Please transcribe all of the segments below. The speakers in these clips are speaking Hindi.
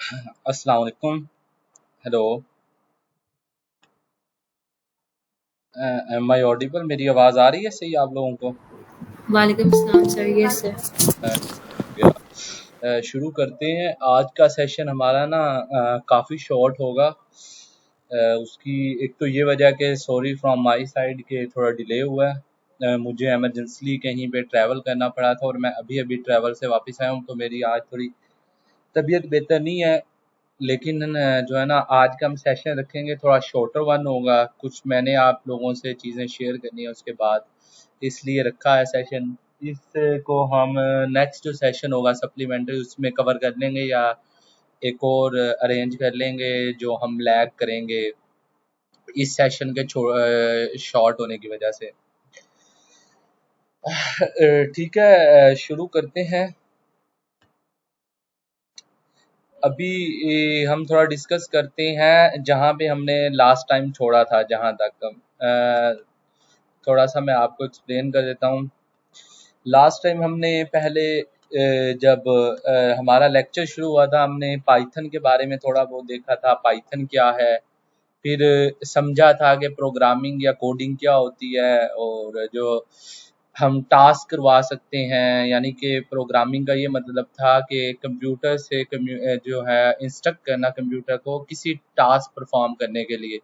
अस्सलाम वालेकुम। हेलो। Am I audible? मेरी आवाज़ आ रही है सही आप लोगों को? वालेकुम सलाम सर। Yes sir. शुक्रिया। शुरू करते हैं। आज का सेशन हमारा ना काफ़ी शॉर्ट होगा। उसकी एक तो ये वजह कि सॉरी फ्रॉम माय साइड के थोड़ा डिले हुआ है। मुझे इमरजेंसली कहीं पे ट्रैवल करना पड़ा था और मैं अभी अभी ट्रैवल से वापस आया हूँ, तो मेरी आज थोड़ी तबीयत बेहतर नहीं है। लेकिन जो है ना, आज का हम सेशन रखेंगे थोड़ा शॉर्टर वन होगा। कुछ मैंने आप लोगों से चीज़ें शेयर करनी है उसके बाद, इसलिए रखा है सेशन। इसको हम नेक्स्ट जो सेशन होगा सप्लीमेंट्री, उसमें कवर कर लेंगे या एक और अरेंज कर लेंगे जो हम लैग करेंगे इस सेशन के शॉर्ट होने की वजह से। ठीक है, शुरू करते हैं। अभी हम थोड़ा डिस्कस करते हैं जहाँ पे हमने लास्ट टाइम छोड़ा था। जहाँ तक थोड़ा सा मैं आपको एक्सप्लेन कर देता हूँ। लास्ट टाइम हमने पहले जब हमारा लेक्चर शुरू हुआ था, हमने पाइथन के बारे में थोड़ा बहुत देखा था, पाइथन क्या है। फिर समझा था कि प्रोग्रामिंग या कोडिंग क्या होती है, और जो हम टास्क करवा सकते हैं, यानी कि प्रोग्रामिंग का ये मतलब था कि कंप्यूटर से जो है इंस्ट्रक्ट करना कंप्यूटर को किसी टास्क परफॉर्म करने के लिए।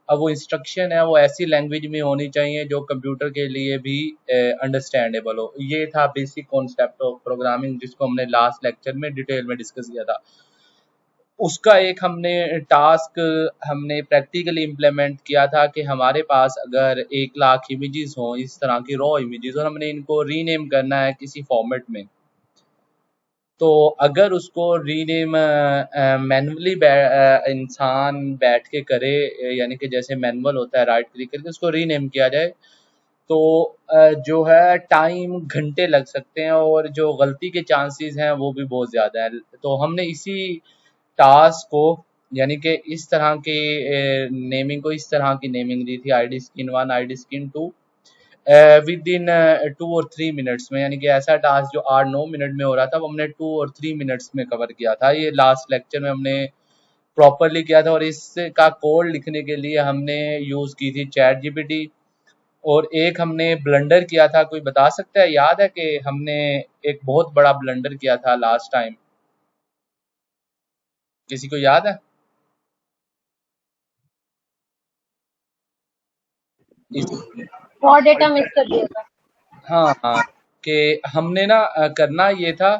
अब वो इंस्ट्रक्शन है वो ऐसी लैंग्वेज में होनी चाहिए जो कंप्यूटर के लिए भी अंडरस्टैंडेबल हो। ये था बेसिक कॉन्सेप्ट ऑफ प्रोग्रामिंग, जिसको हमने लास्ट लेक्चर में डिटेल में डिस्कस किया था। उसका एक हमने टास्क हमने प्रैक्टिकली इम्प्लीमेंट किया था कि हमारे पास अगर 1 लाख इमेजेस हों, इस तरह की रॉ इमेजेस, और हमने इनको रीनेम करना है किसी फॉर्मेट में। तो अगर उसको रीनेम मैनुअली इंसान बैठ के करे, यानी कि जैसे मैनुअल होता है, राइट क्लिक करके उसको रीनेम किया जाए, तो जो है टाइम घंटे लग सकते हैं और जो गलती के चांसेस हैं वो भी बहुत ज़्यादा है। तो हमने इसी टास्क को, यानी कि इस तरह की नेमिंग को, इस तरह की नेमिंग दी थी, ID skin 1, ID skin 2, with in 2 और 3 मिनट्स में। यानी कि ऐसा टास्क जो 8-9 मिनट में हो रहा था, वो हमने 2 और 3 मिनट्स में कवर किया था। ये लास्ट लेक्चर में हमने प्रॉपरली किया था, और इसका कोड लिखने के लिए हमने यूज़ की थी चैट जीपीटी। और एक हमने ब्लंडर किया था, कोई बता सकता है, याद है कि हमने एक बहुत बड़ा ब्लंडर किया था लास्ट टाइम? किसी को याद है? इस और डेटा मिस कर दिया था। हाँ हाँ, कि हमने ना करना ये था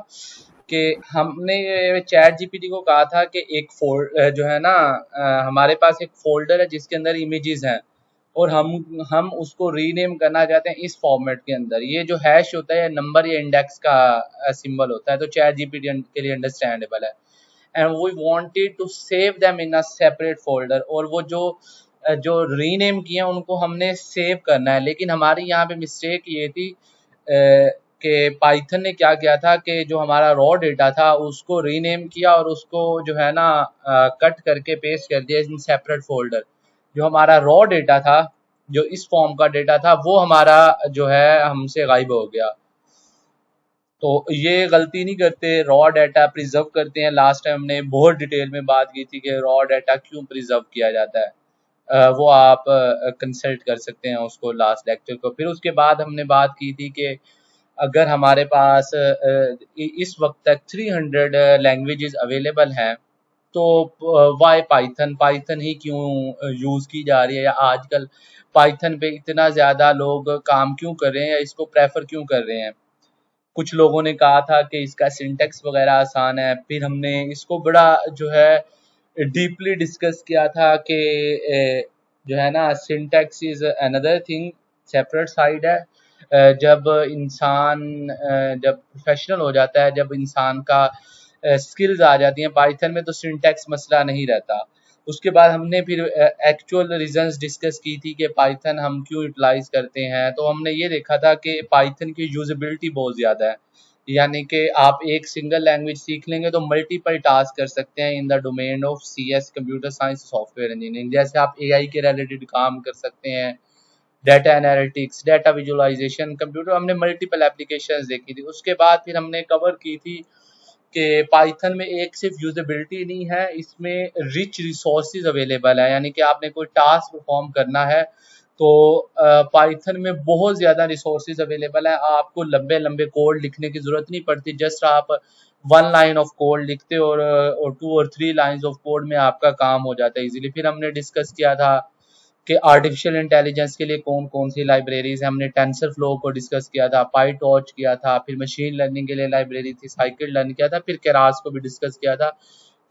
कि हमने चैट जीपीटी को कहा था कि एक जो है ना, हमारे पास एक फोल्डर है जिसके अंदर इमेजेस हैं, और हम उसको रीनेम करना चाहते हैं इस फॉर्मेट के अंदर। ये जो हैश होता है, नंबर या इंडेक्स का सिंबल होता है, तो चैट जीपीटी के लिए अंडरस्टैंडेबल है। And we wanted to save them in a separate folder, और वो जो रीनेम किए हैं उनको हमने सेव करना है। लेकिन हमारी यहाँ पे मिस्टेक ये थी कि पाइथन ने क्या किया था कि जो हमारा रॉ डेटा था उसको रीनेम किया, और उसको जो है ना कट करके पेस्ट कर दिया इन सेपरेट फोल्डर। जो हमारा रॉ डेटा था, जो इस फॉर्म का डेटा था, वो हमारा जो है हमसे गायब हो गया। तो ये गलती नहीं करते, रॉ डाटा प्रिजर्व करते हैं। लास्ट टाइम हमने बहुत डिटेल में बात की थी कि रॉ डाटा क्यों प्रिजर्व किया जाता है। वो आप कंसल्ट कर सकते हैं उसको, लास्ट लेक्चर को। फिर उसके बाद हमने बात की थी कि अगर हमारे पास इस वक्त तक 300 लैंग्वेजेस अवेलेबल हैं, तो वाई पाइथन, पाइथन ही क्यों यूज़ की जा रही है, या आजकल पाइथन पे इतना ज़्यादा लोग काम क्यों कर रहे हैं, या इसको प्रेफर क्यों कर रहे हैं। कुछ लोगों ने कहा था कि इसका सिंटेक्स वगैरह आसान है। फिर हमने इसको बड़ा जो है डीपली डिस्कस किया था कि जो है ना, syntax is another thing, separate side है। जब इंसान जब प्रोफेशनल हो जाता है, जब इंसान का स्किल्स आ जाती हैं पाइथन में, तो सिंटेक्स मसला नहीं रहता। उसके बाद हमने फिर एक्चुअल रीजंस डिस्कस की थी कि पाइथन हम क्यों यूटिलाइज करते हैं। तो हमने ये देखा था कि पाइथन की यूजेबिलिटी बहुत ज़्यादा है, यानी कि आप एक सिंगल लैंग्वेज सीख लेंगे तो मल्टीपल टास्क कर सकते हैं in the domain of CS, computer science, software engineering. जैसे आप एआई के रिलेटेड काम कर सकते हैं, data analytics, data visualisation, computer, हमने मल्टीपल एप्लीकेशंस देखी थी। उसके बाद फिर हमने कवर की थी कि पाइथन में एक सिर्फ यूजेबिलिटी नहीं है, इसमें रिच रिसोर्सेज अवेलेबल है। यानी कि आपने कोई टास्क परफॉर्म करना है तो पाइथन में बहुत ज़्यादा रिसोर्सेज अवेलेबल है। आपको लंबे लंबे कोड लिखने की ज़रूरत नहीं पड़ती, जस्ट आप 1 लाइन ऑफ कोड लिखते हो और 2 और 3 लाइन्स ऑफ कोड में आपका काम हो जाता है इजीली। फिर हमने डिस्कस किया था कि आर्टिफिशियल इंटेलिजेंस के लिए कौन कौन सी लाइब्रेरीज हैं। हमने टेंसर फ्लो को डिस्कस किया था, पाई टॉर्च किया था, फिर मशीन लर्निंग के लिए लाइब्रेरी थी, साइकिल लर्न किया था, फिर केरास को भी डिस्कस किया था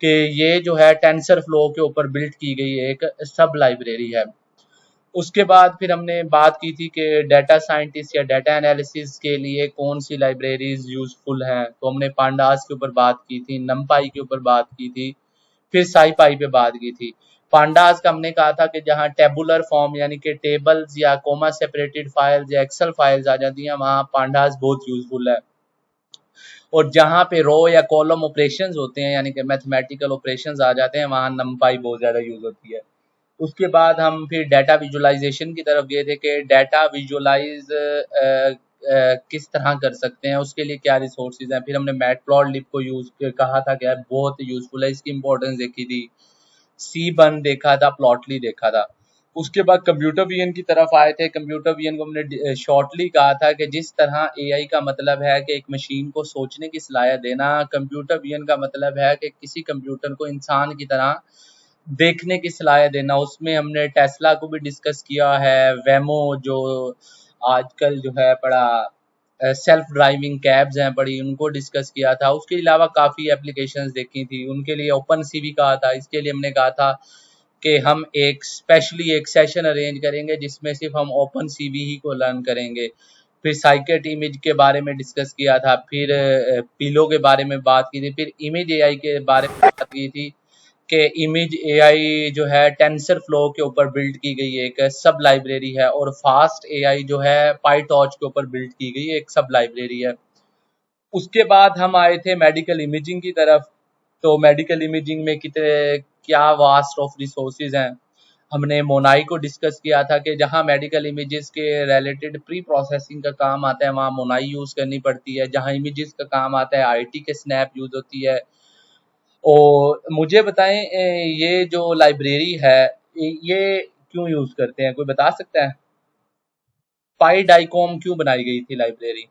कि ये जो है टेंसर फ्लो के ऊपर बिल्ड की गई एक सब लाइब्रेरी है। उसके बाद फिर हमने बात की थी कि डाटा साइंटिस्ट या डाटा एनालिसिस के लिए कौन सी लाइब्रेरीज यूजफुल हैं, तो हमने पांडास के ऊपर बात की थी, नमपाई के ऊपर बात की थी, फिर साईपाई पे बात की थी। पांडास का हमने कहा था कि जहाँ टेबुलर फॉर्म यानी कि टेबल्स या कोमा सेपरेटेड फाइल्स या एक्सेल फाइल्स आ जाती हैं, वहाँ पांडास बहुत यूजफुल है। और जहाँ पे रो या कॉलम ऑपरेशंस होते हैं यानी कि मैथमेटिकल ऑपरेशंस आ जाते हैं, वहाँ नमपाई बहुत ज़्यादा यूज होती है। उसके बाद हम फिर डाटा विजुअलाइजेशन की तरफ गए थे कि डाटा विजुअलाइज किस तरह कर सकते हैं, उसके लिए क्या रिसोर्सेज हैं। फिर हमने मैटप्लॉटलिब को यूज कहा था कि बहुत यूजफुल है, इसकी इंपॉर्टेंस देखी थी। सी बन देखा था, प्लॉटली देखा था। उसके बाद कंप्यूटर विजन की तरफ आए थे। कंप्यूटर विजन को हमने शॉर्टली कहा था कि जिस तरह एआई का मतलब है कि एक मशीन को सोचने की सलाहियत देना, कंप्यूटर विजन का मतलब है कि किसी कंप्यूटर को इंसान की तरह देखने की सलाहियत देना। उसमें हमने टेस्ला को भी डिस्कस किया है, वेमो जो आजकल जो है बड़ा सेल्फ ड्राइविंग कैब्स हैं बड़ी, उनको डिस्कस किया था। उसके अलावा काफ़ी एप्लीकेशंस देखी थी, उनके लिए ओपन सीवी कहा था। इसके लिए हमने कहा था कि हम एक स्पेशली एक सेशन अरेंज करेंगे जिसमें सिर्फ हम ओपन सीवी ही को लर्न करेंगे। फिर साइकेट इमेज के बारे में डिस्कस किया था, फिर पिलो के बारे में बात की थी, फिर इमेज एआई के बारे में बात की थी कि इमेज एआई जो है टेंसर फ्लो के ऊपर बिल्ड की गई एक सब लाइब्रेरी है, और फास्ट एआई जो है पाईटॉर्च के ऊपर बिल्ड की गई एक सब लाइब्रेरी है। उसके बाद हम आए थे मेडिकल इमेजिंग की तरफ। तो मेडिकल इमेजिंग में कितने क्या वास्ट ऑफ रिसोर्सेज हैं। हमने मोनाई को डिस्कस किया था कि जहां मेडिकल इमेजेस के रिलेटेड प्री प्रोसेसिंग का काम आता है वहां मोनाई यूज करनी पड़ती है, जहां इमेजेस का काम आता है आईटी के स्नैप यूज होती है। और मुझे बताएं ये जो लाइब्रेरी है ये क्यों यूज करते हैं, कोई बता सकता है? पाई डाइकॉम क्यों बनाई गई थी लाइब्रेरी?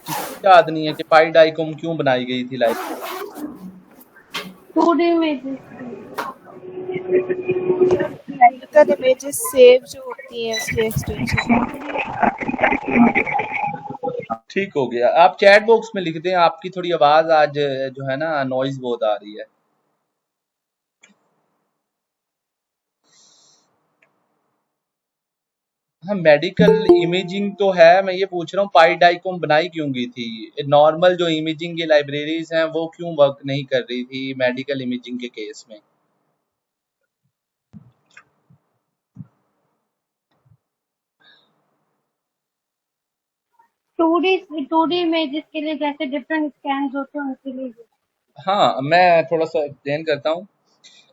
किसको याद नहीं है कि पाई डाइकॉम क्यों बनाई गई थी लाइब्रेरी? 2D में मेडिकल इमेजेस सेव जो होती हैं उसकी एक्सटेंशन। ठीक हो गया, आप चैट बॉक्स में लिख दें। आपकी थोड़ी आवाज आज जो है ना नॉइज बहुत आ रही है। हाँ, मेडिकल इमेजिंग तो है, मैं ये पूछ रहा हूँ पाई डाइकॉम बनाई क्यों गई थी? नॉर्मल जो इमेजिंग की लाइब्रेरीज हैं वो क्यों वर्क नहीं कर रही थी मेडिकल इमेजिंग के केस में? 2D इमेजेस के लिए जैसे डिफरेंट स्कैन्स होते हैं उनके लिए। हाँ, मैं थोड़ा सा एक्सप्लेन करता हूँ।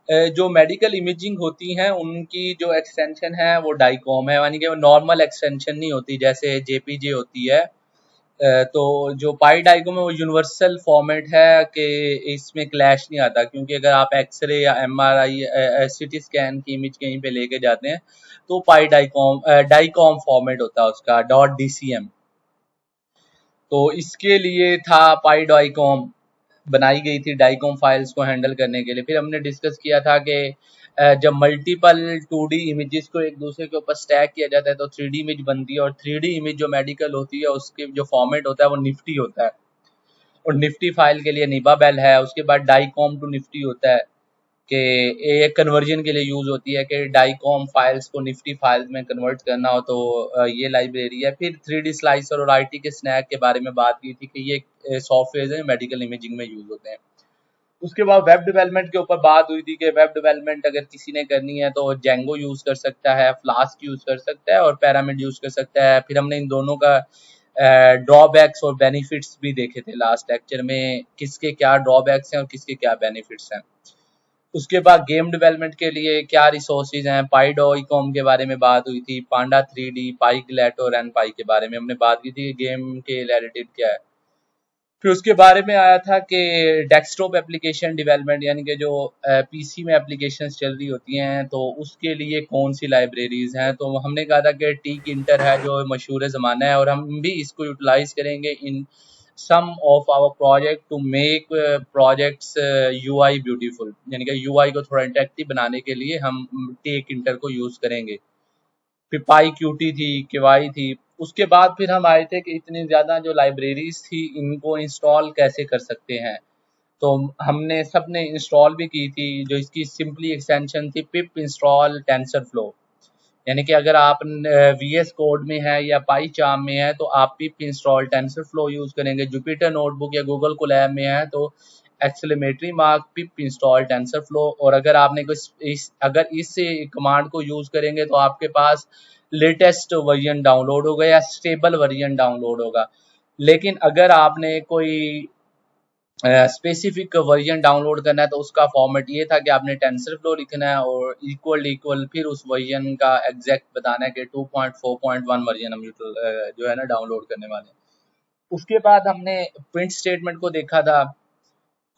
जो मेडिकल इमेजिंग होती हैं उनकी जो एक्सटेंशन है वो डाइकॉम है, यानी कि वो नॉर्मल एक्सटेंशन नहीं होती जैसे जेपीजे होती है। तो जो पाई डाइकॉम है वो यूनिवर्सल फॉर्मेट है कि इसमें क्लैश नहीं आता, क्योंकि अगर आप एक्सरे या एमआरआई सीटी स्कैन की इमेज कहीं पे लेके जाते हैं तो पाई डाइकॉम डाइकॉम फॉर्मेट होता है उसका .dcm। तो इसके लिए था पाई डाइकॉम बनाई गई थी डाइकॉम फाइल्स को हैंडल करने के लिए। फिर हमने डिस्कस किया था कि जब मल्टीपल 2D इमेजेस को एक दूसरे के ऊपर स्टैक किया जाता है तो 3D इमेज बनती है, और 3D इमेज जो मेडिकल होती है उसके जो फॉर्मेट होता है वो निफ्टी होता है, और निफ्टी फाइल के लिए निबाबेल है। उसके बाद डाइकॉम टू निफ्टी होता है कि ये कन्वर्जन के लिए यूज होती है कि डाइकॉम फाइल्स को निफ्टी फाइल्स में कन्वर्ट करना हो तो ये लाइब्रेरी है। फिर 3D स्लाइसर और आईटी के स्नैक के बारे में बात की थी कि ये सॉफ्टवेयर है मेडिकल इमेजिंग में यूज होते हैं। उसके बाद वेब डेवलपमेंट के ऊपर बात हुई थी कि वेब डेवलपमेंट अगर किसी ने करनी है तो जेंगो यूज कर सकता है, फ्लास्क यूज कर सकता है और पैरामिड यूज कर सकता है। फिर हमने इन दोनों का ड्रॉबैक्स और बेनिफिट्स भी देखे थे लास्ट लेक्चर में, किसके क्या ड्रॉबैक्स हैं और किसके क्या बेनिफिट्स हैं। उसके बाद गेम डेवलपमेंट के लिए क्या रिसोर्सेज हैं, पाइडोइकॉम के बारे में बात हुई थी, पांडा 3D, पाईग्लैट और एनपाई के बारे में हमने बात की थी कि गेम के रिलेटेड क्या है। फिर उसके बारे में आया था कि डेस्कटॉप एप्लीकेशन डेवलपमेंट, यानी कि जो पीसी में एप्लीकेशंस चल रही होती हैं तो उसके लिए कौन सी लाइब्रेरीज हैं। तो हमने कहा था कि टीक इंटर है जो मशहूर ज़माना है, और हम भी इसको यूटिलाइज करेंगे in some of our project to make projects UI beautiful, यानी कि यूआई को थोड़ा इंटरेक्टिव बनाने के लिए हम टेक इंटर को यूज़ करेंगे। फिर पाई क्यूटी थी, केवाई थी। उसके बाद फिर हम आए थे कि इतनी ज़्यादा जो लाइब्रेरीज थी इनको इंस्टॉल कैसे कर सकते हैं। तो हमने सबने इंस्टॉल भी की थी। जो इसकी सिंपली एक्सटेंशन थी पिप इंस्टॉल टेंसरफ्लो, यानी कि अगर आप वीएस कोड में है या पाई चार्म में है तो आप पिप इंस्टॉल टेंसरफ्लो यूज़ करेंगे। जुपिटर नोटबुक या गूगल कोलैब में है तो एक्सक्लेमेटरी मार्क पिप इंस्टॉल टेंसरफ्लो। और अगर आपने अगर इस कमांड को यूज़ करेंगे तो आपके पास लेटेस्ट वर्जन डाउनलोड होगा या स्टेबल वर्जन डाउनलोड होगा। लेकिन अगर आपने कोई स्पेसिफिक वर्जन डाउनलोड करना है तो उसका फॉर्मेट ये था कि आपने टेंसरफ्लो लिखना है और इक्वल फिर उस वर्जन का एग्जैक्ट बताना है कि 2.4.1 वर्जन हम जो है ना डाउनलोड करने वाले हैं। उसके बाद हमने प्रिंट स्टेटमेंट को देखा था।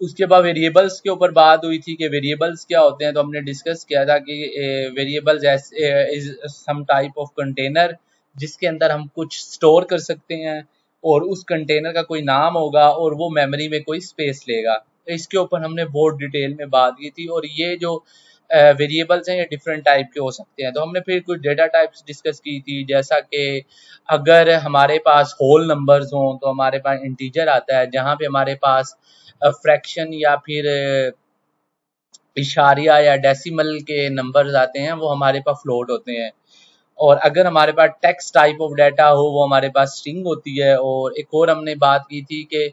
उसके बाद वेरिएबल्स के ऊपर बात हुई थी कि वेरिएबल्स क्या होते हैं। तो हमने डिस्कस किया था कि variables is some type of container जिसके अंदर हम कुछ स्टोर कर सकते हैं और उस कंटेनर का कोई नाम होगा और वो मेमोरी में कोई स्पेस लेगा। तो इसके ऊपर हमने बहुत डिटेल में बात की थी। और ये जो वेरिएबल्स हैं ये डिफरेंट टाइप के हो सकते हैं। तो हमने फिर कुछ डेटा टाइप्स डिस्कस की थी, जैसा कि अगर हमारे पास होल नंबर्स हों तो हमारे पास इंटीजर आता है, जहाँ पे हमारे पास फ्रैक्शन या फिर इशारिया या डेसिमल के नंबर्स आते हैं वो हमारे पास फ्लोट होते हैं। और अगर हमारे पास टेक्स्ट टाइप ऑफ डाटा हो वो हमारे पास स्ट्रिंग होती है। और एक और हमने बात की थी कि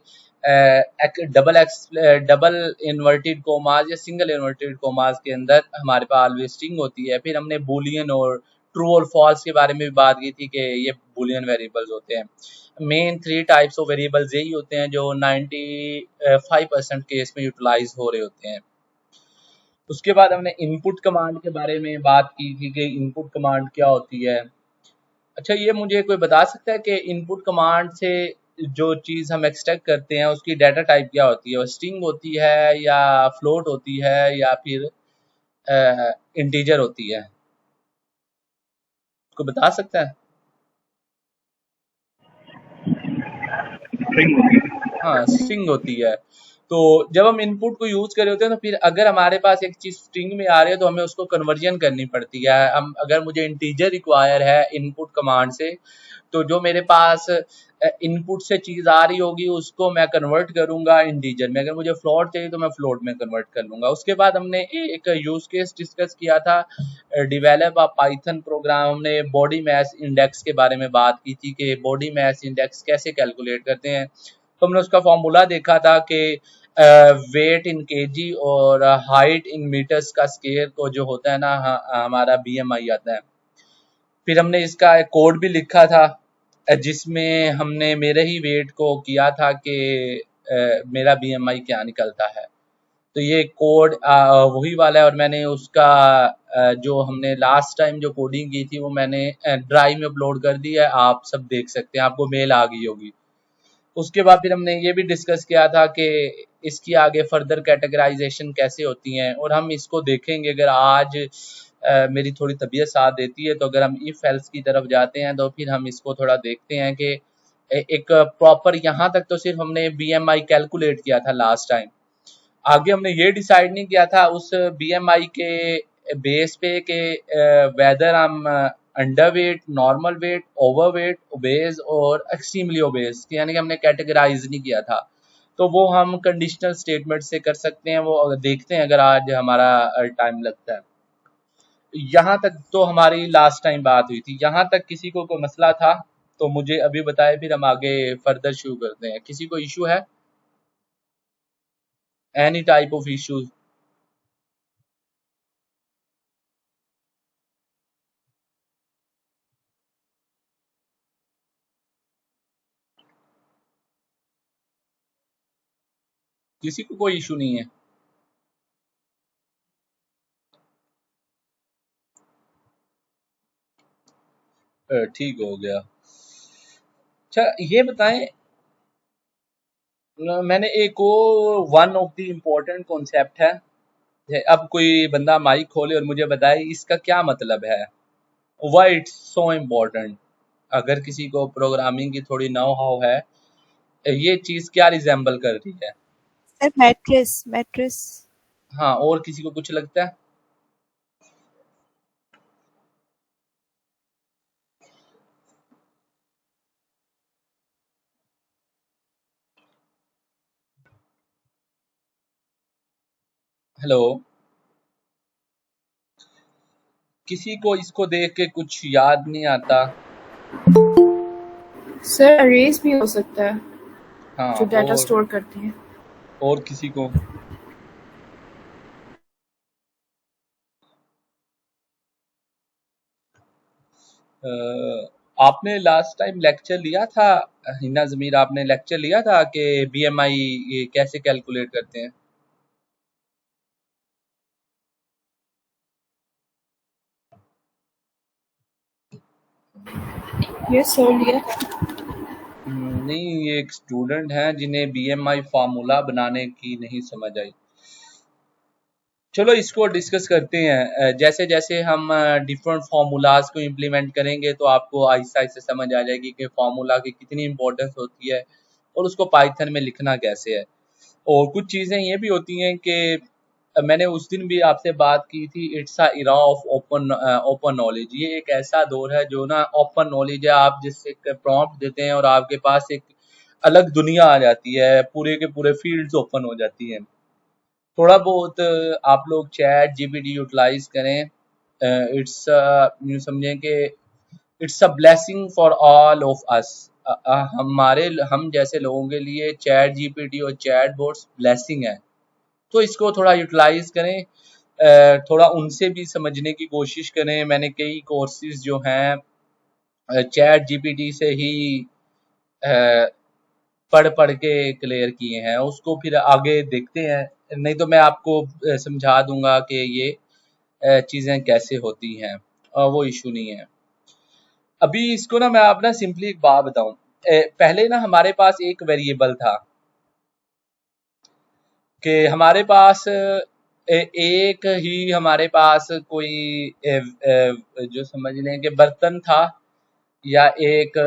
डबल इन्वर्टेड कोमास या सिंगल इन्वर्टेड कोमास के अंदर हमारे पास ऑलवेज स्ट्रिंग होती है। फिर हमने बूलियन और ट्रू और फॉल्स के बारे में भी बात की थी कि ये बूलियन वेरिएबल्स होते हैं। मेन 3 टाइप्स ऑफ वेरिएबल्स यही होते हैं जो 95% केस में यूटिलाइज हो रहे होते हैं। उसके बाद हमने इनपुट कमांड के बारे में बात की थी कि इनपुट कमांड क्या होती है। अच्छा, ये मुझे कोई बता सकता है कि इनपुट कमांड से जो चीज़ हम एक्सट्रैक्ट करते हैं उसकी डाटा टाइप क्या होती है? वो स्ट्रिंग होती है या फ्लोट होती है या फिर इंटीजर होती है? कोई बता सकता है? स्ट्रिंग होती है। हाँ, स्ट्रिंग होती है। तो जब हम इनपुट को यूज़ कर रहे होते हैं तो फिर अगर हमारे पास एक चीज़ स्ट्रिंग में आ रही है तो हमें उसको कन्वर्जन करनी पड़ती है। हम अगर मुझे इंटीजर रिक्वायर है इनपुट कमांड से तो जो मेरे पास इनपुट से चीज़ आ रही होगी उसको मैं कन्वर्ट करूंगा इंटीजर में। अगर मुझे फ्लोट चाहिए तो मैं फ्लोट में कन्वर्ट कर लूंगा। उसके बाद हमने एक यूज केस डिस्कस किया था, डिवेलप अ पाइथन प्रोग्राम। हमने बॉडी मास इंडेक्स के बारे में बात की थी कि बॉडी मास इंडेक्स कैसे कैलकुलेट करते हैं। तो हमने उसका फॉर्मूला देखा था कि वेट इन केजी और हाइट इन मीटर्स का स्केयर को जो होता है ना हमारा बीएमआई आता है। फिर हमने इसका एक कोड भी लिखा था जिसमें हमने मेरे ही वेट को किया था कि मेरा बीएमआई क्या निकलता है। तो ये कोड वही वाला है और मैंने उसका जो हमने लास्ट टाइम जो कोडिंग की थी वो मैंने ड्राइव में अपलोड कर दी है। आप सब देख सकते हैं, आपको मेल आ गई होगी। उसके बाद फिर हमने ये भी डिस्कस किया था कि इसकी आगे फर्दर कैटेगराइजेशन कैसे होती हैं और हम इसको देखेंगे। अगर आज मेरी थोड़ी तबीयत साथ देती है तो अगर हम इफ एल्स की तरफ जाते हैं तो फिर हम इसको थोड़ा देखते हैं कि एक प्रॉपर, यहाँ तक तो सिर्फ हमने बीएमआई कैलकुलेट किया था लास्ट टाइम। आगे हमने ये डिसाइड नहीं किया था उस बीएमआई के बेस पे कि वेदर हम under weight, normal weight, over weight, obeys और एक्सट्रीमली ओबेज, यानी कि हमने कैटेगराइज नहीं किया था। तो वो हम कंडीशनल स्टेटमेंट से कर सकते हैं। वो देखते हैं अगर आज हमारा टाइम लगता है। यहाँ तक तो हमारी लास्ट टाइम बात हुई थी। यहाँ तक किसी को कोई मसला था तो मुझे अभी बताए, फिर हम आगे फर्दर शुरू करते हैं। किसी को इशू है? Any type of issues? किसी को कोई इशू नहीं है? ठीक हो गया। अच्छा ये बताएं, मैंने एक और one of the important concept है, अब कोई बंदा माइक खोले और मुझे बताए इसका क्या मतलब है, व्हाई इट्स सो इम्पोर्टेंट। अगर किसी को प्रोग्रामिंग की थोड़ी नो हाउ है, ये चीज क्या रिजेंबल कर रही है। Sir matrix matrix. हाँ, और किसी को कुछ लगता है? हेलो, किसी को इसको देख के कुछ याद नहीं आता? सर अरेज भी हो सकता है हाँ, जो डाटा स्टोर करती है। और किसी को? आपने लास्ट टाइम लेक्चर लिया था, हिना जमीर, आपने लेक्चर लिया था कि बीएमआई ये कैसे कैलकुलेट करते हैं? यस सर, लिया था। नहीं, ये एक स्टूडेंट हैं जिन्हें बीएमआई फार्मूला बनाने की नहीं समझ आई। चलो इसको डिस्कस करते हैं। जैसे जैसे हम डिफरेंट फार्मूलाज को इम्प्लीमेंट करेंगे तो आपको आहिस्ता आहिस्ता समझ आ जाएगी कि फार्मूला की कितनी इंपॉर्टेंस होती है और उसको पाइथन में लिखना कैसे है। और कुछ चीज़ें ये भी होती हैं कि मैंने उस दिन भी आपसे बात की थी, it's a era of open knowledge. ये एक ऐसा दौर है जो ना ओपन नॉलेज है, आप जिससे प्रॉम्प्ट देते हैं और आपके पास एक अलग दुनिया आ जाती है, पूरे के पूरे फील्ड्स ओपन हो जाती हैं। थोड़ा बहुत आप लोग चैट जीपीटी यूटिलाइज करें, इट्स यूँ समझें कि it's a blessing for all of us. हम जैसे लोगों के लिए चैट जीपीटी और चैट बोट्स ब्लेसिंग है, तो इसको थोड़ा यूटिलाइज करें, थोड़ा उनसे भी समझने की कोशिश करें। मैंने कई कोर्सेज जो हैं चैट जीपीटी से ही अ, पढ़ पढ़ के क्लियर किए हैं, उसको फिर आगे देखते हैं। नहीं तो मैं आपको समझा दूंगा कि ये चीज़ें कैसे होती हैं, वो इशू नहीं है। अभी इसको ना मैं आप ना सिंपली एक बात बताऊं, पहले ना हमारे पास एक वेरिएबल था कि हमारे पास एक ही हमारे पास कोई जो समझ लें कि बर्तन था या एक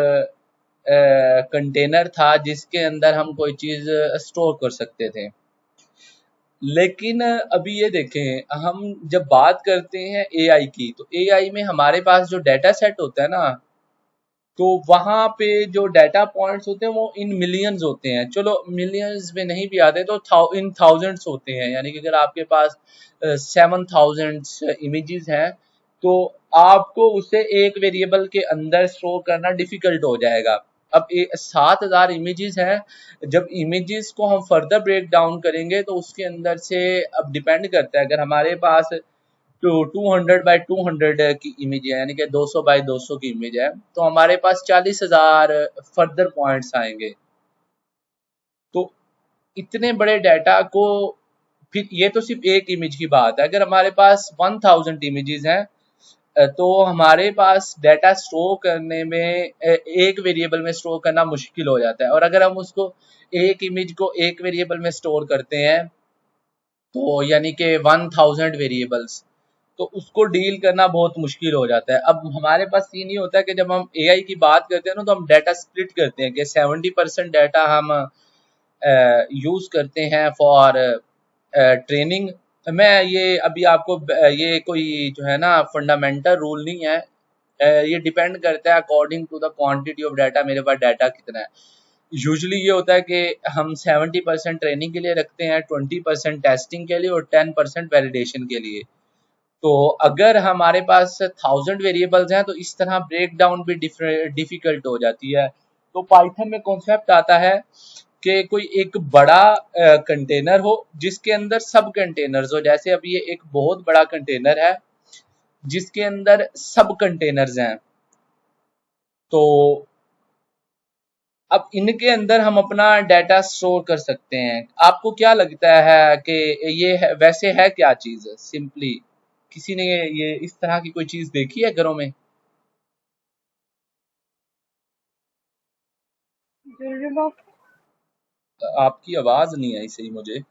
कंटेनर था जिसके अंदर हम कोई चीज़ स्टोर कर सकते थे। लेकिन अभी ये देखें, हम जब बात करते हैं एआई की, तो एआई में हमारे पास जो डाटा सेट होता है ना, तो वहाँ पे जो डाटा पॉइंट्स होते हैं वो इन मिलियंस होते हैं। चलो मिलियंस में नहीं भी आते तो इन थाउजेंड्स होते हैं, यानी कि अगर आपके पास 7,000 इमेजेस हैं तो आपको उसे एक वेरिएबल के अंदर स्टोर करना डिफिकल्ट हो जाएगा। अब 7,000 इमेजेस हैं, जब इमेजेस को हम फर्दर ब्रेक डाउन करेंगे तो उसके अंदर से अब डिपेंड करता है, अगर हमारे पास तो 200 बाय 200 की इमेज है, यानी कि 200 बाय 200 की इमेज है, तो हमारे पास 40,000 फर्दर पॉइंट्स आएंगे। तो इतने बड़े डाटा को, फिर ये तो सिर्फ एक इमेज की बात है, अगर हमारे पास 1000 इमेजेस हैं तो हमारे पास डाटा स्टोर करने में एक वेरिएबल में स्टोर करना मुश्किल हो जाता है। और अगर हम उसको एक इमेज को एक वेरिएबल में स्टोर करते हैं तो यानी कि 1000 वेरिएबल्स, तो उसको डील करना बहुत मुश्किल हो जाता है। अब हमारे पास सीन ये होता है कि जब हम एआई की बात करते हैं ना, तो हम डाटा स्प्लिट करते हैं कि 70% डाटा हम यूज करते हैं फॉर ट्रेनिंग। मैं ये अभी आपको ये कोई जो है ना फंडामेंटल रूल नहीं है, ये डिपेंड करता है according to the quantity of data, मेरे पास डाटा कितना है। यूजुअली ये होता है कि हम 70% ट्रेनिंग के लिए रखते हैं, 20% टेस्टिंग के लिए और 10% वैलिडेशन के लिए। तो अगर हमारे पास 1000 वेरिएबल्स हैं तो इस तरह ब्रेक डाउन भी डिफिकल्ट हो जाती है। तो पाइथन में कॉन्सेप्ट आता है कि कोई एक बड़ा कंटेनर हो जिसके अंदर सब कंटेनर्स हो। जैसे अभी ये एक बहुत बड़ा कंटेनर है जिसके अंदर सब कंटेनर्स हैं, तो अब इनके अंदर हम अपना डाटा स्टोर कर सकते हैं। आपको क्या लगता है कि ये वैसे है क्या चीज़? सिंपली किसी ने ये इस तरह की कोई चीज़ देखी है घरों में? Jewellery box. आपकी आवाज नहीं आई सही मुझे।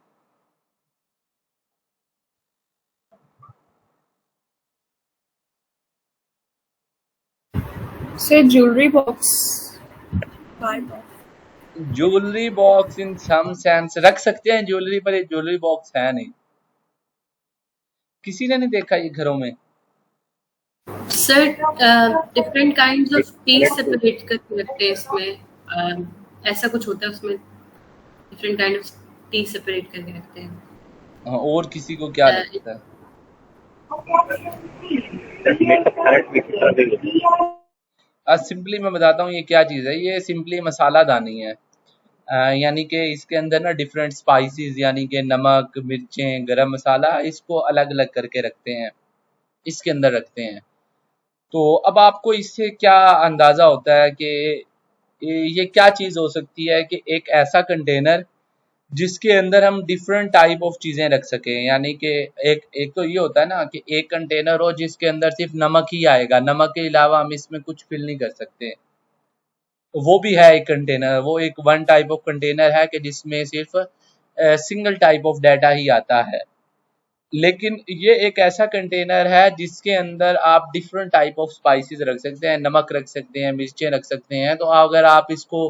Say jewelry box. Kind of. Jewellery box in some sense रख सकते हैं ज्वेलरी पर, ये ज्वेलरी बॉक्स है नहीं। किसी ने नहीं देखा ये घरों में? Sir different kinds of T separate करके रखते हैं इसमें, ऐसा कुछ होता है उसमें, different kind of T separate करके रखते हैं। हाँ, और किसी को क्या लगता है? सिंपली मैं बताता हूँ ये क्या चीज़ है। ये सिंपली मसाला दानी है। यानी कि इसके अंदर ना डिफरेंट स्पाइसेस यानी कि नमक, मिर्चें, गरम मसाला, इसको अलग अलग करके रखते हैं, इसके अंदर रखते हैं। तो अब आपको इससे क्या अंदाजा होता है कि ये क्या चीज़ हो सकती है कि एक ऐसा कंटेनर जिसके अंदर हम डिफरेंट टाइप ऑफ चीज़ें रख सकें। यानी कि एक एक तो ये होता है ना कि एक कंटेनर हो जिसके अंदर सिर्फ नमक ही आएगा, नमक के अलावा हम इसमें कुछ फिल नहीं कर सकते। वो भी है एक कंटेनर, वो एक वन टाइप ऑफ कंटेनर है कि जिसमें सिर्फ सिंगल टाइप ऑफ डाटा ही आता है। लेकिन ये एक ऐसा कंटेनर है जिसके अंदर आप डिफरेंट टाइप ऑफ स्पाइसेस रख सकते हैं, नमक रख सकते हैं, मिर्चें रख सकते हैं। तो अगर आप इसको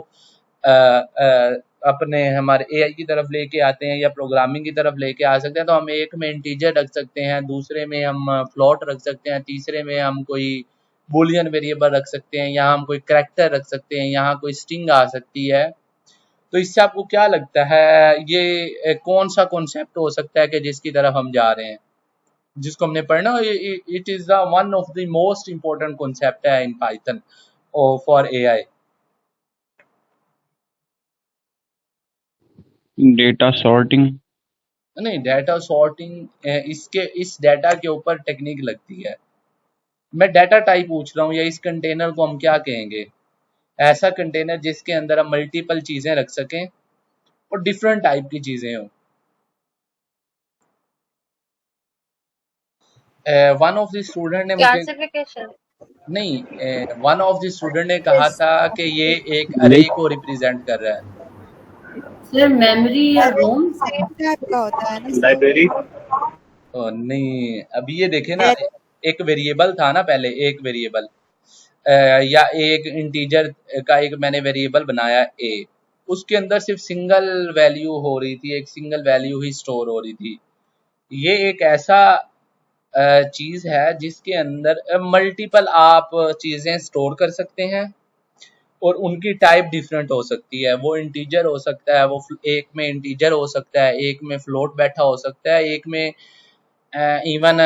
अपने हमारे एआई की तरफ लेके आते हैं या प्रोग्रामिंग की तरफ लेके आ सकते हैं, तो हम एक में इंटीजर रख सकते हैं, दूसरे में हम फ्लोट रख सकते हैं, तीसरे में हम कोई बुलियन वेरिएबल रख सकते हैं, यहाँ हम कोई करैक्टर रख सकते हैं, यहाँ कोई स्ट्रिंग आ सकती है। तो इससे आपको क्या लगता है ये कौन सा कॉन्सेप्ट हो सकता है कि जिसकी तरफ हम जा रहे हैं, जिसको हमने पढ़ना? It is the one of the most important concept है in Python for AI. Data sorting. नहीं, डाटा सॉर्टिंग इसके इस डाटा के ऊपर टेक्निक लगती है। मैं डाटा टाइप पूछ रहा हूँ, या इस कंटेनर को हम क्या कहेंगे? ऐसा कंटेनर जिसके अंदर हम मल्टीपल चीजें रख सकें और डिफरेंट टाइप की चीजें हों। वन ऑफ द स्टूडेंट ने मुझे क्लासिफिकेशन। नहीं, वन ऑफ द स्टूडेंट ने कहा था कि ये एक अरे को रिप्रेजेंट कर रहा है। सर मेमोरी या रोम। सेम टाइप का होता है ना। लाइब्रेरी। नहीं, अभी ये देखे ना, एक वेरिएबल था ना पहले, एक वेरिएबल या एक इंटीजर का एक मैंने वेरिएबल बनाया ए, उसके अंदर सिर्फ सिंगल वैल्यू हो रही थी, एक सिंगल वैल्यू ही स्टोर हो रही थी। ये एक ऐसा चीज है जिसके अंदर मल्टीपल आप चीजें स्टोर कर सकते हैं और उनकी टाइप डिफरेंट हो सकती है। वो इंटीजर हो सकता है, वो एक में इंटीजर हो सकता है, एक में फ्लोट बैठा हो सकता है, एक में इवन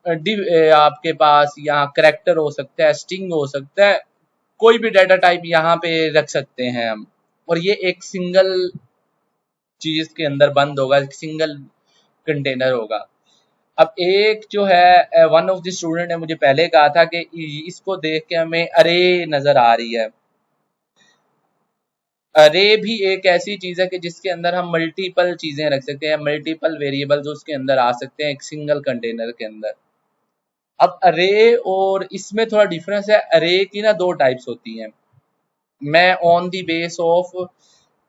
आपके पास यहाँ करैक्टर हो सकता है, स्ट्रिंग हो सकता है, कोई भी डाटा टाइप यहाँ पे रख सकते हैं हम। और ये एक सिंगल चीज के अंदर बंद होगा, एक सिंगल कंटेनर होगा। अब एक जो है, वन ऑफ द स्टूडेंट ने मुझे पहले कहा था कि इसको देख के हमें अरे नजर आ रही है। अरे भी एक ऐसी चीज है कि जिसके अंदर हम मल्टीपल चीजें रख सकते हैं, मल्टीपल वेरिएबल्स उसके अंदर आ सकते हैं एक सिंगल कंटेनर के अंदर। अब अरे और इसमें थोड़ा डिफरेंस है। अरे की ना दो टाइप्स होती हैं। मैं on the base of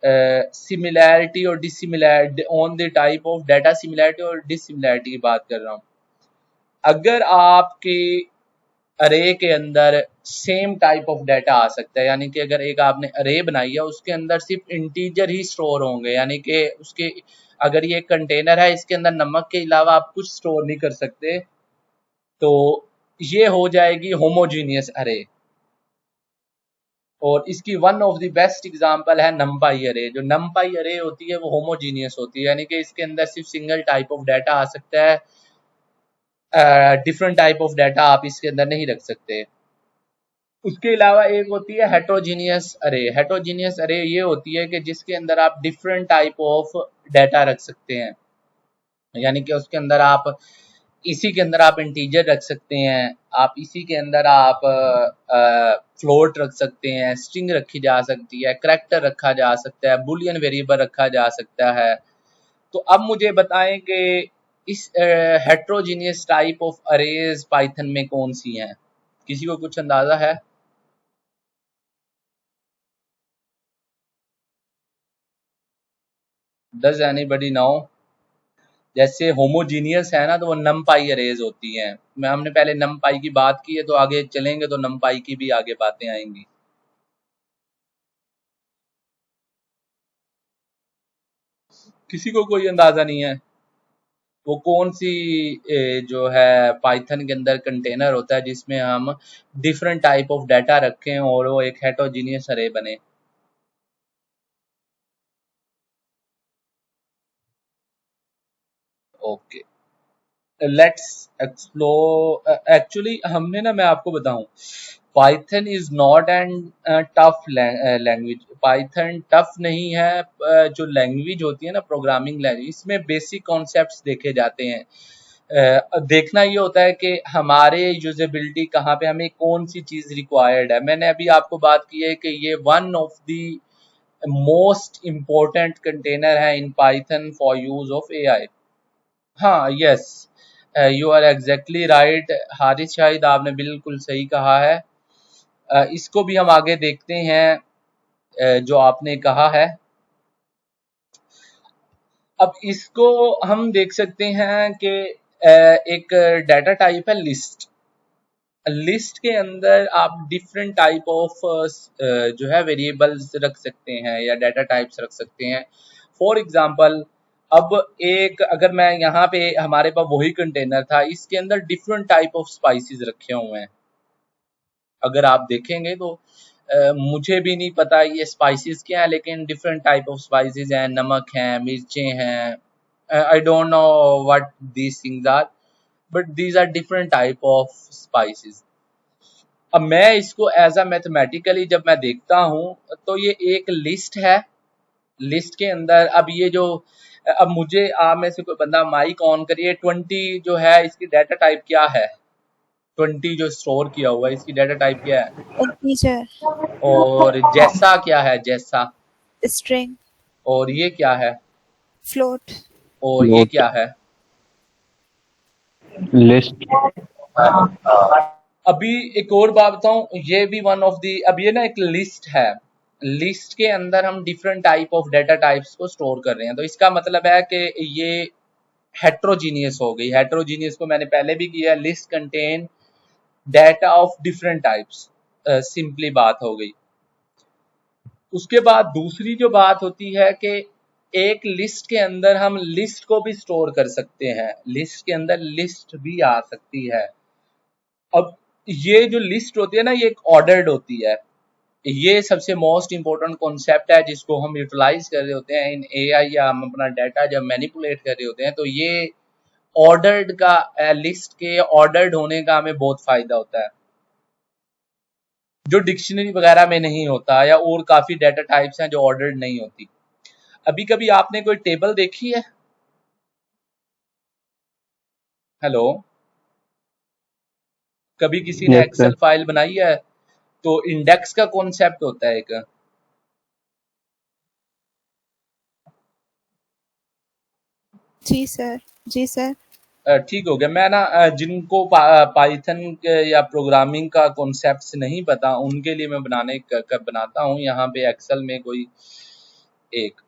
similarity और dissimilarity, on the type of data similarity और डिसिमिलैरिटी की बात कर रहा हूँ। अगर आपके अरे के अंदर सेम टाइप ऑफ डाटा आ सकता है, यानी कि अगर एक आपने अरे बनाई है उसके अंदर सिर्फ इंटीजर ही स्टोर होंगे, यानी कि उसके अगर ये कंटेनर है इसके अंदर नमक के अलावा आप कुछ स्टोर नहीं कर सकते, तो ये हो जाएगी होमोजीनियस अरे। और इसकी one of the best example है नमपाई अरे। जो नमपाई अरे होती है वो होमोजीनियस होती है, यानी कि इसके अंदर सिर्फ सिंगल टाइप ऑफ डाटा आ सकता है, डिफरेंट टाइप ऑफ डाटा आप इसके अंदर नहीं रख सकते। उसके अलावा एक होती है हेट्रोजीनियस अरे। हेट्रोजीनियस अरे ये होती है कि जिसके अंदर आप डिफरेंट टाइप ऑफ डाटा रख सकते हैं, यानी कि उसके अंदर आप इसी के अंदर आप इंटीजर रख सकते हैं, आप इसी के अंदर आप फ्लोट रख सकते हैं, स्ट्रिंग रखी जा सकती है, करैक्टर रखा जा सकता है, बुलियन वेरिएबल रखा जा सकता है। तो अब मुझे बताएं कि इस heterogeneous type of arrays Python में कौन सी हैं? किसी को कुछ अंदाजा है? Does anybody know? जैसे होमोजीनियस है ना, तो वो नम पाई अरेज होती हैं। मैं हमने पहले नम पाई की बात की है, तो आगे चलेंगे तो नम पाई की भी आगे बातें आएंगी। किसी को कोई अंदाजा नहीं है वो कौन सी जो है पाइथन के अंदर कंटेनर होता है जिसमें हम डिफरेंट टाइप ऑफ डाटा रखें और वो एक हेटेरोजीनियस अरे बने? Okay, let's explore. एक्चुअली हमने ना, मैं आपको बताऊं, Python is not an tough language. Python tough नहीं है। जो लैंग्वेज होती है ना, प्रोग्रामिंग लैंग्वेज, इसमें बेसिक कॉन्सेप्ट्स देखे जाते हैं। देखना ये होता है कि हमारे यूजेबिलिटी कहाँ पे, हमें कौन सी चीज रिक्वायर्ड है। मैंने अभी आपको बात की है कि ये one of the most important container है in Python for use of AI. हाँ, yes, you are exactly right Haris Shahid, आपने बिल्कुल सही कहा है। इसको भी हम आगे देखते हैं जो आपने कहा है। अब इसको हम देख सकते हैं कि एक डाटा टाइप है लिस्ट। लिस्ट के अंदर आप डिफरेंट टाइप ऑफ जो है वेरिएबल्स रख सकते हैं या डाटा टाइप्स रख सकते हैं। फॉर एग्जांपल, अब एक अगर मैं यहाँ पे, हमारे पास वही कंटेनर था, इसके अंदर डिफरेंट टाइप ऑफ स्पाइसेस रखे हुए हैं। अगर आप देखेंगे तो मुझे भी नहीं पता ये स्पाइसेस क्या है, लेकिन डिफरेंट टाइप ऑफ स्पाइसेस हैं, नमक हैं, मिर्चें हैं। I don't know what these things are, but these are different type of spices. अब मैं इसको एज अ मैथमेटिकली जब मैं देखता हूँ तो ये एक लिस्ट है। लिस्ट के अंदर अब ये जो, अब मुझे आप में से कोई बंदा माइक ऑन करिए, 20 जो है इसकी डाटा टाइप क्या है? 20 जो स्टोर किया हुआ है इसकी डाटा टाइप क्या है? इंटीजर, और जैसा क्या है? जैसा। स्ट्रिंग, और ये क्या है? फ्लोट, और ये Float. क्या है? List. अभी एक और बात बताऊं, ये भी वन ऑफ दी, अब ये ना एक लिस्ट है। लिस्ट के अंदर हम different type of data types को स्टोर कर रहे हैं, तो इसका मतलब है कि ये हेट्रोजीनियस हो गई। हेट्रोजीनियस को मैंने पहले भी किया, list contain data of different types, simply बात हो गई। उसके बाद दूसरी जो बात होती है कि एक लिस्ट के अंदर हम लिस्ट को भी स्टोर कर सकते हैं, लिस्ट के अंदर लिस्ट भी आ सकती है। अब ये जो लिस्ट होती है ना, ये एक ऑर्डर्ड होती है। ये सबसे मोस्ट इम्पोर्टेंट कॉन्सेप्ट है जिसको हम यूटिलाइज कर रहे होते हैं इन एआई, या हम अपना डाटा जब मैनिपुलेट कर रहे होते हैं, तो ये ऑर्डर्ड का, लिस्ट के ऑर्डर्ड होने का हमें बहुत फायदा होता है, जो डिक्शनरी वगैरह में नहीं होता, या और काफी डाटा टाइप्स हैं जो ऑर्डर्ड नहीं होती। अभी कभी आपने कोई टेबल देखी है? हेलो, कभी किसी ने Yes, sir. एक्सेल फाइल बनाई है? तो इंडेक्स का कॉन्सेप्ट होता है एक। जी सर, जी सर। ठीक हो गया। मैं ना जिनको पाइथन या प्रोग्रामिंग का कॉन्सेप्ट नहीं पता, उनके लिए मैं बनाता हूँ यहाँ पे एक्सेल में कोई एक,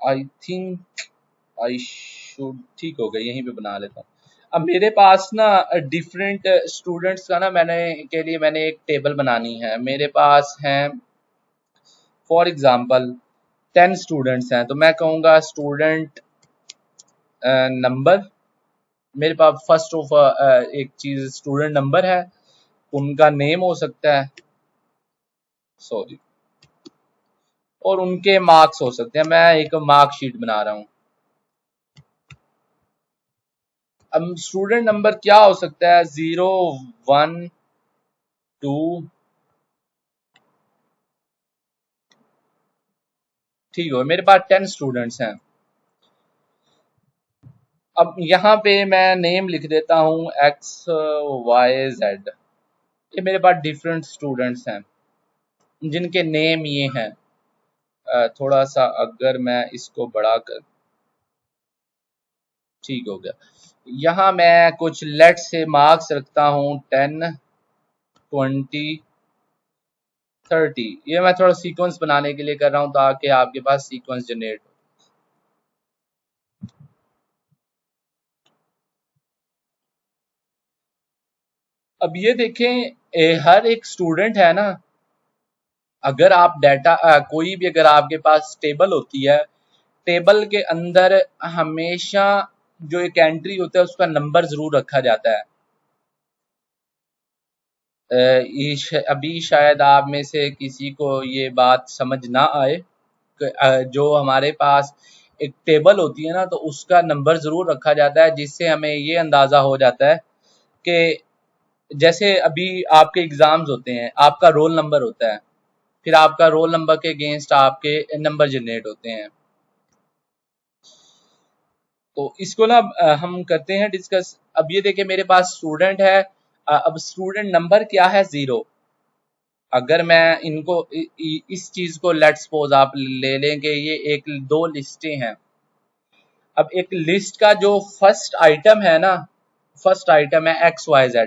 आई थिंक आई शुड, ठीक हो गया, यहीं पे बना लेता हूँ। अब मेरे पास ना डिफरेंट स्टूडेंट्स का ना मैंने एक टेबल बनानी है। मेरे पास हैं फॉर एग्जांपल 10 स्टूडेंट्स हैं, तो मैं कहूँगा स्टूडेंट नंबर। मेरे पास फर्स्ट ऑफ एक चीज स्टूडेंट नंबर है, उनका नेम हो सकता है, सॉरी, और उनके मार्क्स हो सकते हैं। मैं एक मार्कशीट बना रहा हूँ। अब स्टूडेंट नंबर क्या हो सकता है? 0, 1, 2, ठीक है, मेरे पास 10 स्टूडेंट्स हैं। अब यहाँ पे मैं नेम लिख देता हूँ XYZ। ये मेरे पास डिफरेंट स्टूडेंट्स हैं जिनके नेम ये हैं। थोड़ा सा अगर मैं इसको बढ़ाकर, ठीक हो गया। यहाँ मैं कुछ लेट से मार्क्स रखता हूँ 10, 20, 30। ये मैं थोड़ा सीक्वेंस बनाने के लिए कर रहा हूँ ताकि आपके पास सीक्वेंस जनरेट हो। अब ये देखें, हर एक स्टूडेंट है ना, अगर आप डाटा कोई भी अगर आपके पास टेबल होती है, टेबल के अंदर हमेशा जो एक एंट्री होता है उसका नंबर जरूर रखा जाता है। अभी शायद आप में से किसी को ये बात समझ ना आए कि जो हमारे पास एक टेबल होती है ना, तो उसका नंबर जरूर रखा जाता है, जिससे हमें ये अंदाजा हो जाता है कि जैसे अभी आपके एग्जाम्स होते हैं, आपका रोल नंबर होता है, फिर आपका रोल नंबर के अगेंस्ट आपके नंबर जनरेट होते हैं। तो इसको ना हम करते हैं डिस्कस। अब ये देखिए मेरे पास स्टूडेंट है, अब स्टूडेंट नंबर क्या है 0। अगर मैं इनको इस चीज को लेट्स सपोज आप ले लें कि ये एक 2 लिस्टें हैं। अब एक लिस्ट का जो फर्स्ट आइटम है ना, फर्स्ट आइटम है XYZ,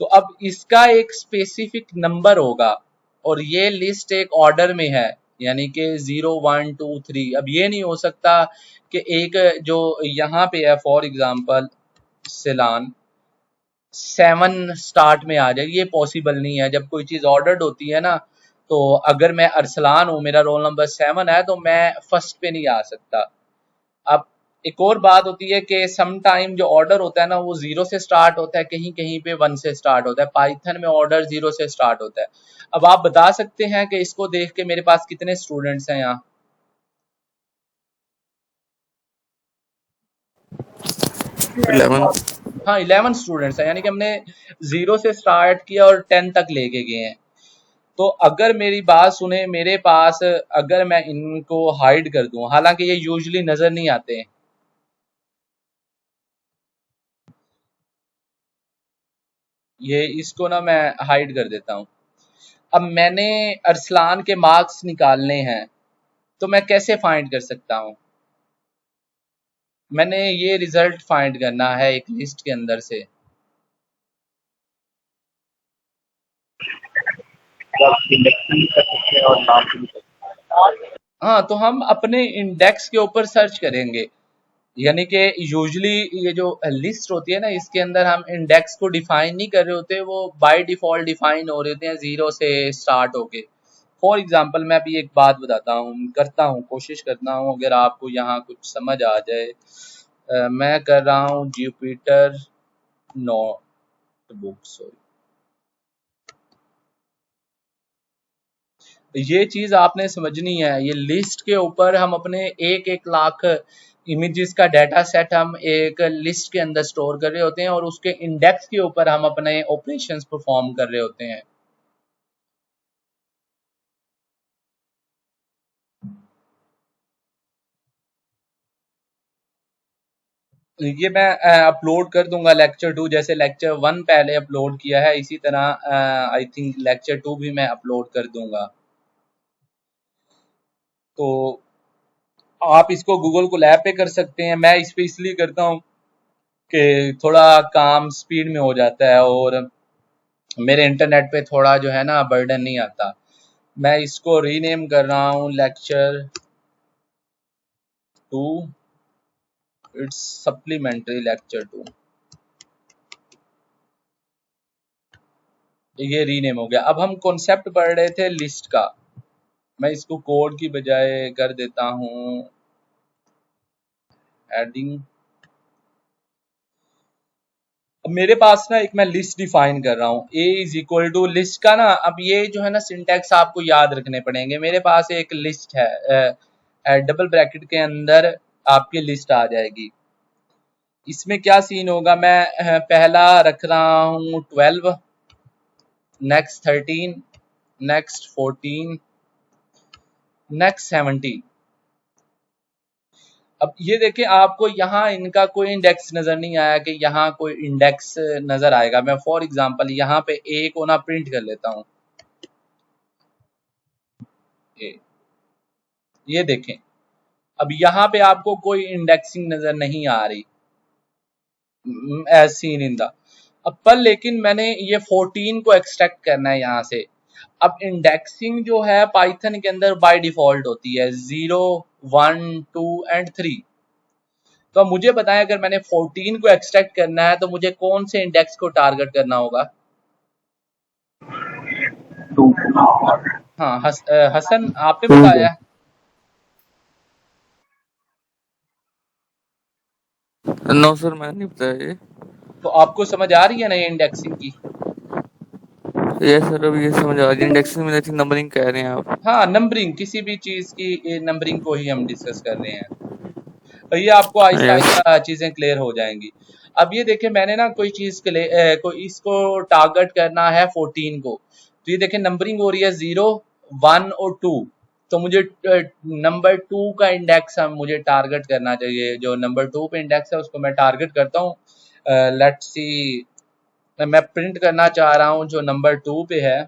तो अब इसका एक स्पेसिफिक नंबर होगा और ये लिस्ट एक ऑर्डर में है, यानी कि 0 1 2 3। अब ये नहीं हो सकता कि एक जो यहाँ पे है फॉर एग्जांपल सिलान 7 स्टार्ट में आ जाए, ये पॉसिबल नहीं है। जब कोई चीज ऑर्डर्ड होती है ना, तो अगर मैं अरसलान हूँ, मेरा रोल नंबर 7 है, तो मैं फर्स्ट पे नहीं आ सकता। अब एक और बात होती है कि सम टाइम जो ऑर्डर होता है ना, वो 0 से स्टार्ट होता है, कहीं कहीं पे 1 से स्टार्ट होता है। पाइथन में ऑर्डर 0 से स्टार्ट होता है। अब आप बता सकते हैं कि इसको देख के मेरे पास कितने स्टूडेंट्स हैं यहाँ? 11। हाँ 11 स्टूडेंट्स हैं, यानी कि हमने 0 से स्टार्ट किया और 10 तक लेके गए हैं। तो अगर मेरी बात सुने, मेरे पास अगर मैं इनको हाइड कर दूं, हालांकि ये यूजुअली नजर नहीं आते हैं, ये इसको ना मैं हाइड कर देता हूं। अब मैंने अरसलान के मार्क्स निकालने हैं, तो मैं कैसे फाइंड कर सकता हूं? मैंने ये रिजल्ट फाइंड करना है एक लिस्ट के अंदर से। हाँ, तो हम अपने इंडेक्स के ऊपर सर्च करेंगे, यानी कि यूजुअली ये जो लिस्ट होती है ना, इसके अंदर हम इंडेक्स को डिफाइन नहीं कर रहे होते, वो बाय डिफॉल्ट डिफाइन हो रहे होते हैं 0 से स्टार्ट होके। फॉर एग्जांपल मैं अभी एक बात बताता हूँ, करता हूँ, कोशिश करता हूँ अगर आपको यहाँ कुछ समझ आ जाए। मैं कर रहा हूँ जुपिटर नोटबुक, सॉरी। ये चीज आपने समझनी है, ये लिस्ट के ऊपर हम अपने 1-1 लाख इमेजेस का डाटा सेट हम एक लिस्ट के अंदर स्टोर कर रहे होते हैं और उसके इंडेक्स के ऊपर हम अपने ऑपरेशंस परफॉर्म कर रहे होते हैं। ये मैं अपलोड कर दूंगा लेक्चर 2, जैसे लेक्चर 1 पहले अपलोड किया है, इसी तरह आई थिंक लेक्चर 2 भी मैं अपलोड कर दूंगा। तो आप इसको गूगल कोलैब पे कर सकते हैं। मैं इस पे इसलिए करता हूँ कि थोड़ा काम स्पीड में हो जाता है और मेरे इंटरनेट पे थोड़ा जो है ना बर्डन नहीं आता। मैं इसको रीनेम कर रहा हूँ लेक्चर 2, इट्स सप्लीमेंट्री लेक्चर 2। ये रीनेम हो गया। अब हम कॉन्सेप्ट पढ़ रहे थे लिस्ट का, मैं इसको कोड की बजाय कर देता हूँ हेडिंग। अब मेरे पास ना एक मैं लिस्ट डिफाइन कर रहा हूँ, a is equal to list का ना। अब ये जो है ना सिंटैक्स आपको याद रखने पड़ेंगे। मेरे पास एक लिस्ट है, डबल ब्रैकेट के अंदर आपकी लिस्ट आ जाएगी। इसमें क्या सीन होगा, मैं पहला रख रहा हूँ 12, नेक्स्ट 13, नेक्स्ट 14, नेक्स्ट 17। अब ये देखिए आपको यहाँ इनका कोई इंडेक्स नजर नहीं आया कि यहाँ कोई इंडेक्स नजर आएगा। मैं फॉर एग्जांपल यहाँ पे ए को ना प्रिंट कर लेता हूँ, ये देखें। अब यहाँ पे आपको कोई इंडेक्सिंग नजर नहीं आ रही एज सीन इन द। अब पर लेकिन मैंने ये 14 को एक्सट्रैक्ट करना है यहाँ से, अब इंडेक्सिंग जो है पाइथन के अंदर बाय डिफॉल्ट होती है 0, 1, 2 एंड 3। तो अब मुझे बताएं, अगर मैंने 14 को एक्सट्रैक्ट करना है तो मुझे कौन से इंडेक्स को टारगेट करना होगा? हाँ, हसन आपने बताया। नो सर, मैंने नहीं बताया ये। तो आपको समझ आ रही है ना ये इंडेक्सिंग की? ये सर अभी ये समझ आ रही है। इंडेक्सिंग में नंबरिंग कह रहे हैं आप? हाँ, नंबरिंग, किसी भी चीज की नंबरिंग को ही हम डिस्कस कर रहे हैं। तो ये आपको आहिस्ता यस। आहिस्ता चीजें क्लियर हो जाएंगी। अब ये देखिए, मैंने ना कोई चीज के लिए कोई इसको टारगेट करना है 14 को, तो ये देखिए नंबरिंग हो रही है 0, 1 और 2। तो मुझे नंबर 2 का इंडेक्स मुझे टारगेट करना चाहिए। जो नंबर 2 पे इंडेक्स है उसको मैं टारगेट करता हूँ। लेट्स सी, मैं प्रिंट करना चाह रहा हूँ जो नंबर 2 पे है।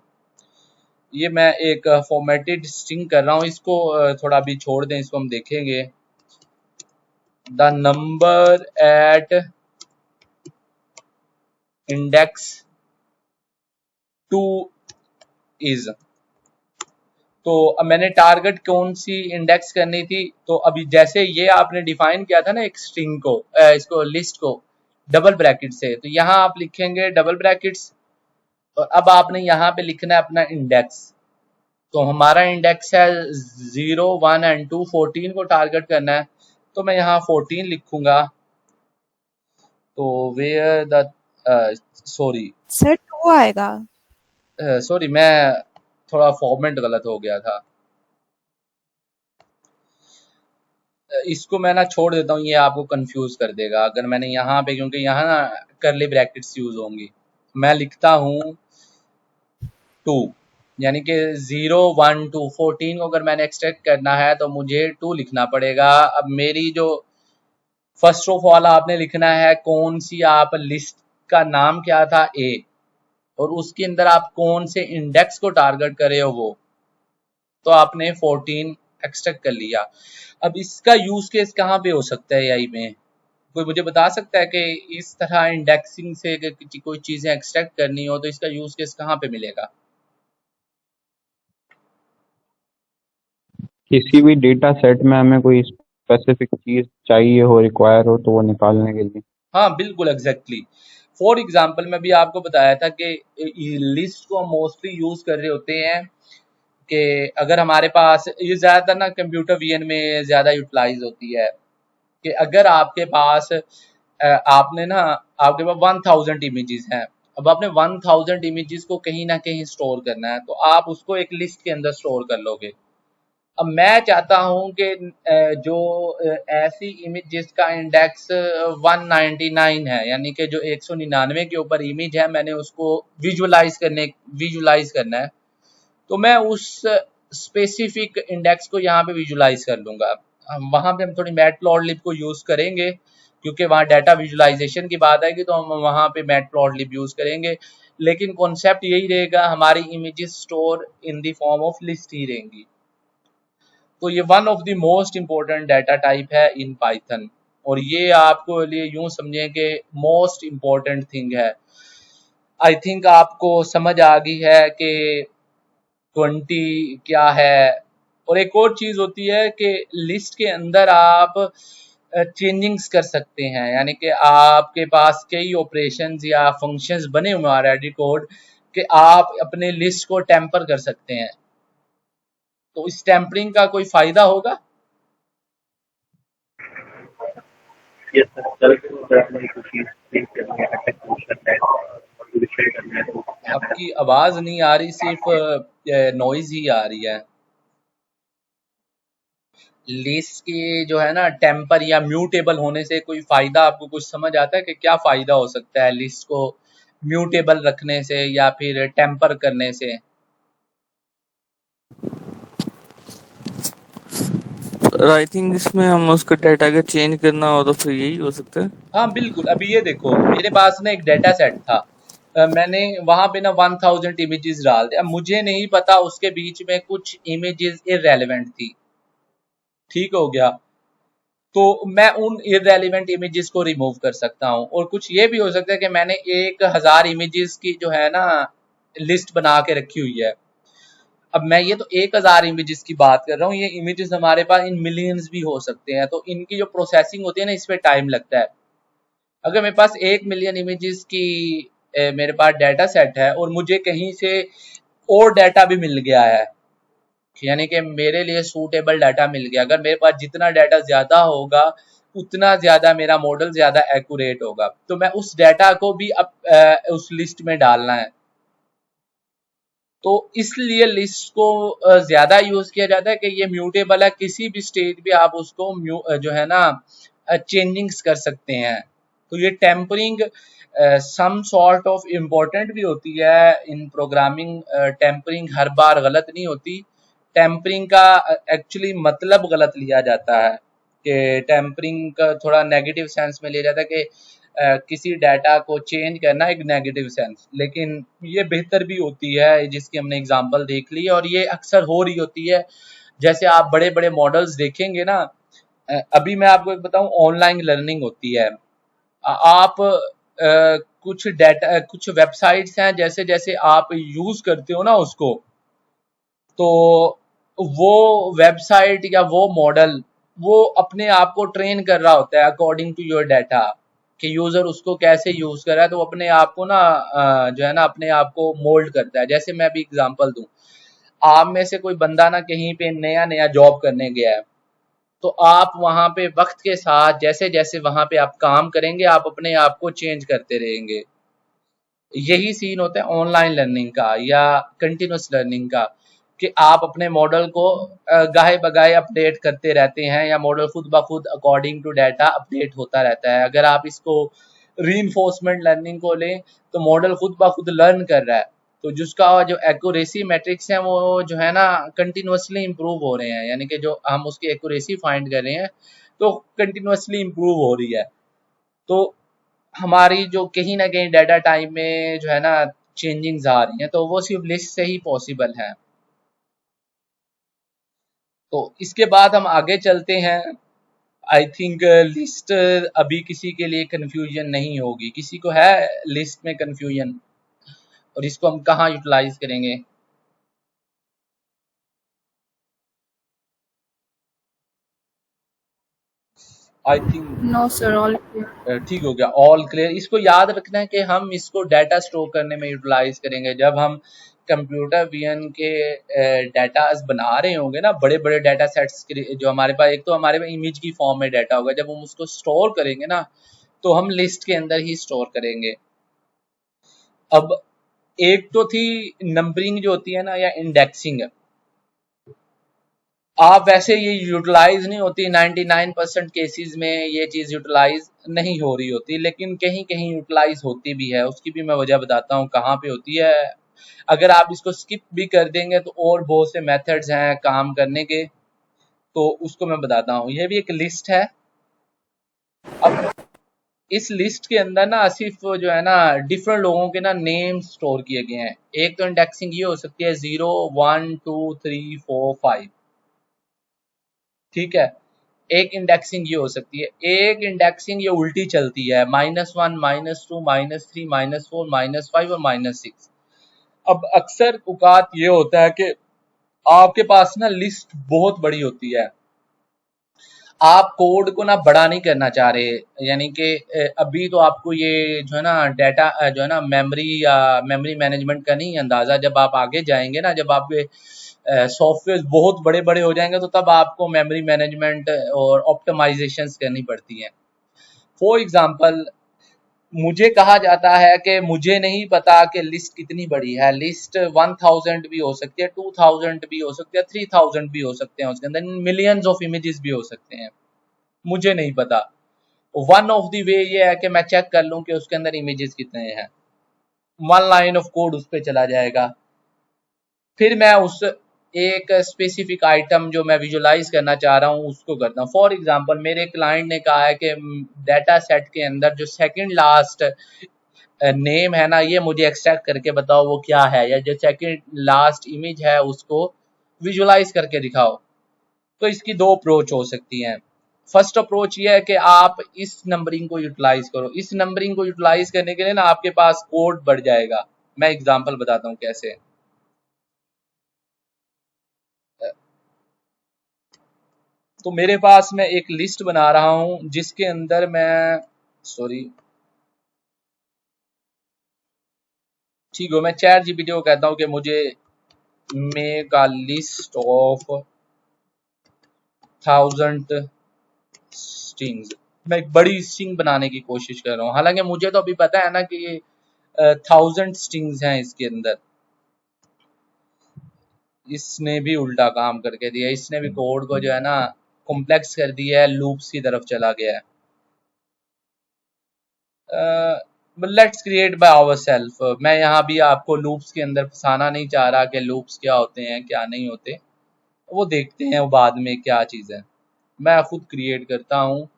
ये मैं एक फॉर्मेटेड स्ट्रिंग कर रहा हूँ, इसको थोड़ा अभी छोड़ दें, इसको हम देखेंगे। The number at index 2 is. तो अब मैंने टारगेट कौन सी इंडेक्स करनी थी, तो अभी जैसे ये आपने डिफाइन किया था ना एक स्ट्रिंग को, इसको लिस्ट को डबल ब्रैकेट से, तो यहाँ आप लिखेंगे डबल ब्रैकेट्स और अब आपने यहाँ पे लिखना है अपना इंडेक्स। तो हमारा इंडेक्स है 0, 1 एंड 2, 14 को टारगेट करना है, तो मैं यहाँ 14 लिखूंगा। तो वेयर द सॉरी सर 2 आएगा। सॉरी, मैं थोड़ा फॉर्मेट गलत हो गया था। इसको मैं ना छोड़ देता हूँ, ये आपको कंफ्यूज कर देगा अगर मैंने यहाँ पे, क्योंकि यहाँ ना करली ब्रैकेट्स यूज होंगी। मैं लिखता हूँ 2, यानी कि 0, 1, 2, 14 को अगर मैंने एक्सट्रैक्ट करना है तो मुझे 2 लिखना पड़ेगा। अब मेरी जो फर्स्ट ऑफ ऑल आपने लिखना है कौन सी आप लिस्ट का नाम क्या था, ए, और उसके अंदर आप कौन से इंडेक्स को टारगेट करे हो वो, तो आपने 14 एक्सट्रैक्ट कर लिया। अब इसका यूज केस कहाँ पे हो सकता है एआई में? कोई मुझे बता सकता है कि इस तरह इंडेक्सिंग से कोई चीजें एक्सट्रैक्ट करनी हो तो इसका यूज केस कहाँ पे मिलेगा? किसी भी डेटा सेट में हमें कोई स्पेसिफिक चीज चाहिए हो, रिक्वायर हो, तो वो निकालने के लिए। हाँ बिल्कुल, एग्जैक्टली। फॉर एग्जाम्पल मैं भी आपको बताया था कि लिस्ट को हम मोस्टली यूज कर रहे होते हैं कि अगर हमारे पास, ये ज्यादातर ना कंप्यूटर वीएन में ज्यादा यूटिलाइज होती है, कि अगर आपके पास आपने ना आपके पास 1000 इमेजेस हैं। अब आपने 1000 इमेजेस को कहीं ना कहीं स्टोर करना है, तो आप उसको एक लिस्ट के अंदर स्टोर कर लोगे। अब मैं चाहता हूं कि जो ऐसी इमेज जिसका इंडेक्स 199 है, यानी कि जो 199 के ऊपर इमेज है, मैंने उसको विजुलाइज करना है, तो मैं उस स्पेसिफिक इंडेक्स को यहाँ पे विजुलाइज कर लूंगा। वहां पे हम थोड़ी मैटप्लॉटलिब को यूज करेंगे, क्योंकि वहां डाटा विजुलाइजेशन की बात आएगी तो हम वहां पे मैटप्लॉटलिब यूज करेंगे, लेकिन कॉन्सेप्ट यही रहेगा, हमारी images store in the form of list ही रहेंगी। तो ये one of the most important data type है इन पाइथन, और ये आपको लिए यूं समझें कि मोस्ट इम्पोर्टेंट थिंग है। आई थिंक आपको समझ आ गई है कि 20 क्या है। और एक और चीज होती है कि लिस्ट के अंदर आप चेंजिंग्स कर सकते हैं, यानी कि आपके पास कई ऑपरेशंस या फंक्शंस बने हुए हैं ऑलरेडी कोड कि आप अपने लिस्ट को टेम्पर कर सकते हैं। तो इस टेम्परिंग का कोई फायदा होगा? आपकी आवाज नहीं आ रही, सिर्फ नॉइज ही आ रही है। लिस्ट के जो है ना टेम्पर या म्यूटेबल होने से कोई फायदा आपको कुछ समझ आता है कि क्या फायदा हो सकता है लिस्ट को म्यूटेबल रखने से या फिर टेम्पर करने से? आई थिंक इसमें हम उसका डाटा अगर चेंज करना हो तो फिर यही हो सकता है। हाँ बिल्कुल। अभी ये देखो, मेरे पास ना एक डाटा सेट था, मैंने वहां पे ना 1000 इमेजेस डाल दिया। अब मुझे नहीं पता उसके बीच में कुछ इमेजेस इररेलेवेंट थी, ठीक हो गया, तो मैं उन इररेलेवेंट इमेजेस को रिमूव कर सकता हूँ। और कुछ ये भी हो सकता है कि मैंने 1000 इमेजेस की जो है ना लिस्ट बना के रखी हुई है, अब मैं ये तो 1000 इमेजेस की बात कर रहा हूँ, ये इमेजेस हमारे पास इन मिलियंस भी हो सकते हैं, तो इनकी जो प्रोसेसिंग होती है ना, इस पे टाइम लगता है। अगर मेरे पास 1 मिलियन इमेजेस की मेरे पास डाटा सेट है और मुझे कहीं से और डाटा भी मिल गया है, यानी कि मेरे लिए सूटेबल डाटा मिल गया, अगर मेरे पास जितना डाटा ज्यादा होगा उतना ज्यादा मेरा मॉडल ज्यादा एक्यूरेट होगा, तो मैं उस डाटा को भी उस लिस्ट में डालना है। तो इसलिए लिस्ट को ज्यादा यूज किया जाता है कि ये म्यूटेबल है, किसी भी स्टेज पे आप उसको जो है ना चेंजिंग्स कर सकते हैं। तो ये tempering some sort of important भी होती है इन प्रोग्रामिंग। टेम्परिंग हर बार गलत नहीं होती, टेम्परिंग का एक्चुअली मतलब गलत लिया जाता है, कि टेम्परिंग का थोड़ा नेगेटिव सेंस में लिया जाता है कि किसी डाटा को चेंज करना एक नेगेटिव सेंस, लेकिन ये बेहतर भी होती है, जिसकी हमने एग्जांपल देख ली और ये अक्सर हो रही होती है। जैसे आप बड़े बड़े मॉडल्स देखेंगे ना, अभी मैं आपको एक बताऊं, ऑनलाइन लर्निंग होती है। आप कुछ डाटा, कुछ वेबसाइट्स हैं, जैसे जैसे आप यूज करते हो ना उसको, तो वो वेबसाइट या वो मॉडल वो अपने आप को ट्रेन कर रहा होता है अकॉर्डिंग टू योर डाटा, कि यूजर उसको कैसे यूज कर रहा है, तो अपने आप को ना जो है ना अपने आप को मोल्ड करता है। जैसे मैं अभी एग्जांपल दूं, आप में से कोई बंदा ना कहीं पे नया नया जॉब करने गया है, तो आप वहां पे वक्त के साथ जैसे जैसे वहां पे आप काम करेंगे, आप अपने आप को चेंज करते रहेंगे। यही सीन होता है ऑनलाइन लर्निंग का या कंटिन्यूस लर्निंग का, कि आप अपने मॉडल को गाहे बगाहे अपडेट करते रहते हैं, या मॉडल खुद ब खुद अकॉर्डिंग टू डाटा अपडेट होता रहता है। अगर आप इसको रीइंफोर्समेंट लर्निंग को लें, तो मॉडल खुद ब खुद लर्न कर रहा है, तो जिसका जो एक्यूरेसी मैट्रिक्स है वो जो है ना कंटिन्यूसली इंप्रूव हो रहे हैं, यानी कि जो हम उसकी एक्यूरेसी फाइंड कर रहे हैं तो कंटिन्यूसली इंप्रूव हो रही है। तो हमारी जो कहीं ना कहीं डाटा टाइप में जो है ना चेंजिंग्स आ रही हैं, तो वो सिर्फ लिस्ट से ही पॉसिबल है। तो इसके बाद हम आगे चलते हैं। आई थिंक लिस्ट अभी किसी के लिए कंफ्यूजन नहीं होगी। किसी को है लिस्ट में कंफ्यूजन, और इसको हम कहाँ यूटिलाइज करेंगे? I think No, sir, all clear. ठीक हो गया, ऑल क्लियर। इसको याद रखना है कि हम इसको डाटा स्टोर करने में यूटिलाइज करेंगे। जब हम कंप्यूटर विजन के डाटाज बना रहे होंगे ना, बड़े बड़े डाटा सेट्स जो हमारे पास, एक तो हमारे पास इमेज की फॉर्म में डाटा होगा, जब हम उसको स्टोर करेंगे ना, तो हम लिस्ट के अंदर ही स्टोर करेंगे। अब एक तो थी नंबरिंग जो होती है ना, या इंडेक्सिंग। आप वैसे ये यूटिलाइज नहीं होती, 99% केसेस में ये चीज यूटिलाइज नहीं हो रही होती, लेकिन कहीं कहीं यूटिलाइज होती भी है। उसकी भी मैं वजह बताता हूँ कहाँ पे होती है। अगर आप इसको स्किप भी कर देंगे तो और बहुत से मेथड्स हैं काम करने के, तो उसको मैं बताता हूँ। ये भी एक लिस्ट है। अब इस लिस्ट के अंदर ना सिर्फ जो है ना डिफरेंट लोगों के ना नेम स्टोर किए गए हैं। एक तो इंडेक्सिंग ये हो सकती है 0 1 2 3 4 5, ठीक है। एक इंडेक्सिंग ये हो सकती है, एक इंडेक्सिंग ये उल्टी चलती है, -1 -2 -3 -4 -5 और -6। अब अक्सर औकात ये होता है कि आपके पास ना लिस्ट बहुत बड़ी होती है, आप कोड को ना बड़ा नहीं करना चाह रहे, यानी कि अभी तो आपको ये जो है ना डाटा जो है ना मेमोरी या मेमोरी मैनेजमेंट का नहीं अंदाजा। जब आप आगे जाएंगे ना, जब आपके सॉफ्टवेयर बहुत बड़े बड़े हो जाएंगे, तो तब आपको मेमोरी मैनेजमेंट और ऑप्टिमाइजेशंस करनी पड़ती हैं। फॉर एग्जांपल, मुझे कहा जाता है कि मुझे नहीं पता कि लिस्ट कितनी बड़ी है। लिस्ट 1000 भी हो सकती है, 2000 भी हो सकती है, 3000 भी हो सकते हैं, उसके अंदर मिलियंस ऑफ इमेजेस भी हो सकते हैं, मुझे नहीं पता। वन ऑफ द वे ये है कि मैं चेक कर लूं कि उसके अंदर इमेजेस कितने हैं। 1 लाइन ऑफ कोड उस पर चला जाएगा, फिर मैं उस एक स्पेसिफिक आइटम जो मैं विजुलाइज करना चाह रहा हूँ उसको करता हूँ। फॉर एग्जांपल, मेरे क्लाइंट ने कहा है कि डाटा सेट के अंदर जो सेकंड लास्ट नेम है ना, ये मुझे एक्सट्रैक्ट करके बताओ वो क्या है, या जो सेकंड लास्ट इमेज है उसको विजुलाइज करके दिखाओ। तो इसकी दो अप्रोच हो सकती हैं। फर्स्ट अप्रोच ये है कि आप इस नंबरिंग को यूटिलाइज करो। इस नंबरिंग को यूटिलाइज करने के लिए ना आपके पास कोड बढ़ जाएगा। मैं एग्जांपल बताता हूँ कैसे। तो मेरे पास मैं एक लिस्ट बना रहा हूं जिसके अंदर मैं सॉरी ठीक हो, मैं चैट जीपीटी को कहता हूं कि मुझे make a list of 1000 strings. मैं एक बड़ी स्ट्रिंग बनाने की कोशिश कर रहा हूँ, हालांकि मुझे तो अभी पता है ना कि ये 1000 स्ट्रिंग्स हैं इसके अंदर। इसने भी उल्टा काम करके दिया, इसने भी कोड को जो है ना कॉम्प्लेक्स कर दिया है, लूप्स की तरफ चला गया है। Let's create by ourself. मैं यहाँ भी आपको लूप्स के अंदर फंसाना नहीं चाह रहा कि लूप्स क्या होते हैं क्या नहीं होते, वो देखते हैं वो बाद में क्या चीज़ है। मैं खुद क्रिएट करता हूँ।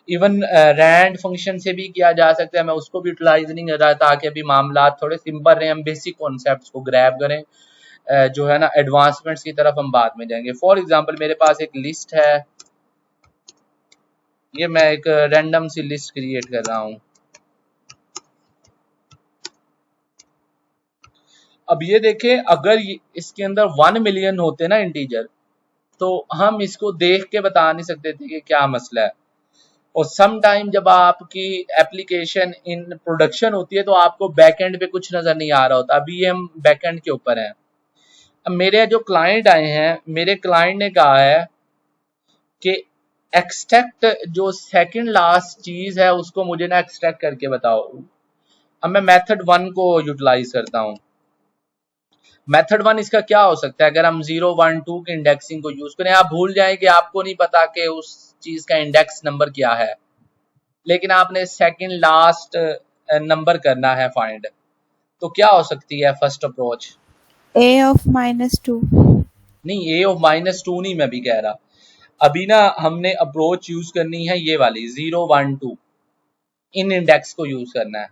इवन रैंड फंक्शन से भी किया जा सकता है, मैं उसको भी यूटिलाइज नहीं कर रहा ताकि अभी मामला थोड़े सिंपल रहे, हम बेसिक कॉन्सेप्ट्स को ग्रैब करें। जो है ना एडवांसमेंट्स की तरफ हम बाद में जाएंगे। फॉर एग्जांपल मेरे पास एक लिस्ट है, ये मैं एक रैंडम सी लिस्ट क्रिएट कर रहा हूँ। अब ये देखें, अगर इसके अंदर 1 मिलियन होते ना इंटीजर, तो हम इसको देख के बता नहीं सकते थे कि क्या मसला है। और सम टाइम जब आपकी एप्लीकेशन इन प्रोडक्शन होती है तो आपको बैकएंड पे कुछ नजर नहीं आ रहा होता। अभी हम बैकएंड के ऊपर हैं। अब मेरे जो क्लाइंट आए हैं, मेरे क्लाइंट ने कहा है कि एक्सट्रैक्ट जो सेकंड लास्ट चीज है उसको मुझे ना एक्सट्रैक्ट करके बताओ। अब मैं मेथड 1 को यूटिलाइज करता हूँ। मेथड 1 इसका क्या हो सकता है? अगर हम 0 1 2 के इंडेक्सिंग को यूज करें, आप भूल जाएं कि आपको नहीं पता कि उस चीज का इंडेक्स नंबर क्या है, लेकिन आपने सेकंड लास्ट नंबर करना है फाइंड, तो क्या हो सकती है फर्स्ट अप्रोच? A of -2। नहीं, ए ऑफ -2 नहीं मैं भी कह रहा। अभी ना हमने अप्रोच यूज करनी है ये वाली 0 1 2, इन इंडेक्स को यूज करना है।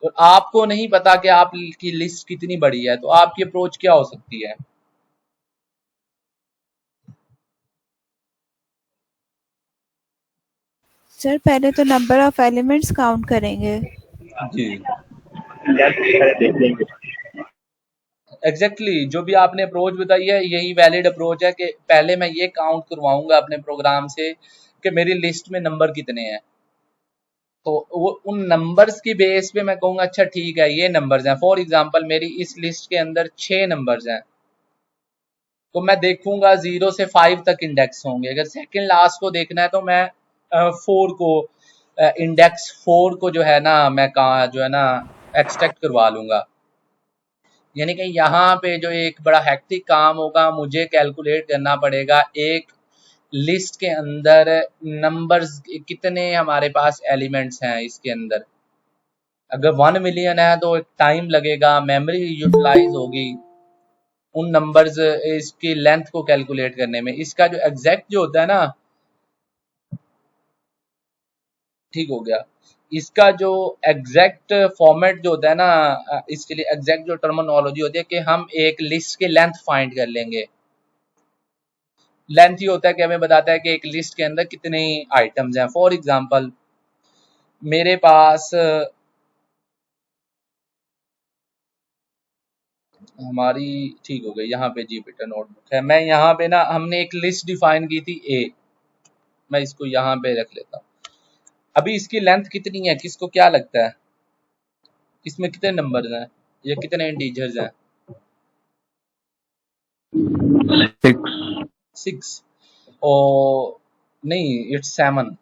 और आपको नहीं पता कि आपकी लिस्ट कितनी बड़ी है, तो आपकी अप्रोच क्या हो सकती है? सर पहले तो नंबर ऑफ एलिमेंट्स काउंट करेंगे। जी एग्जैक्टली जो भी आपने अप्रोच बताई है यही वैलिड अप्रोच है कि पहले मैं ये काउंट करवाऊंगा अपने प्रोग्राम से कि मेरी लिस्ट में नंबर कितने हैं। तो वो उन नंबर्स की बेस पे मैं कहूंगा अच्छा ठीक है ये नंबर्स हैं। फॉर एग्जांपल मेरी इस लिस्ट के अंदर 6 नंबर्स हैं, तो मैं देखूंगा 0 से 5 तक इंडेक्स होंगे। अगर सेकंड लास्ट को देखना है तो मैं 4 को इंडेक्स 4 को जो है ना मैं कहा जो है ना एक्सट्रैक्ट करवा लूंगा। यानी कि यहाँ पे जो एक बड़ा हेक्टिक काम होगा, मुझे कैलकुलेट करना पड़ेगा एक लिस्ट के अंदर नंबर्स कितने हमारे पास एलिमेंट्स हैं इसके अंदर। अगर 1 मिलियन है तो एक टाइम लगेगा, मेमोरी यूटिलाइज होगी उन नंबर्स इसकी लेंथ को कैलकुलेट करने में। इसका जो एग्जैक्ट जो होता है ना, ठीक हो गया, इसका जो एग्जैक्ट फॉर्मेट जो होता है ना, इसके लिए एग्जैक्ट जो टर्मिनोलॉजी होती है कि हम एक लिस्ट की लेंथ फाइंड कर लेंगे। लेंथ ही होता है कि हमें बताता है कि एक लिस्ट के अंदर कितने आइटम्स हैं। फॉर एग्जांपल मेरे पास हमारी ठीक हो गई, यहाँ पे जीपीटर नोटबुक है। मैं यहाँ पे ना हमने एक लिस्ट डिफाइन की थी ए, मैं इसको यहाँ पे रख लेता हूँ। अभी इसकी लेंथ कितनी है किसको क्या लगता है? इसमें कितने नंबर्स हैं या कितने इंटीजर्स हैं? 6 और नहीं, इट्स 7।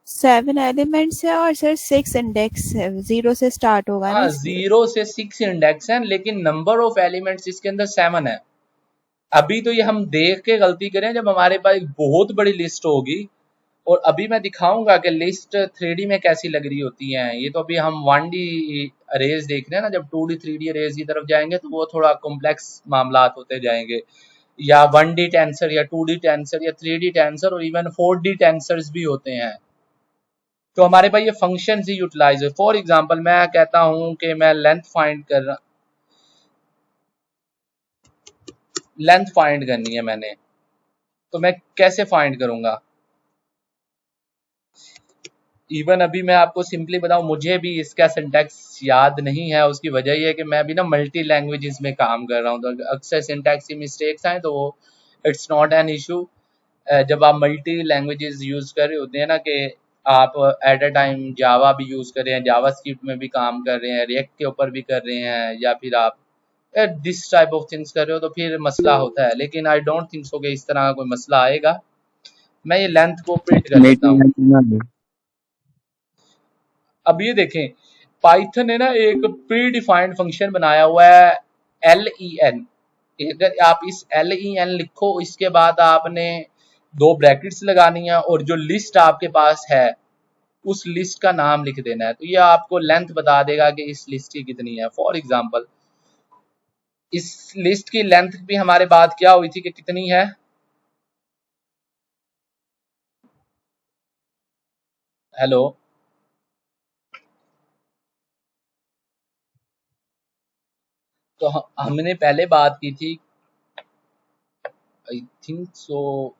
7 एलिमेंट्स है और सर 6 इंडेक्स है, 0 से स्टार्ट होगा ना हाँ, इसलिए। 0 से 6 इंडेक्स हैं, लेकिन नंबर ऑफ एलिमेंट्स इसके अंदर 7 है। अभी तो ये हम देख के गलती करें जब हमारे पास एक बहुत बड़ी लिस्ट होगी। और अभी मैं दिखाऊंगा कि लिस्ट 3D में कैसी लग रही होती है। ये तो अभी हम 1D अरेज देख रहे हैं ना, जब 2D 3D अरेज की तरफ जाएंगे तो वो थोड़ा कॉम्प्लेक्स मामलात होते जाएंगे, या 1D टेंसर या 2D टेंसर या 3D टेंसर और इवन 4D टेंसर्स भी होते हैं। तो हमारे पास ये फंक्शन ही यूटिलाइज है। फॉर एग्जांपल मैं कहता हूं कि मैं लेंथ फाइंड करनी है मैंने, तो मैं कैसे फाइंड करूंगा? इवन अभी मैं आपको सिंपली बताऊं, मुझे भी इसका सिंटैक्स याद नहीं है। उसकी वजह ये है कि मैं भी ना मल्टी लैंग्वेजेस में काम कर रहा हूं, तो अक्सर सिंटैक्स की मिस्टेक्स आए तो वो इट्स नॉट एन इशू। जब आप मल्टी लैंग्वेजेस यूज कर रहे होते हैं ना, कि आप एट अ टाइम जावा भी यूज कर रहे हैं, जावास्क्रिप्ट में भी काम कर रहे हैं, रिएक्ट के ऊपर भी कर रहे हैं, या फिर आप दिस टाइप ऑफ थिंग्स कर रहे हो, तो फिर मसला होता है। लेकिन आई डोंट थिंक सो कि इस तरह का कोई मसला आएगा। मैं ये लेंथ को प्रिंट कर लेता हूँ। अब ये देखें, पाइथन ने ना एक प्री डिफाइंड फंक्शन बनाया हुआ है len। अगर आप इस len लिखो, इसके बाद आपने 2 ब्रैकेट्स लगानी है और जो लिस्ट आपके पास है उस लिस्ट का नाम लिख देना है। तो ये आपको लेंथ बता देगा कि इस लिस्ट की कितनी है। फॉर एग्जांपल, इस लिस्ट की लेंथ भी हमारे बात क्या हुई थी कि कितनी है। हेलो, तो हमने पहले बात की थी, आई थिंक सो,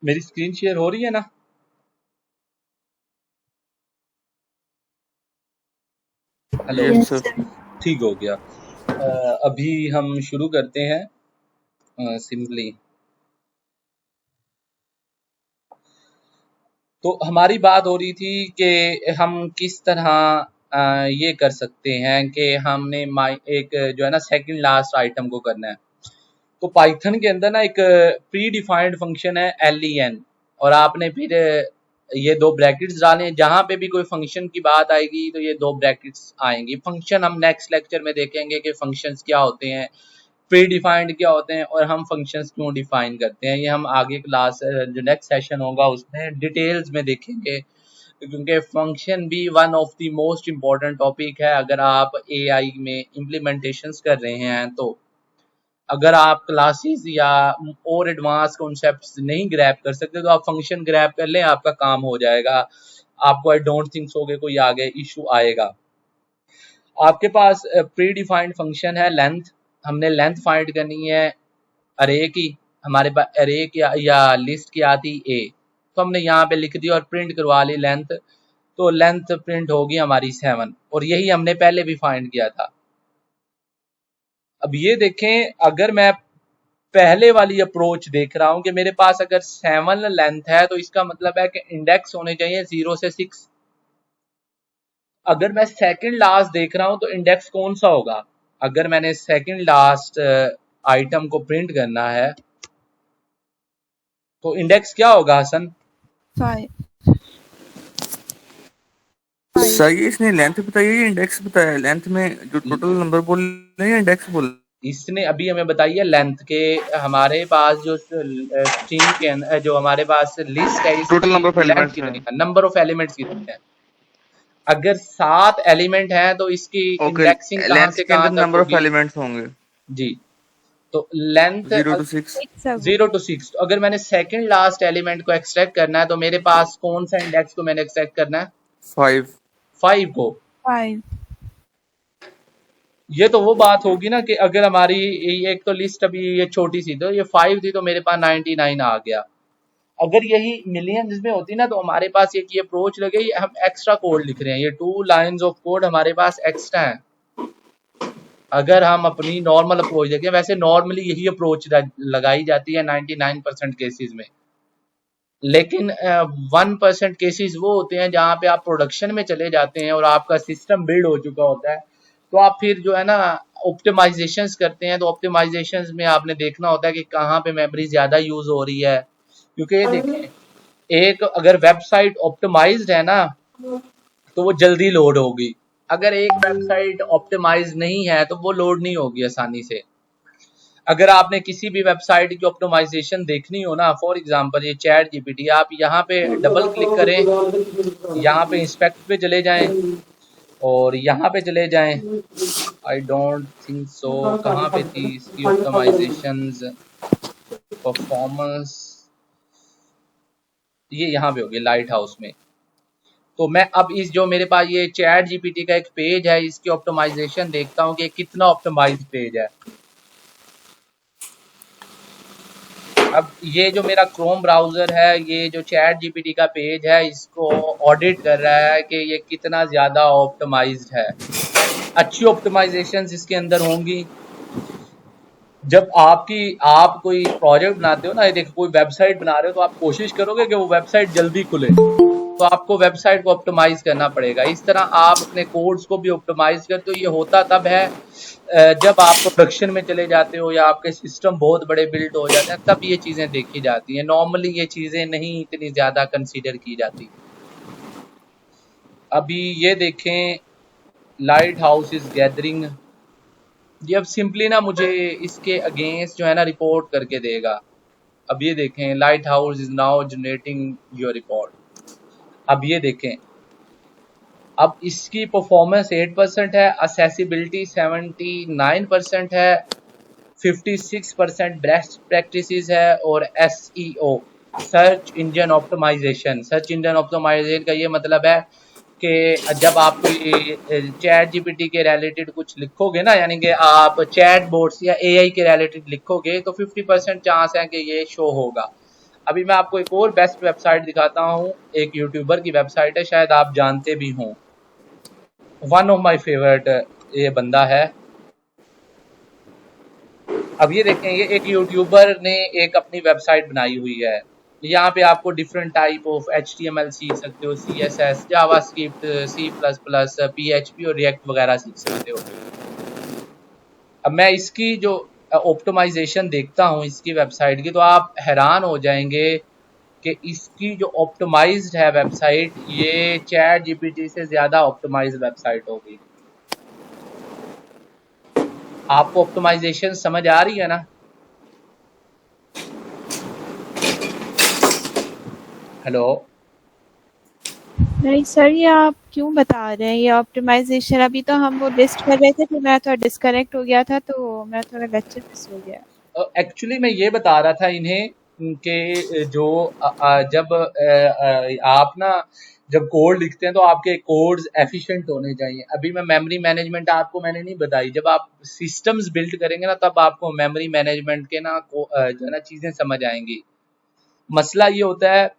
मेरी स्क्रीन शेयर हो रही है ना? Hello, yes sir. ठीक हो गया। अभी हम शुरू करते हैं सिंपली। तो हमारी बात हो रही थी कि हम किस तरह ये कर सकते हैं कि हमने एक जो है ना सेकंड लास्ट आइटम को करना है। तो पाइथन के अंदर ना एक प्री डिफाइंड फंक्शन है len, और आपने फिर ये 2 ब्रैकेट्स डाले। जहां पे भी कोई फंक्शन की बात आएगी तो ये 2 ब्रैकेट्स आएंगी। फंक्शन हम नेक्स्ट लेक्चर में देखेंगे कि फंक्शंस क्या होते हैं, प्री डिफाइंड क्या होते हैं, और हम फंक्शंस क्यों डिफाइन करते हैं। ये हम आगे क्लास जो नेक्स्ट सेशन होगा उसमें डिटेल्स में देखेंगे, क्योंकि फंक्शन भी one of the most important topic है अगर आप एआई में इम्प्लीमेंटेशंस कर रहे हैं। तो अगर आप क्लासेस या और एडवांस कॉन्सेप्ट्स नहीं ग्रैब कर सकते तो आप फंक्शन ग्रैब कर लें, आपका काम हो जाएगा। आपको आई डोंट थिंक सो कि कोई आगे इशू आएगा। आपके पास प्री डिफाइंड फंक्शन है लेंथ। हमने लेंथ फाइंड करनी है अरे की। हमारे पास अरे या लिस्ट की आती ए, तो हमने यहाँ पे लिख दिया और प्रिंट करवा ली लेंथ। तो लेंथ प्रिंट होगी हमारी 7, और यही हमने पहले भी फाइंड किया था। अब ये देखें, अगर मैं पहले वाली अप्रोच देख रहा हूं कि मेरे पास अगर 7 लेंथ है तो इसका मतलब है कि इंडेक्स होने चाहिए 0 से 6। अगर मैं सेकंड लास्ट देख रहा हूं तो इंडेक्स कौन सा होगा? अगर मैंने सेकंड लास्ट आइटम को प्रिंट करना है तो इंडेक्स क्या होगा हसन? 5 सर ये इसने लेंथ बताई है, इंडेक्स बताया? लेंथ में जो टोटल नंबर बोल रहे हैं इंडेक्स बोल? इसने अभी हमें बताई है लेंथ के। हमारे पास जो स्ट्रिंग के जो हमारे पास लिस्ट है total number of length elements कितनी है। है, नंबर ऑफ एलिमेंट्स कितने हैं। अगर 7 एलिमेंट हैं तो इसकी ओके, इंडेक्सिंग कहाँ लेंथ से के अंदर कहाँ तक नंबर ऑफ होगी? एलिमेंट्स होंगे जी, तो लेंथ 0 to 6। 0 to 6। तो अगर मैंने सेकंड लास्ट एलिमेंट को एक्सट्रैक्ट करना है तो मेरे पास कौन सा इंडेक्स को मैंने एक्सट्रैक्ट करना है? 5। 5 को। 5 ये तो वो बात होगी ना कि अगर हमारी एक तो लिस्ट अभी ये छोटी सी, तो ये 5 थी तो मेरे पास 99 आ गया। अगर यही मिलियंस में होती ना तो हमारे पास एक ये अप्रोच लगे, ये हम एक्स्ट्रा कोड लिख रहे हैं, ये 2 लाइंस ऑफ कोड हमारे पास एक्स्ट्रा है। अगर हम अपनी नॉर्मल अप्रोच देखें, वैसे नॉर्मली यही अप्रोच लगाई जाती है 99% केसेस में, लेकिन 1% केसेस वो होते हैं जहाँ पे आप प्रोडक्शन में चले जाते हैं और आपका सिस्टम बिल्ड हो चुका होता है, तो आप फिर जो है ना ऑप्टिमाइजेशंस करते हैं। तो ऑप्टिमाइजेशंस में आपने देखना होता है कि कहाँ पे मेमोरी ज़्यादा यूज़ हो रही है, क्योंकि ये देखें, एक अगर वेबसाइट ऑप्टिमाइज्ड है ना तो वो जल्दी लोड होगी। अगर एक वेबसाइट ऑप्टिमाइज नहीं है तो वो लोड नहीं होगी आसानी से। अगर आपने किसी भी वेबसाइट की ऑप्टिमाइजेशन देखनी हो ना, फॉर एग्जांपल ये चैट जीपीटी, आप यहाँ पे डबल क्लिक करें, यहाँ पे इंस्पेक्ट पे चले जाएं और यहाँ पे चले जाएं। आई डोंट थिंक सो, कहाँ पे थी इसकी ऑप्टिमाइजेशंस, परफॉर्मेंस, ये यहाँ पे होगी लाइट हाउस में। तो मैं अब इस जो मेरे पास ये चैट जीपीटी का एक पेज है, इसकी ऑप्टिमाइजेशन देखता हूँ कि कितना ऑप्टिमाइज्ड पेज है। अब ये जो मेरा क्रोम ब्राउजर है, ये जो चैट जीपीटी का पेज है, इसको ऑडिट कर रहा है कि ये कितना ज़्यादा ऑप्टिमाइज्ड है। अच्छी ऑप्टिमाइजेशंस इसके अंदर होंगी। जब आप कोई प्रोजेक्ट बनाते हो ना, ये देखो कोई वेबसाइट बना रहे हो तो आप कोशिश करोगे कि वो वेबसाइट जल्दी खुले, तो आपको वेबसाइट को ऑप्टिमाइज करना पड़ेगा। इस तरह आप अपने कोड्स को भी ऑप्टिमाइज करते हो। ये होता तब है जब आप प्रोडक्शन में चले जाते हो या आपके सिस्टम बहुत बड़े बिल्ड हो जाते हैं, तब ये चीज़ें देखी जाती हैं। नॉर्मली ये चीज़ें नहीं इतनी ज़्यादा कंसीडर की जाती। अभी ये देखें, लाइट हाउस इज गैदरिंग, ये अब सिंपली ना मुझे इसके अगेंस्ट जो है ना रिपोर्ट करके देगा। अब ये देखें, light house is now generating your report. अब ये देखें, अब इसकी परफॉर्मेंस 8% है, असेसिबिलिटी 79% है, 56% बेस्ट प्रैक्टिसेस है, और SEO search engine optimisation. Search engine optimisation का ये मतलब है कि जब आप कोई चैट जीपीटी के रिलेटेड कुछ लिखोगे ना, यानी कि आप चैट बोट्स या AI के रिलेटेड लिखोगे तो 50% चांस है कि ये शो होगा। अभी मैं आपको एक और बेस्ट वेबसाइट दिखाता हूँ, एक यूट्यूबर की वेबसाइट है, शायद आप जानते भी हों। वन ऑफ माय फेवरेट ये बंदा है। अब ये देखें, ये एक यूट्यूबर ने एक अपनी वेबसाइट बनाई हुई है। यहाँ पे आपको डिफरेंट टाइप ऑफ HTML सीख सकते हो, CSS, जावास्क्रिप्ट, C++, PHP और रिएक्ट वगैरह सीख सकते हो। अब मैं इसकी जो ऑप्टिमाइजेशन देखता हूँ इसकी वेबसाइट की, तो आप हैरान हो जाएंगे कि इसकी जो ऑप्टिमाइज्ड है वेबसाइट, ये चैट जीपीटी से ज़्यादा ऑप्टिमाइज्ड वेबसाइट होगी। आपको ऑप्टिमाइजेशन समझ आ रही है ना? हेलो, नहीं सर, ये आप क्यों बता रहे हैं ये ऑप्टिमाइजेशन? अभी तो हम वो लिस्ट कर रहे थे, फिर मैं थोड़ा डिस्कनेक्ट हो गया था तो मैं थोड़ा लेक्चर मिस हो गया। एक्चुअली मैं ये बता रहा था इन्हें कि जो जब आप ना जब कोड लिखते हैं तो आपके कोड्स एफिशिएंट होने चाहिए। अभी मैं मेमोरी मैनेजमेंट आपको मैंने नहीं बताई, जब आप सिस्टम्स बिल्ड करेंगे ना तब आपको मेमोरी मैनेजमेंट के ना जो है ना चीज़ें समझ आएंगी। मसला ये होता है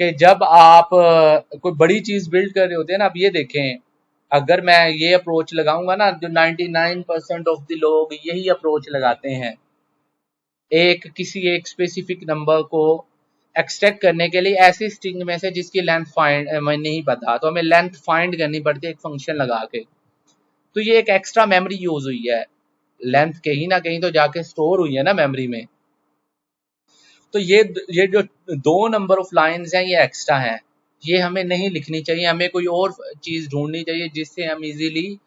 कि जब आप कोई बड़ी चीज़ बिल्ड कर रहे होते हैं ना, अब ये देखें अगर मैं ये अप्रोच लगाऊंगा ना, जो 99% ऑफ द लोग यही अप्रोच लगाते हैं, किसी एक स्पेसिफिक नंबर को एक्सट्रैक्ट करने के लिए ऐसी स्ट्रिंग में से जिसकी लेंथ फाइंड हमें नहीं पता, तो हमें लेंथ फाइंड करनी पड़ती है एक फंक्शन लगा के। तो ये एक एक्स्ट्रा मेमोरी यूज हुई है, लेंथ कहीं ना कहीं तो जाके स्टोर हुई है ना मेमोरी में। तो ये जो 2 नंबर ऑफ लाइंस हैं ये एक्स्ट्रा हैं, ये हमें नहीं लिखनी चाहिए। हमें कोई और चीज ढूंढनी चाहिए जिससे हम इजीली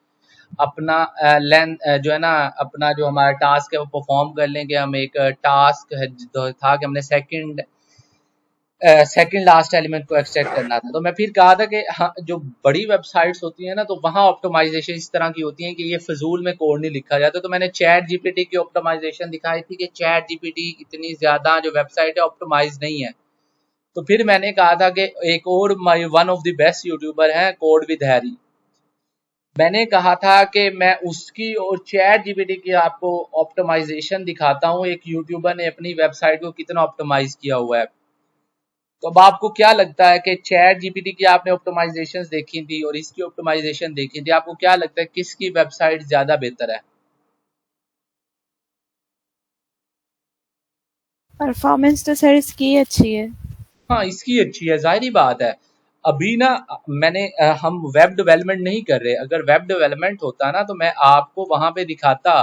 अपना लेंथ जो है ना, अपना जो हमारा टास्क है वो परफॉर्म कर लेंगे। हम एक टास्क था कि हमने सेकंड लास्ट एलिमेंट को एक्सट्रैक्ट करना था। तो मैं फिर कहा था कि हाँ, जो बड़ी वेबसाइट्स होती है ना, तो वहाँ ऑप्टिमाइजेशन इस तरह की होती है कि ये फिजूल में कोड नहीं लिखा जाता। तो मैंने चैट जीपीटी की ऑप्टिमाइजेशन दिखाई थी कि चैट जीपीटी इतनी ज्यादा जो वेबसाइट है ऑप्टिमाइज नहीं है। तो फिर मैंने कहा था कि एक और one of the best YouTuber है कोड विद हैरी, मैंने कहा था कि मैं उसकी और चैट जीपीटी की आपको ऑप्टिमाइजेशन दिखाता हूँ, एक यूट्यूबर ने अपनी वेबसाइट को कितना ऑप्टिमाइज किया हुआ है। तो अब आपको क्या लगता है कि चैट जीपीटी की आपने ऑप्टिमाइजेशंस देखी थी और इसकी ऑप्टिमाइजेशन देखी थी, आपको क्या लगता है किसकी वेबसाइट ज्यादा बेहतर है? परफॉर्मेंस तो सर इसकी अच्छी है। हाँ, इसकी अच्छी है, जाहिर बात है। अभी ना हम वेब डेवलपमेंट नहीं कर रहे। अगर वेब डेवलपमेंट होता ना तो मैं आपको वहां पे दिखाता।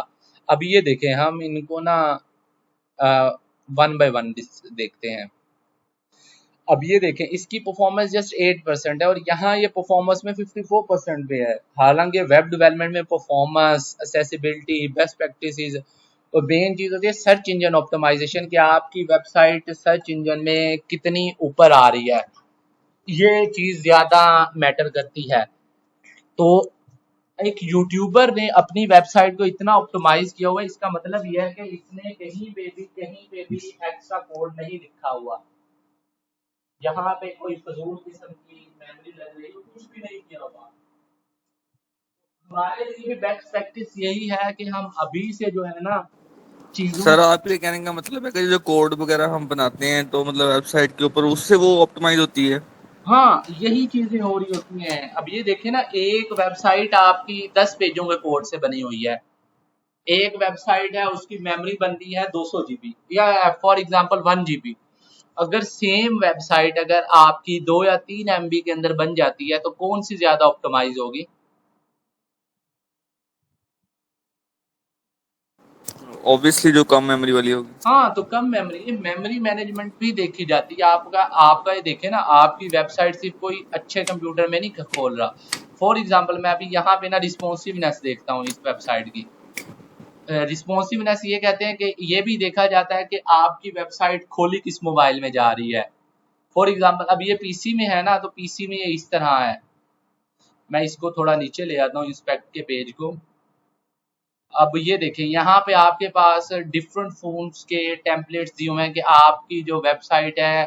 अभी ये देखें, हम इनको ना वन बाय वन देखते हैं। अब ये देखें, इसकी परफॉर्मेंस जस्ट 8% है और यहाँ ये परफॉर्मेंस में 54% पे है। हालांकि वेब डेवलपमेंट में परफॉर्मेंस, एक्सेसिबिलिटी, बेस्ट प्रैक्टिसेस और मेन चीज होती है सर्च इंजन ऑप्टिमाइजेशन, कि आपकी वेबसाइट सर्च इंजन में कितनी ऊपर आ रही है, ये चीज ज्यादा मैटर करती है। तो एक यूट्यूबर ने अपनी वेबसाइट को इतना ऑप्टिमाइज किया हुआ है, इसका मतलब यह है कि इसने कहीं पे भी एक्स्ट्रा कोड नहीं लिखा हुआ, यहाँ पे कोई फजूल किस्म की मेमोरी लग रही हो, कुछ भी नहीं किया हुआ। हमारे लिए भी बेस्ट प्रैक्टिस यही है कि हम अभी से जो है ना चीजों सर आपके कहने का मतलब है कि जो कोड वगैरह हम बनाते हैं तो मतलब वेबसाइट के ऊपर उससे वो ऑप्टिमाइज होती है। हाँ, यही चीजें हो रही होती हैं। अब ये देखें ना, एक वेबसाइट आपकी 10 पेजों के कोड से बनी हुई है। एक वेबसाइट है उसकी मेमोरी बनती है 200 जीबी या फॉर एग्जांपल 1 जीबी। अगर सेम वेबसाइट अगर आपकी 2 या 3 एमबी के अंदर बन जाती है तो कौन सी ज्यादा ऑप्टिमाइज होगी? ऑब्वियसली जो कम मेमोरी वाली होगी। हाँ, तो कम मेमोरी मैनेजमेंट भी देखी जाती है। आपका ये देखे ना, आपकी वेबसाइट सिर्फ कोई अच्छे कंप्यूटर में नहीं खोल रहा। फॉर एग्जांपल मैं अभी यहाँ पे ना रिस्पॉन्सिवनेस देखता हूँ इस वेबसाइट की। रिस्पॉन्सिवनेस ये कहते हैं कि ये भी देखा जाता है कि आपकी वेबसाइट खोली किस मोबाइल में जा रही है। फॉर एग्जांपल अब ये पीसी में है ना, तो पीसी में ये इस तरह है। मैं इसको थोड़ा नीचे ले आता हूँ इंस्पेक्ट के पेज को। अब ये देखें, यहाँ पे आपके पास डिफरेंट फोन्स के टेम्पलेट्स दिए हुए हैं कि आपकी जो वेबसाइट है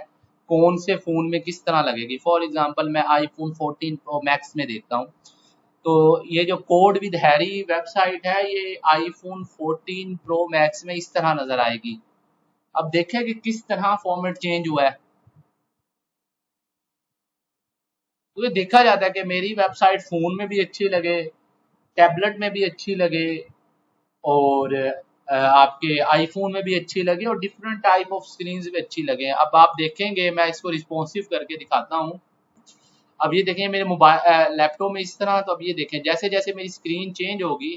कौन से फोन में किस तरह लगेगी। फॉर एग्जांपल मैं आईफोन 14 प्रो मैक्स में देखता हूँ, तो ये जो कोड विद हैरी वेबसाइट है ये आईफोन 14 प्रो मैक्स में इस तरह नजर आएगी। अब देखें कि किस तरह फॉर्मेट चेंज हुआ है। तो ये देखा जाता है कि मेरी वेबसाइट फोन में भी अच्छी लगे, टैबलेट में भी अच्छी लगे और आपके आईफोन में भी अच्छी लगे और डिफरेंट टाइप ऑफ स्क्रीन भी अच्छी लगे। अब आप देखेंगे, मैं इसको रिस्पॉन्सिव करके दिखाता हूँ। अब ये देखें मेरे मोबाइल लैपटॉप में इस तरह। तो अब ये देखें, जैसे जैसे मेरी स्क्रीन चेंज होगी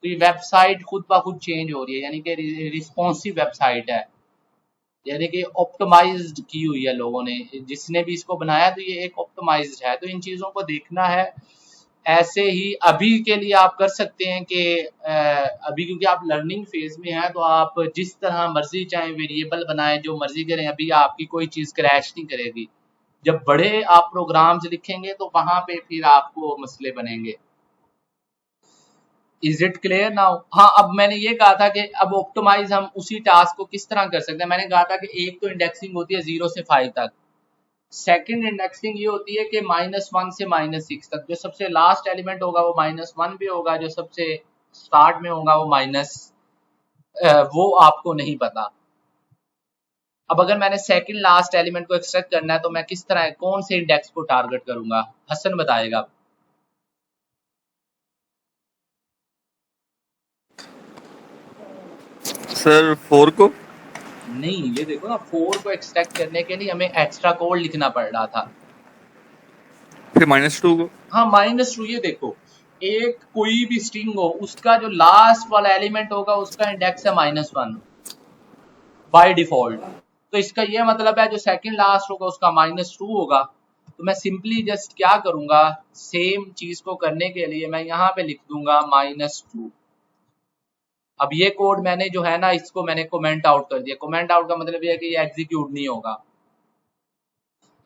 तो ये वेबसाइट खुद ब खुद चेंज हो रही है, यानी कि रिस्पॉन्सिव वेबसाइट है, यानी कि ऑप्टिमाइज्ड की हुई है लोगों ने। जिसने भी इसको बनाया तो ये एक ऑप्टिमाइज्ड है। तो इन चीज़ों को देखना है। ऐसे ही अभी के लिए आप कर सकते हैं कि अभी क्योंकि आप लर्निंग फेज में हैं तो आप जिस तरह मर्जी चाहे वेरिएबल बनाएं, जो मर्जी करें, अभी आपकी कोई चीज़ क्रैश नहीं करेगी। जब बड़े आप प्रोग्राम्स लिखेंगे तो वहां पे फिर आपको मसले बनेंगे। Is it clear now? हाँ, अब मैंने ये कहा था कि अब ऑप्टिमाइज हम उसी टास्क को किस तरह कर सकते हैं। मैंने कहा था कि एक तो इंडेक्सिंग होती है 0 से 5 तक। सेकंड इंडेक्सिंग ये होती है कि -1 से -6 तक। जो सबसे लास्ट एलिमेंट होगा वो -1 भी होगा, जो सबसे स्टार्ट में होगा वो वो आपको नहीं पता। अब अगर मैंने सेकंड लास्ट एलिमेंट को एक्सट्रैक्ट करना है तो मैं किस तरह कौन से इंडेक्स को टारगेट करूंगा? हसन बताएगा। सर 4 को नहीं, ये देखो ना 4 को एक्सट्रैक्ट करने के लिए हमें एक्स्ट्रा कोड लिखना पड़ रहा था। फिर -2 को हाँ -2, ये देखो एक कोई भी स्ट्रिंग हो उसका जो लास्ट वाला एलिमेंट होगा उसका इंडेक्स है -1 बाय डिफॉल्ट। तो इसका ये मतलब है जो सेकंड लास्ट होगा उसका -2 होगा। तो मैं सिंपली जस्ट क्या करूंगा, सेम चीज को करने के लिए मैं यहाँ पे लिख दूंगा -2। अब ये कोड मैंने जो है ना इसको मैंने कमेंट आउट कर दिया। कमेंट आउट का मतलब ये है कि ये एग्जीक्यूट नहीं होगा।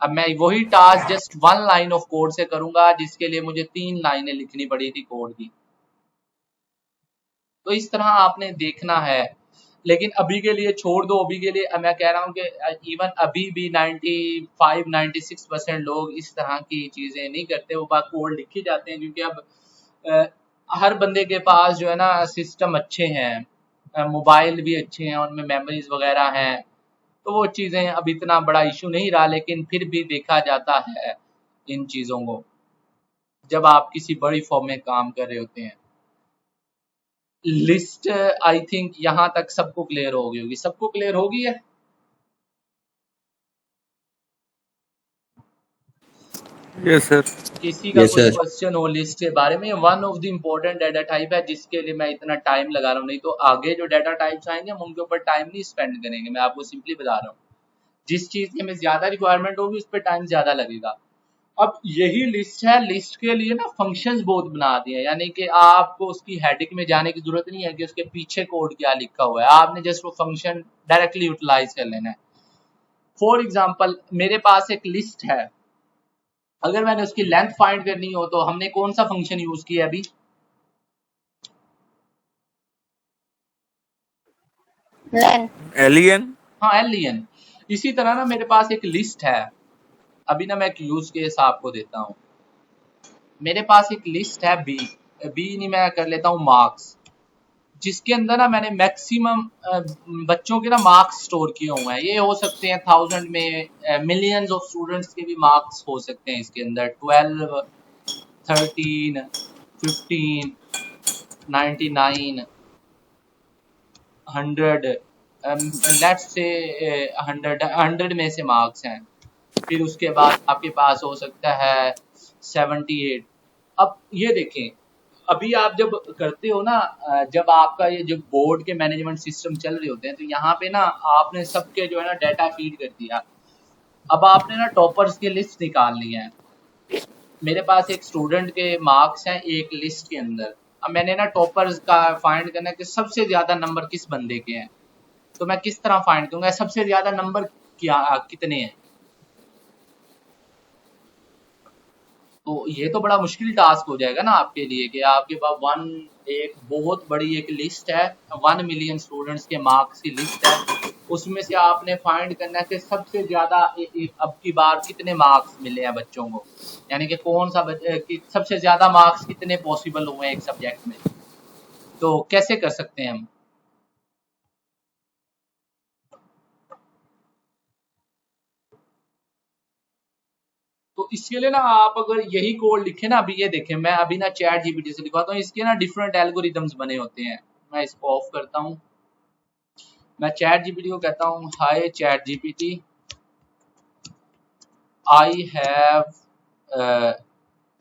अब मैं वही task just 1 line of code से करूंगा जिसके लिए मुझे 3 लाइनें लिखनी पड़ी थी कोड की। तो इस तरह आपने देखना है, लेकिन अभी के लिए छोड़ दो। अभी के लिए मैं कह रहा हूँ कि इवन अभी भी 95-96% लोग इस तरह की चीजें नहीं करते, वो बात कोड लिख ही जाते हैं क्योंकि अब हर बंदे के पास जो है ना सिस्टम अच्छे हैं, मोबाइल भी अच्छे हैं, उनमें मेमोरीज वगैरह हैं, तो वो चीज़ें अब इतना बड़ा इशू नहीं रहा। लेकिन फिर भी देखा जाता है इन चीज़ों को जब आप किसी बड़ी फॉर्म में काम कर रहे होते हैं। लिस्ट आई थिंक यहाँ तक सबको क्लियर हो गई होगी। सबको क्लियर हो गई है? Yes sir. किसी का यस कोई सर। क्वेश्चन हो लिस्ट के बारे में? One of the important data type है जिसके लिए मैं इतना टाइम लगा रहा हूँ, नहीं तो आगे जो डाटा टाइप्स आएंगे हम उनके ऊपर टाइम नहीं स्पेंड करेंगे। मैं आपको सिंपली बता रहा हूँ, जिस चीज की हमें ज्यादा रिक्वायरमेंट होगी उस पर टाइम ज्यादा लगेगा। अब यही लिस्ट है, लिस्ट के लिए ना फंक्शंस बहुत बना दिए हैं, यानी कि आपको उसकी हेडिंग में जाने की जरूरत नहीं है कि उसके पीछे कोड क्या लिखा हुआ है, आपने जस्ट वो फंक्शन डायरेक्टली यूटिलाइज कर लेना है। फॉर एग्जाम्पल मेरे पास एक लिस्ट है, अगर मैंने उसकी लेंथ फाइंड करनी हो तो हमने कौन सा फंक्शन यूज किया अभी? एलियन। हाँ, एलियन। इसी तरह ना मेरे पास एक लिस्ट है, अभी ना मैं एक यूज केस आपको देता हूँ। मेरे पास एक लिस्ट है बी नहीं, मैं कर लेता हूँ मार्क्स, जिसके अंदर ना मैंने मैक्सिमम बच्चों के ना मार्क्स स्टोर किए हुए हैं। ये हो सकते हैं 1000 में, मिलियंस ऑफ स्टूडेंट्स के भी मार्क्स हो सकते हैं इसके अंदर। 12, 13, 15, 99, 100, लेट्स से 100 में से मार्क्स हैं। फिर उसके बाद आपके पास हो सकता है 78। अब ये देखें, अभी आप जब करते हो ना, जब आपका ये जब बोर्ड के मैनेजमेंट सिस्टम चल रहे होते हैं तो यहाँ पे ना आपने सबके जो है ना डाटा फीड कर दिया। अब आपने ना टॉपर्स की लिस्ट निकालनी है। मेरे पास एक स्टूडेंट के मार्क्स हैं एक लिस्ट के अंदर। अब मैंने ना टॉपर्स का फाइंड करना है कि सबसे ज्यादा नंबर किस बंदे के हैं। तो मैं किस तरह फाइंड करूंगा सबसे ज्यादा नंबर कितने हैं? तो ये तो बड़ा मुश्किल टास्क हो जाएगा ना आपके लिए कि आपके पास एक बहुत बड़ी एक लिस्ट है, 1 मिलियन स्टूडेंट्स के मार्क्स की लिस्ट है, उसमें से आपने फाइंड करना है कि सबसे ज्यादा अब की बार कितने मार्क्स मिले हैं बच्चों को, यानी कि कौन सा सबसे ज्यादा मार्क्स कितने पॉसिबल हुए हैं एक सब्जेक्ट में। तो कैसे कर सकते हैं हम? तो इसके लिए ना आप अगर यही कोड लिखे ना, अभी ये देखें, मैं अभी ना चैट जीपीटी से लिखवाता हूँ, इसके ना डिफरेंट एल्गोरिदम्स बने होते हैं। मैं इसको ऑफ करता हूँ, मैं चैट जीपीटी को कहता हूँ, hi chat GPT, I have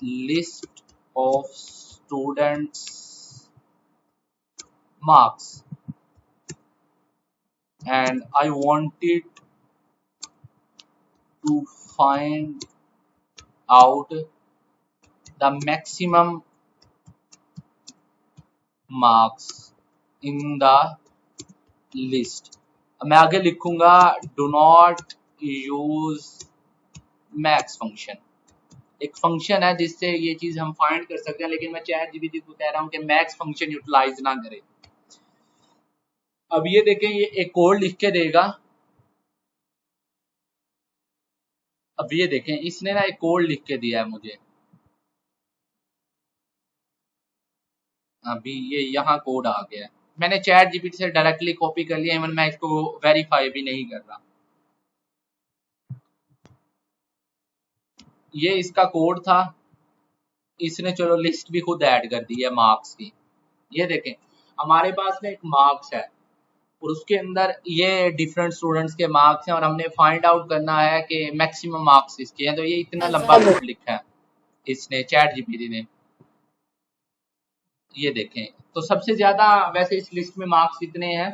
list of students marks and I wanted to find out the maximum marks in the list। मैं आगे लिखूंगा do not use max function। एक फंक्शन है जिससे ये चीज हम फाइंड कर सकते हैं, लेकिन मैं चैट जीपीटी को कह रहा हूं कि मैक्स फंक्शन यूटिलाइज ना करे। अब ये देखें, ये एक कोड लिख के देगा। अब ये देखें, इसने ना एक कोड लिख के दिया है मुझे। अभी ये यहाँ कोड आ गया है, मैंने चैट जीपीटी से डायरेक्टली कॉपी कर लिया, इवन मैं इसको वेरीफाई भी नहीं कर रहा। ये इसका कोड था, इसने चलो लिस्ट भी खुद ऐड कर दी है मार्क्स की। ये देखें, हमारे पास में एक मार्क्स है, और उसके अंदर ये डिफरेंट स्टूडेंट्स के मार्क्स हैं और हमने फाइंड आउट करना है कि मैक्सिमम मार्क्स इसके हैं। तो ये इतना लंबा कोड लिखा है इसने, चैट जीपीटी ने। ये देखें, तो सबसे ज्यादा वैसे इस लिस्ट में मार्क्स कितने हैं?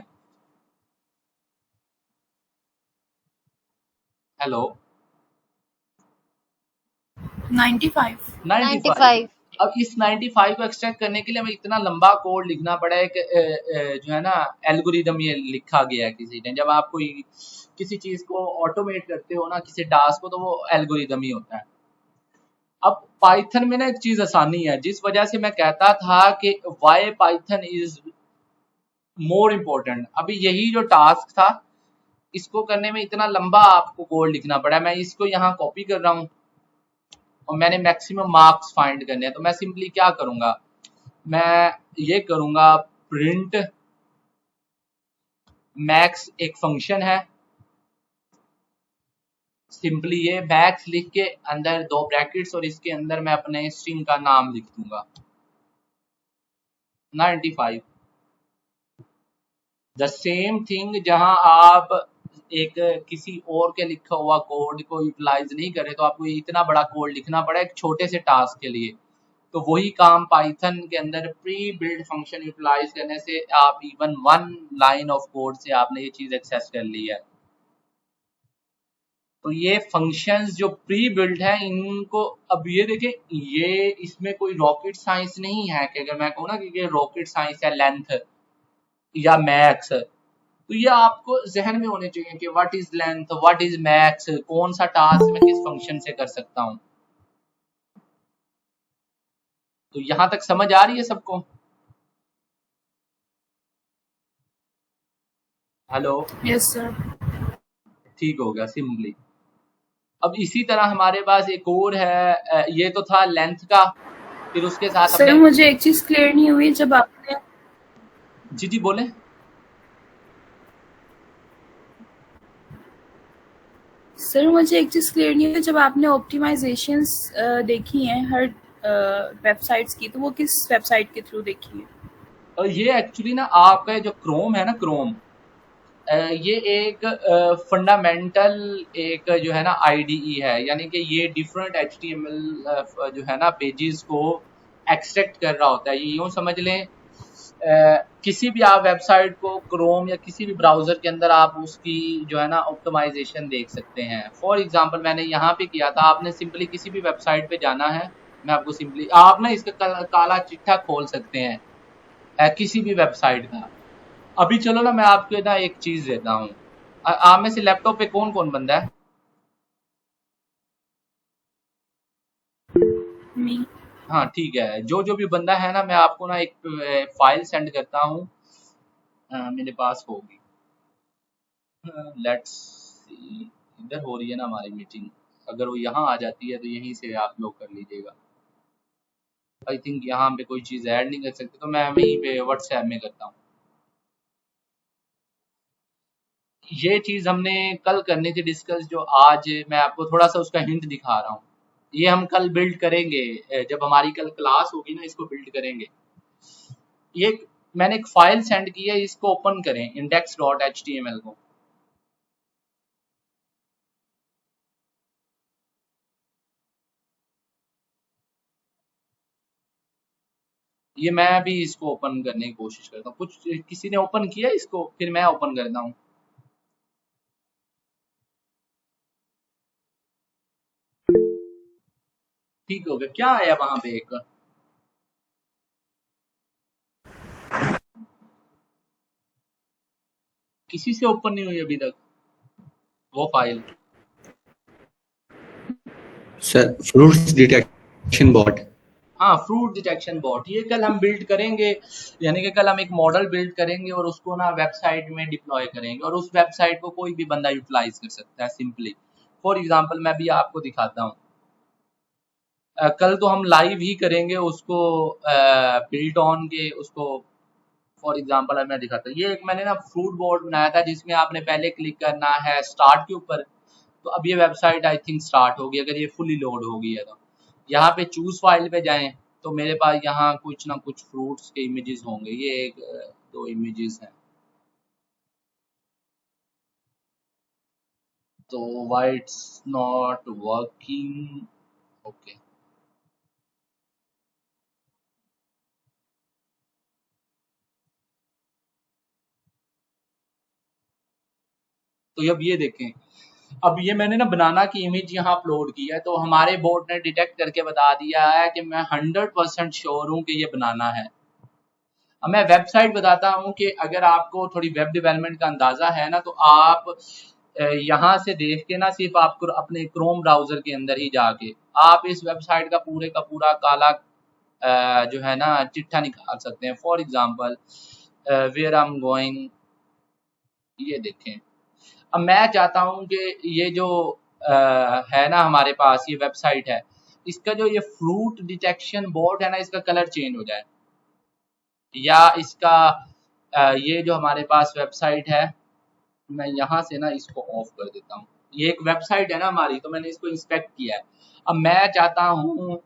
हेलो, 95. 95। अब इस 95 को एक्सट्रैक्ट करने के लिए हमें इतना लंबा कोड लिखना पड़ा है कि जो है ना एल्गोरिदम ये लिखा गया है किसी ने। जब आप कोई किसी चीज को ऑटोमेट करते हो ना, किसी टास्क को, तो वो एल्गोरिदम ही होता है। अब पाइथन में ना एक चीज आसानी है, जिस वजह से मैं कहता था कि why Python is more important. अभी यही जो टास्क था, इसको करने में इतना लंबा आपको कोड लिखना पड़ा। मैं इसको यहाँ कॉपी कर रहा हूँ और मैंने मैक्सिमम मार्क्स फाइंड करने हैं। तो मैं सिंपली क्या करूंगा, मैं ये करूंगा प्रिंट मैक्स, एक फंक्शन है, सिंपली ये मैक्स लिख के अंदर 2 ब्रैकेट्स और इसके अंदर मैं अपने स्ट्रिंग का नाम लिख दूंगा 95। द सेम थिंग, जहां आप एक किसी और के लिखा हुआ कोड को यूटिलाइज नहीं करे तो आपको इतना बड़ा कोड लिखना पड़ा एक छोटे से टास्क के लिए। तो वही काम पाइथन के अंदर प्री बिल्ड फंक्शन यूटिलाइज करने से आप इवन 1 लाइन ऑफ कोड से आपने ये चीज एक्सेस कर ली है। तो ये फंक्शंस जो प्री बिल्ड है, इनको अब ये देखें, ये इसमें कोई रॉकेट साइंस नहीं है कि अगर मैं कहूँ ना कि ये रॉकेट साइंस है लेंथ या मैक्स, तो ये आपको जहन में होने चाहिए कि what is length, what is max, कौन सा टास्क मैं किस फंक्शन से कर सकता हूँ। तो यहां तक समझ आ रही है सबको? Hello, Yes, sir. ठीक हो गया सिंपली। अब इसी तरह हमारे पास एक और है, ये तो था लेंथ का, फिर उसके साथ सर हमने, मुझे एक चीज क्लियर नहीं हुई जब आपने जी बोले। सर मुझे एक चीज क्लियर नहीं हुई, जब आपने ऑप्टिमाइजेशंस देखी हैं हर वेबसाइट्स की, तो वो किस वेबसाइट के थ्रू देखी है? और ये एक्चुअली ना आपका जो क्रोम है ना, क्रोम, ये एक फंडामेंटल एक जो है ना आईडीई है, यानी कि ये डिफरेंट HTML जो है ना पेजेस को एक्सट्रैक्ट कर रहा होता है। ये यूँ समझ लें, किसी भी आप वेबसाइट को क्रोम या किसी भी ब्राउजर के अंदर आप उसकी जो है ना ऑप्टिमाइजेशन देख सकते हैं। फॉर एग्जांपल मैंने यहाँ पे किया था, आपने सिंपली किसी भी वेबसाइट पे जाना है, मैं आपको सिंपली, आप ना इसका काला चिट्ठा खोल सकते हैं किसी भी वेबसाइट का। अभी चलो ना मैं आपको ना एक चीज देता हूँ, आप में से लैपटॉप पे कौन कौन बंदा है? मी। हाँ ठीक है, जो जो भी बंदा है ना, मैं आपको ना एक फाइल सेंड करता हूँ, मेरे पास होगी। लेट्स सी, इधर हो रही है ना हमारी मीटिंग, अगर वो यहाँ आ जाती है तो यहीं से आप लोग कर लीजिएगा। आई थिंक यहाँ पे कोई चीज ऐड नहीं कर सकते, तो मैं वहीं पे व्हाट्सएप में करता हूँ। ये चीज हमने कल करनी थी डिस्कस, जो आज मैं आपको थोड़ा सा उसका हिंट दिखा रहा हूँ। ये हम कल बिल्ड करेंगे, जब हमारी कल क्लास होगी ना, इसको बिल्ड करेंगे। ये मैंने एक फाइल सेंड की है, इसको ओपन करें, index.html को। ये मैं भी इसको ओपन करने की कोशिश करता हूँ। कुछ किसी ने ओपन किया इसको, फिर मैं ओपन करता हूँ। ठीक हो गया, क्या आया वहां पे? एक किसी से ओपन नहीं हुई अभी तक वो file. Sir fruits detection bot. हाँ, फ्रूट डिटेक्शन बॉट, ये कल हम बिल्ड करेंगे। यानी कि कल हम एक मॉडल बिल्ड करेंगे और उसको ना वेबसाइट में डिप्लॉय करेंगे, और उस वेबसाइट को कोई भी बंदा यूटिलाइज कर सकता है सिंपली। फॉर एग्जांपल मैं भी आपको दिखाता हूँ, कल तो हम लाइव ही करेंगे उसको, बिल्ट ऑन के उसको। फॉर एग्जांपल मैं दिखाता हूँ, ये एक मैंने ना फ्रूट बोर्ड बनाया था, जिसमें आपने पहले क्लिक करना है स्टार्ट के ऊपर। तो अब ये वेबसाइट आई थिंक स्टार्ट होगी, अगर ये फुली लोड हो गई है तो यहाँ पे चूज फाइल पे जाएं, तो मेरे पास यहाँ कुछ ना कुछ फ्रूट्स के इमेजेस होंगे। ये 1 2 इमेजेस हैं, तो why it's not working? Okay, तो अब ये देखें, अब ये मैंने ना बनाना की इमेज यहाँ अपलोड की है, तो हमारे बोर्ड ने डिटेक्ट करके बता दिया है कि मैं 100% श्योर हूँ कि ये बनाना है। अब मैं वेबसाइट बताता हूँ कि अगर आपको थोड़ी वेब डेवलपमेंट का अंदाजा है ना, तो आप यहाँ से देख के ना सिर्फ आपको अपने क्रोम ब्राउजर के अंदर ही जाके आप इस वेबसाइट का पूरे का पूरा काला जो है ना चिट्ठा निकाल सकते हैं। For example where I am going, ये देखें। अब मैं चाहता हूँ कि ये जो है ना हमारे पास ये वेबसाइट है, इसका जो ये फ्रूट डिटेक्शन बोर्ड है ना, इसका कलर चेंज हो जाए, या इसका ये जो हमारे पास वेबसाइट है, मैं यहाँ से ना इसको ऑफ कर देता हूँ। ये एक वेबसाइट है ना हमारी, तो मैंने इसको इंस्पेक्ट किया है। अब मैं चाहता हूँ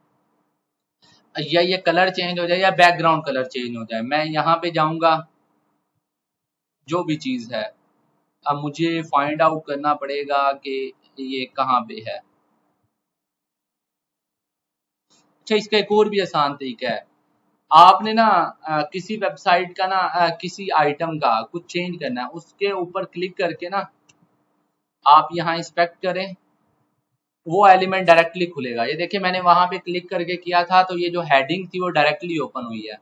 या ये कलर चेंज हो जाए या बैकग्राउंड कलर चेंज हो जाए। मैं यहाँ पे जाऊँगा, जो भी चीज़ है, अब मुझे फाइंड आउट करना पड़ेगा कि ये कहाँ पे है। अच्छा, इसका एक और भी आसान तरीका है। आपने ना किसी वेबसाइट का ना किसी आइटम का कुछ चेंज करना है, उसके ऊपर क्लिक करके ना आप यहाँ इंस्पेक्ट करें, वो एलिमेंट डायरेक्टली खुलेगा। ये देखिए, मैंने वहां पे क्लिक करके किया था, तो ये जो हेडिंग थी वो डायरेक्टली ओपन हुई है।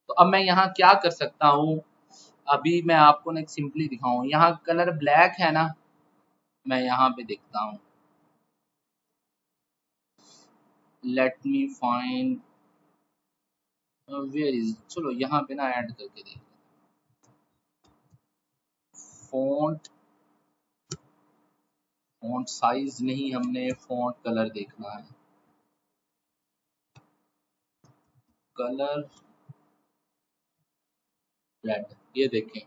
तो अब मैं यहाँ क्या कर सकता हूँ, अभी मैं आपको ना एक सिंपली दिखाऊं। यहाँ कलर ब्लैक है ना, मैं यहाँ पे देखता हूँ, let me find where is, चलो यहाँ पे ना ऐड करके देख, फॉन्ट साइज नहीं, हमने फॉन्ट कलर देखना है। कलर रेड, ये देखें।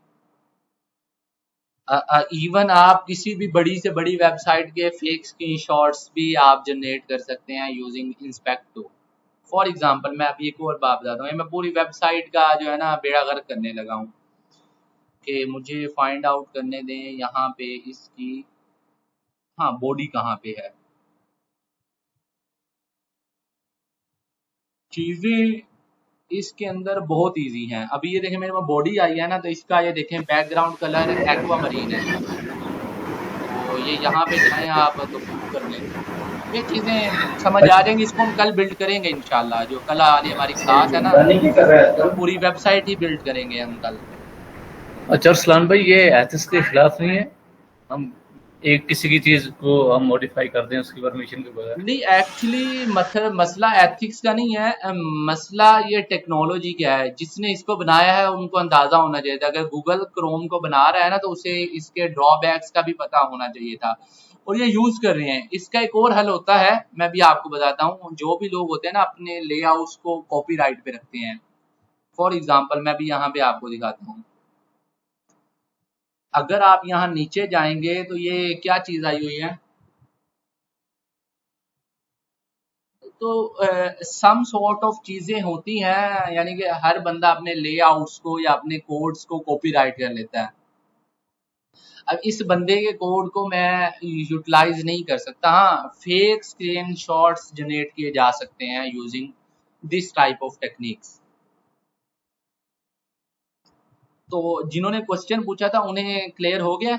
इवन आप किसी भी बड़ी से बड़ी वेबसाइट के फेक स्क्रीनशॉट्स भी आप जनरेट कर सकते हैं using inspect two. For example मैं अभी एक और बात बताता हूँ, मैं पूरी वेबसाइट का जो है ना बेड़ा गर्क करने लगा हूँ कि मुझे फाइंड आउट करने दें यहाँ पे इसकी, हाँ, बॉडी कहाँ पे है। चीजें इसके अंदर बहुत इजी हैं। अभी ये देखें, मेरे में बॉडी आई है ना, तो इसका ये देखें बैकग्राउंड कलर एक्वा मरीन है, तो ये यहाँ पे जाएं आप तो प्रूव कर लें। ये चीजें समझ आ जाएंगी, इसको हम कल बिल्ड करेंगे इंशाल्लाह। जो कल वाली हमारी क्लास है ना, तो पूरी वेबसाइट ही बिल्ड करेंगे हम कल। अच्छा अरसलान भाई, ये एथिक्स के खिलाफ नहीं है हम एक किसी की चीज को हम मॉडिफाई कर दें उसकी परमिशन के बगैर? नहीं, एक्चुअली मसला एथिक्स का नहीं है, मसला ये टेक्नोलॉजी का है। जिसने इसको बनाया है उनको अंदाजा होना चाहिए था। अगर गूगल क्रोम को बना रहा है ना, तो उसे इसके ड्रॉबैक्स का भी पता होना चाहिए था, और ये यूज कर रहे हैं। इसका एक और हल होता है, मैं भी आपको बताता हूँ। जो भी लोग होते हैं ना अपने लेआउट्स को कॉपीराइट पे रखते हैं। फॉर एग्जाम्पल मैं भी यहाँ पे आपको दिखाता हूँ। अगर आप यहाँ नीचे जाएंगे तो ये क्या चीज आई हुई है, तो सम सॉर्ट ऑफ चीजें होती हैं, यानी कि हर बंदा अपने लेआउट्स को या अपने कोड्स को कॉपीराइट कर लेता है। अब इस बंदे के कोड को मैं यूटिलाइज नहीं कर सकता। हाँ, फेक स्क्रीनशॉट्स जनरेट किए जा सकते हैं using this type of techniques. तो जिन्होंने क्वेश्चन पूछा था उन्हें क्लियर हो गया?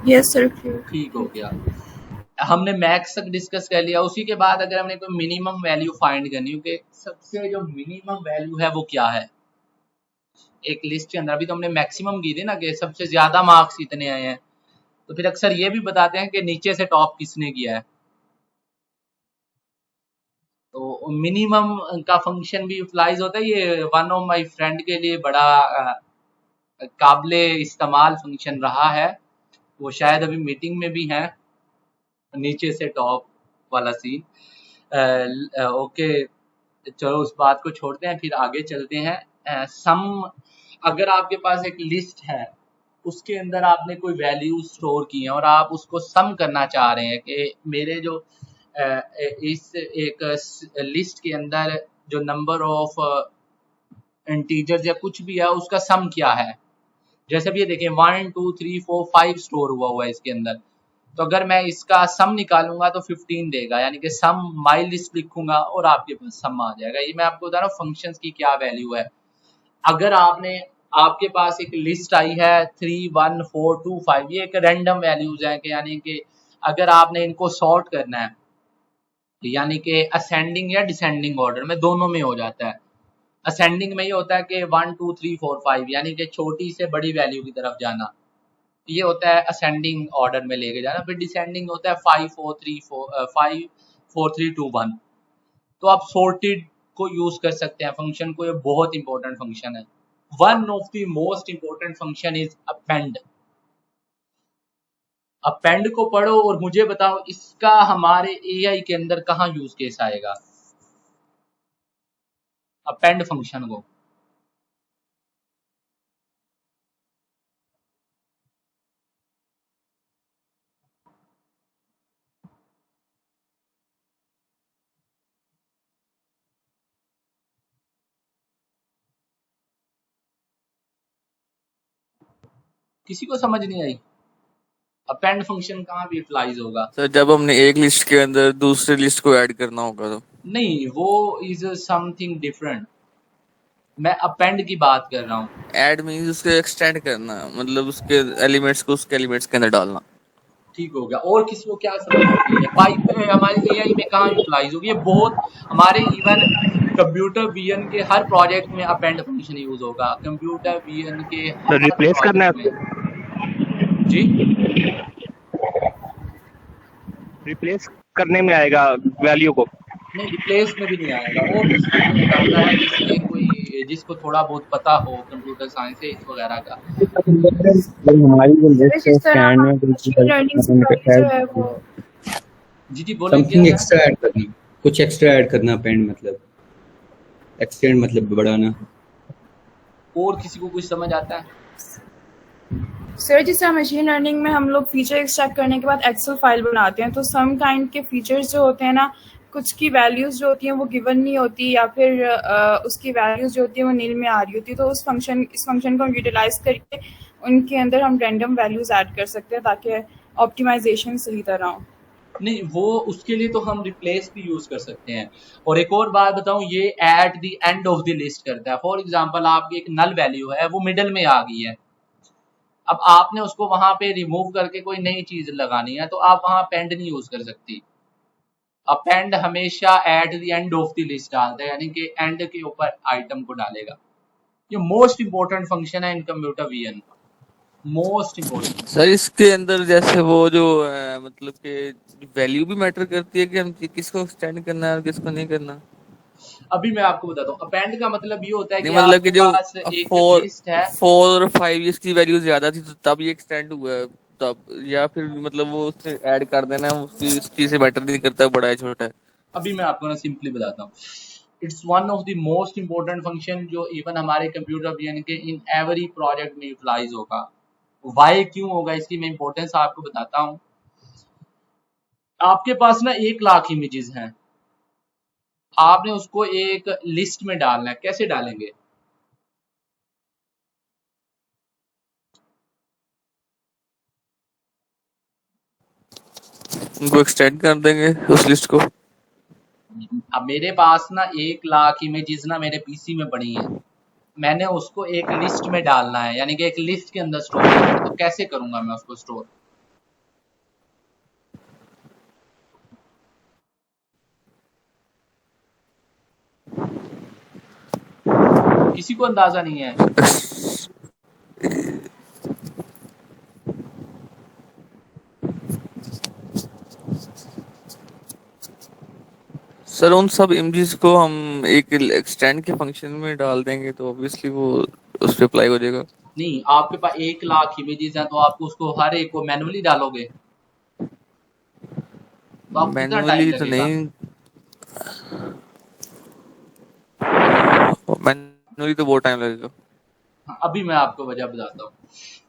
यस सर, ठीक हो गया। हमने मैक्स तक डिस्कस कर लिया। उसी के बाद अगर हमने कोई मिनिमम वैल्यू फाइंड करनी हो कि सबसे जो मिनिमम वैल्यू है वो क्या है एक लिस्ट के अंदर। अभी तो हमने मैक्सिमम की थी ना कि सबसे ज्यादा मार्क्स इतने आए हैं, तो फिर अक्सर ये भी बताते हैं कि नीचे से टॉप किसने किया है। तो मिनिमम का फंक्शन भी यूटिलाइज होता है। ये वन ऑफ माय फ्रेंड के लिए बड़ा काबिले इस्तेमाल फंक्शन रहा है। वो शायद अभी मीटिंग में भी हैं। नीचे से टॉप वाला सीन। ओके, चलो उस बात को छोड़ते हैं, फिर आगे चलते हैं। सम, अगर आपके पास एक लिस्ट है, उसके अंदर आपने कोई वैल्यू स्टोर की है और आप उसको सम करना चाह रहे हैं कि मेरे जो इस एक लिस्ट के अंदर जो नंबर ऑफ इंटीजर्स या कुछ भी है उसका सम क्या है। जैसे भी ये देखें 1 2 3 4 5 स्टोर हुआ है इसके अंदर। तो अगर मैं इसका सम निकालूंगा तो 15 देगा, यानी कि सम माई लिस्ट लिखूंगा और आपके पास सम आ जाएगा। ये मैं आपको बता रहा हूँ फंक्शंस की क्या वैल्यू है। अगर आपके पास एक लिस्ट आई है 3 1 4 2 5, ये एक रैंडम वैल्यूज है कि यानी कि अगर आपने इनको सॉर्ट करना है यानी कि असेंडिंग या डिसेंडिंग ऑर्डर में, दोनों में हो जाता है। असेंडिंग में ये होता है कि 1 2 3 4 5 यानी कि छोटी से बड़ी वैल्यू की तरफ जाना, ये होता है असेंडिंग ऑर्डर में लेके जाना। फिर डिसेंडिंग होता है 5 4 3 2 1। तो आप सॉर्टेड को यूज कर सकते हैं फंक्शन को, ये बहुत इंपॉर्टेंट फंक्शन है। One of the most important function is append. Append को पढ़ो और मुझे बताओ इसका हमारे एआई के अंदर कहाँ यूज केस आएगा, अपेंड फंक्शन को। किसी को समझ नहीं आई अपेंड फंक्शन कहाँ भी यूटिलाइज होगा? सर जब हमने एक लिस्ट के अंदर दूसरी लिस्ट को ऐड करना होगा तो नहीं, वो इज समथिंग डिफरेंट। मैं अपेंड की बात कर रहा हूँ। ऐड मींस उसको एक्सटेंड करना, मतलब उसके एलिमेंट्स को उसके एलिमेंट्स के अंदर डालना। ठीक हो गया। और किसी को क्या समझ आती है पाइप हमारे एआई में कहाँ यूटिलाइज होगी? ये बहुत हमारे इवन कंप्यूटर वीएन के हर प्रोजेक्ट में अपेंड फंक्शन यूज होगा। कंप्यूटर वीएन के हर रिप्लेस करना है प्रोजेक्ट में। जी, रिप्लेस करने में आएगा वैल्यू को। नहीं रिप्लेस में भी नहीं आएगा। वो किसी को बताता है जिसको थोड़ा बहुत पता हो कंप्यूटर साइंस वगैरह का। हमारी जो लिस्ट है स्टैंड में जी बोले समथिंग एक्स्ट्रा ऐड करना, कुछ एक्स्ट्रा ऐड करना, अपेंड मतलब एक्सटेंड मतलब बढ़ाना। और किसी को कुछ समझ आता है? सर जिस तरह मशीन लर्निंग में हम लोग फीचर एक्सट्रैक्ट करने के बाद एक्सेल फाइल बनाते हैं, तो सम काइंड के फीचर्स जो होते हैं ना, कुछ की वैल्यूज जो होती हैं वो गिवन नहीं होती, या फिर उसकी वैल्यूज जो होती है वो नील में आ रही होती है। तो इस फंक्शन को यूटिलाइज करके उनके अंदर हम रैंडम वैल्यूज ऐड कर सकते हैं ताकि ऑप्टिमाइजेशन सही तरह हो। नहीं, वो उसके लिए तो हम रिप्लेस भी यूज कर सकते हैं। और एक और बात बताऊं, ये at the end of the list करता है। फॉर एग्जांपल आपकी एक नल वैल्यू है, वो मिडल में आ गई है। अब आपने उसको वहां पे रिमूव करके कोई नई चीज लगानी है, तो आप वहां अपेंड नहीं यूज कर सकती। अपेंड हमेशा at the end of the list डालता है, यानी कि एंड के ऊपर आइटम को डालेगा। ये मोस्ट इंपॉर्टेंट फंक्शन है in computer vision, most important. Sir इसके अंदर जैसे वो जो मतलब कि वैल्यू भी मैटर करती है कि हम किसको एक्सटेंड करना है और किसको नहीं करना। अभी मैं आपको बताता हूँ, अपेंड का मतलब ये होता है कि मतलब कि जो एक 4 लिस्ट है, 4 और 5 इसकी वैल्यू ज्यादा थी तो तब ये एक्सटेंड हुआ है तब, या फिर मतलब वो उससे ऐड कर देना है, उसकी से मैटर नहीं करता बड़ा है छोटा है। अभी मैं आपको ना सिंपली बताता हूँ। It's one of the most important function जो इवन हमारे कंप्यूटर वीएन के इन एवरी प्रोजेक्ट में यूटिलाइज होगा। वाई क्यों होगा इसकी मैं इंपॉर्टेंस आपको बताता हूँ। आपके पास ना 1 लाख इमेजेस हैं, आपने उसको एक लिस्ट में डालना है। कैसे डालेंगे? उनको एक्सटेंड कर देंगे उस लिस्ट को। अब मेरे पास ना 1 लाख इमेजेस ना मेरे पीसी में पड़ी हैं, मैंने उसको एक लिस्ट में डालना है, यानी कि एक लिस्ट के अंदर स्टोर करना है। तो कैसे करूंगा मैं उसको स्टोर? किसी को अंदाजा नहीं है? सर उन सब इमेजेस को हम एक एक्सटेंड के फंक्शन में डाल देंगे तो ऑब्वियसली वो उस पे अप्लाई हो जाएगा। नहीं, आपके पास 1 लाख इमेजेस हैं तो आप उसको हर एक को मैनुअली डालोगे तो आपको कितना टाइम मैनुअली तो लगेगा? नहीं, मैनुअली तो बहुत टाइम लगेगा। अभी मैं आपको वजह बताता हूँ।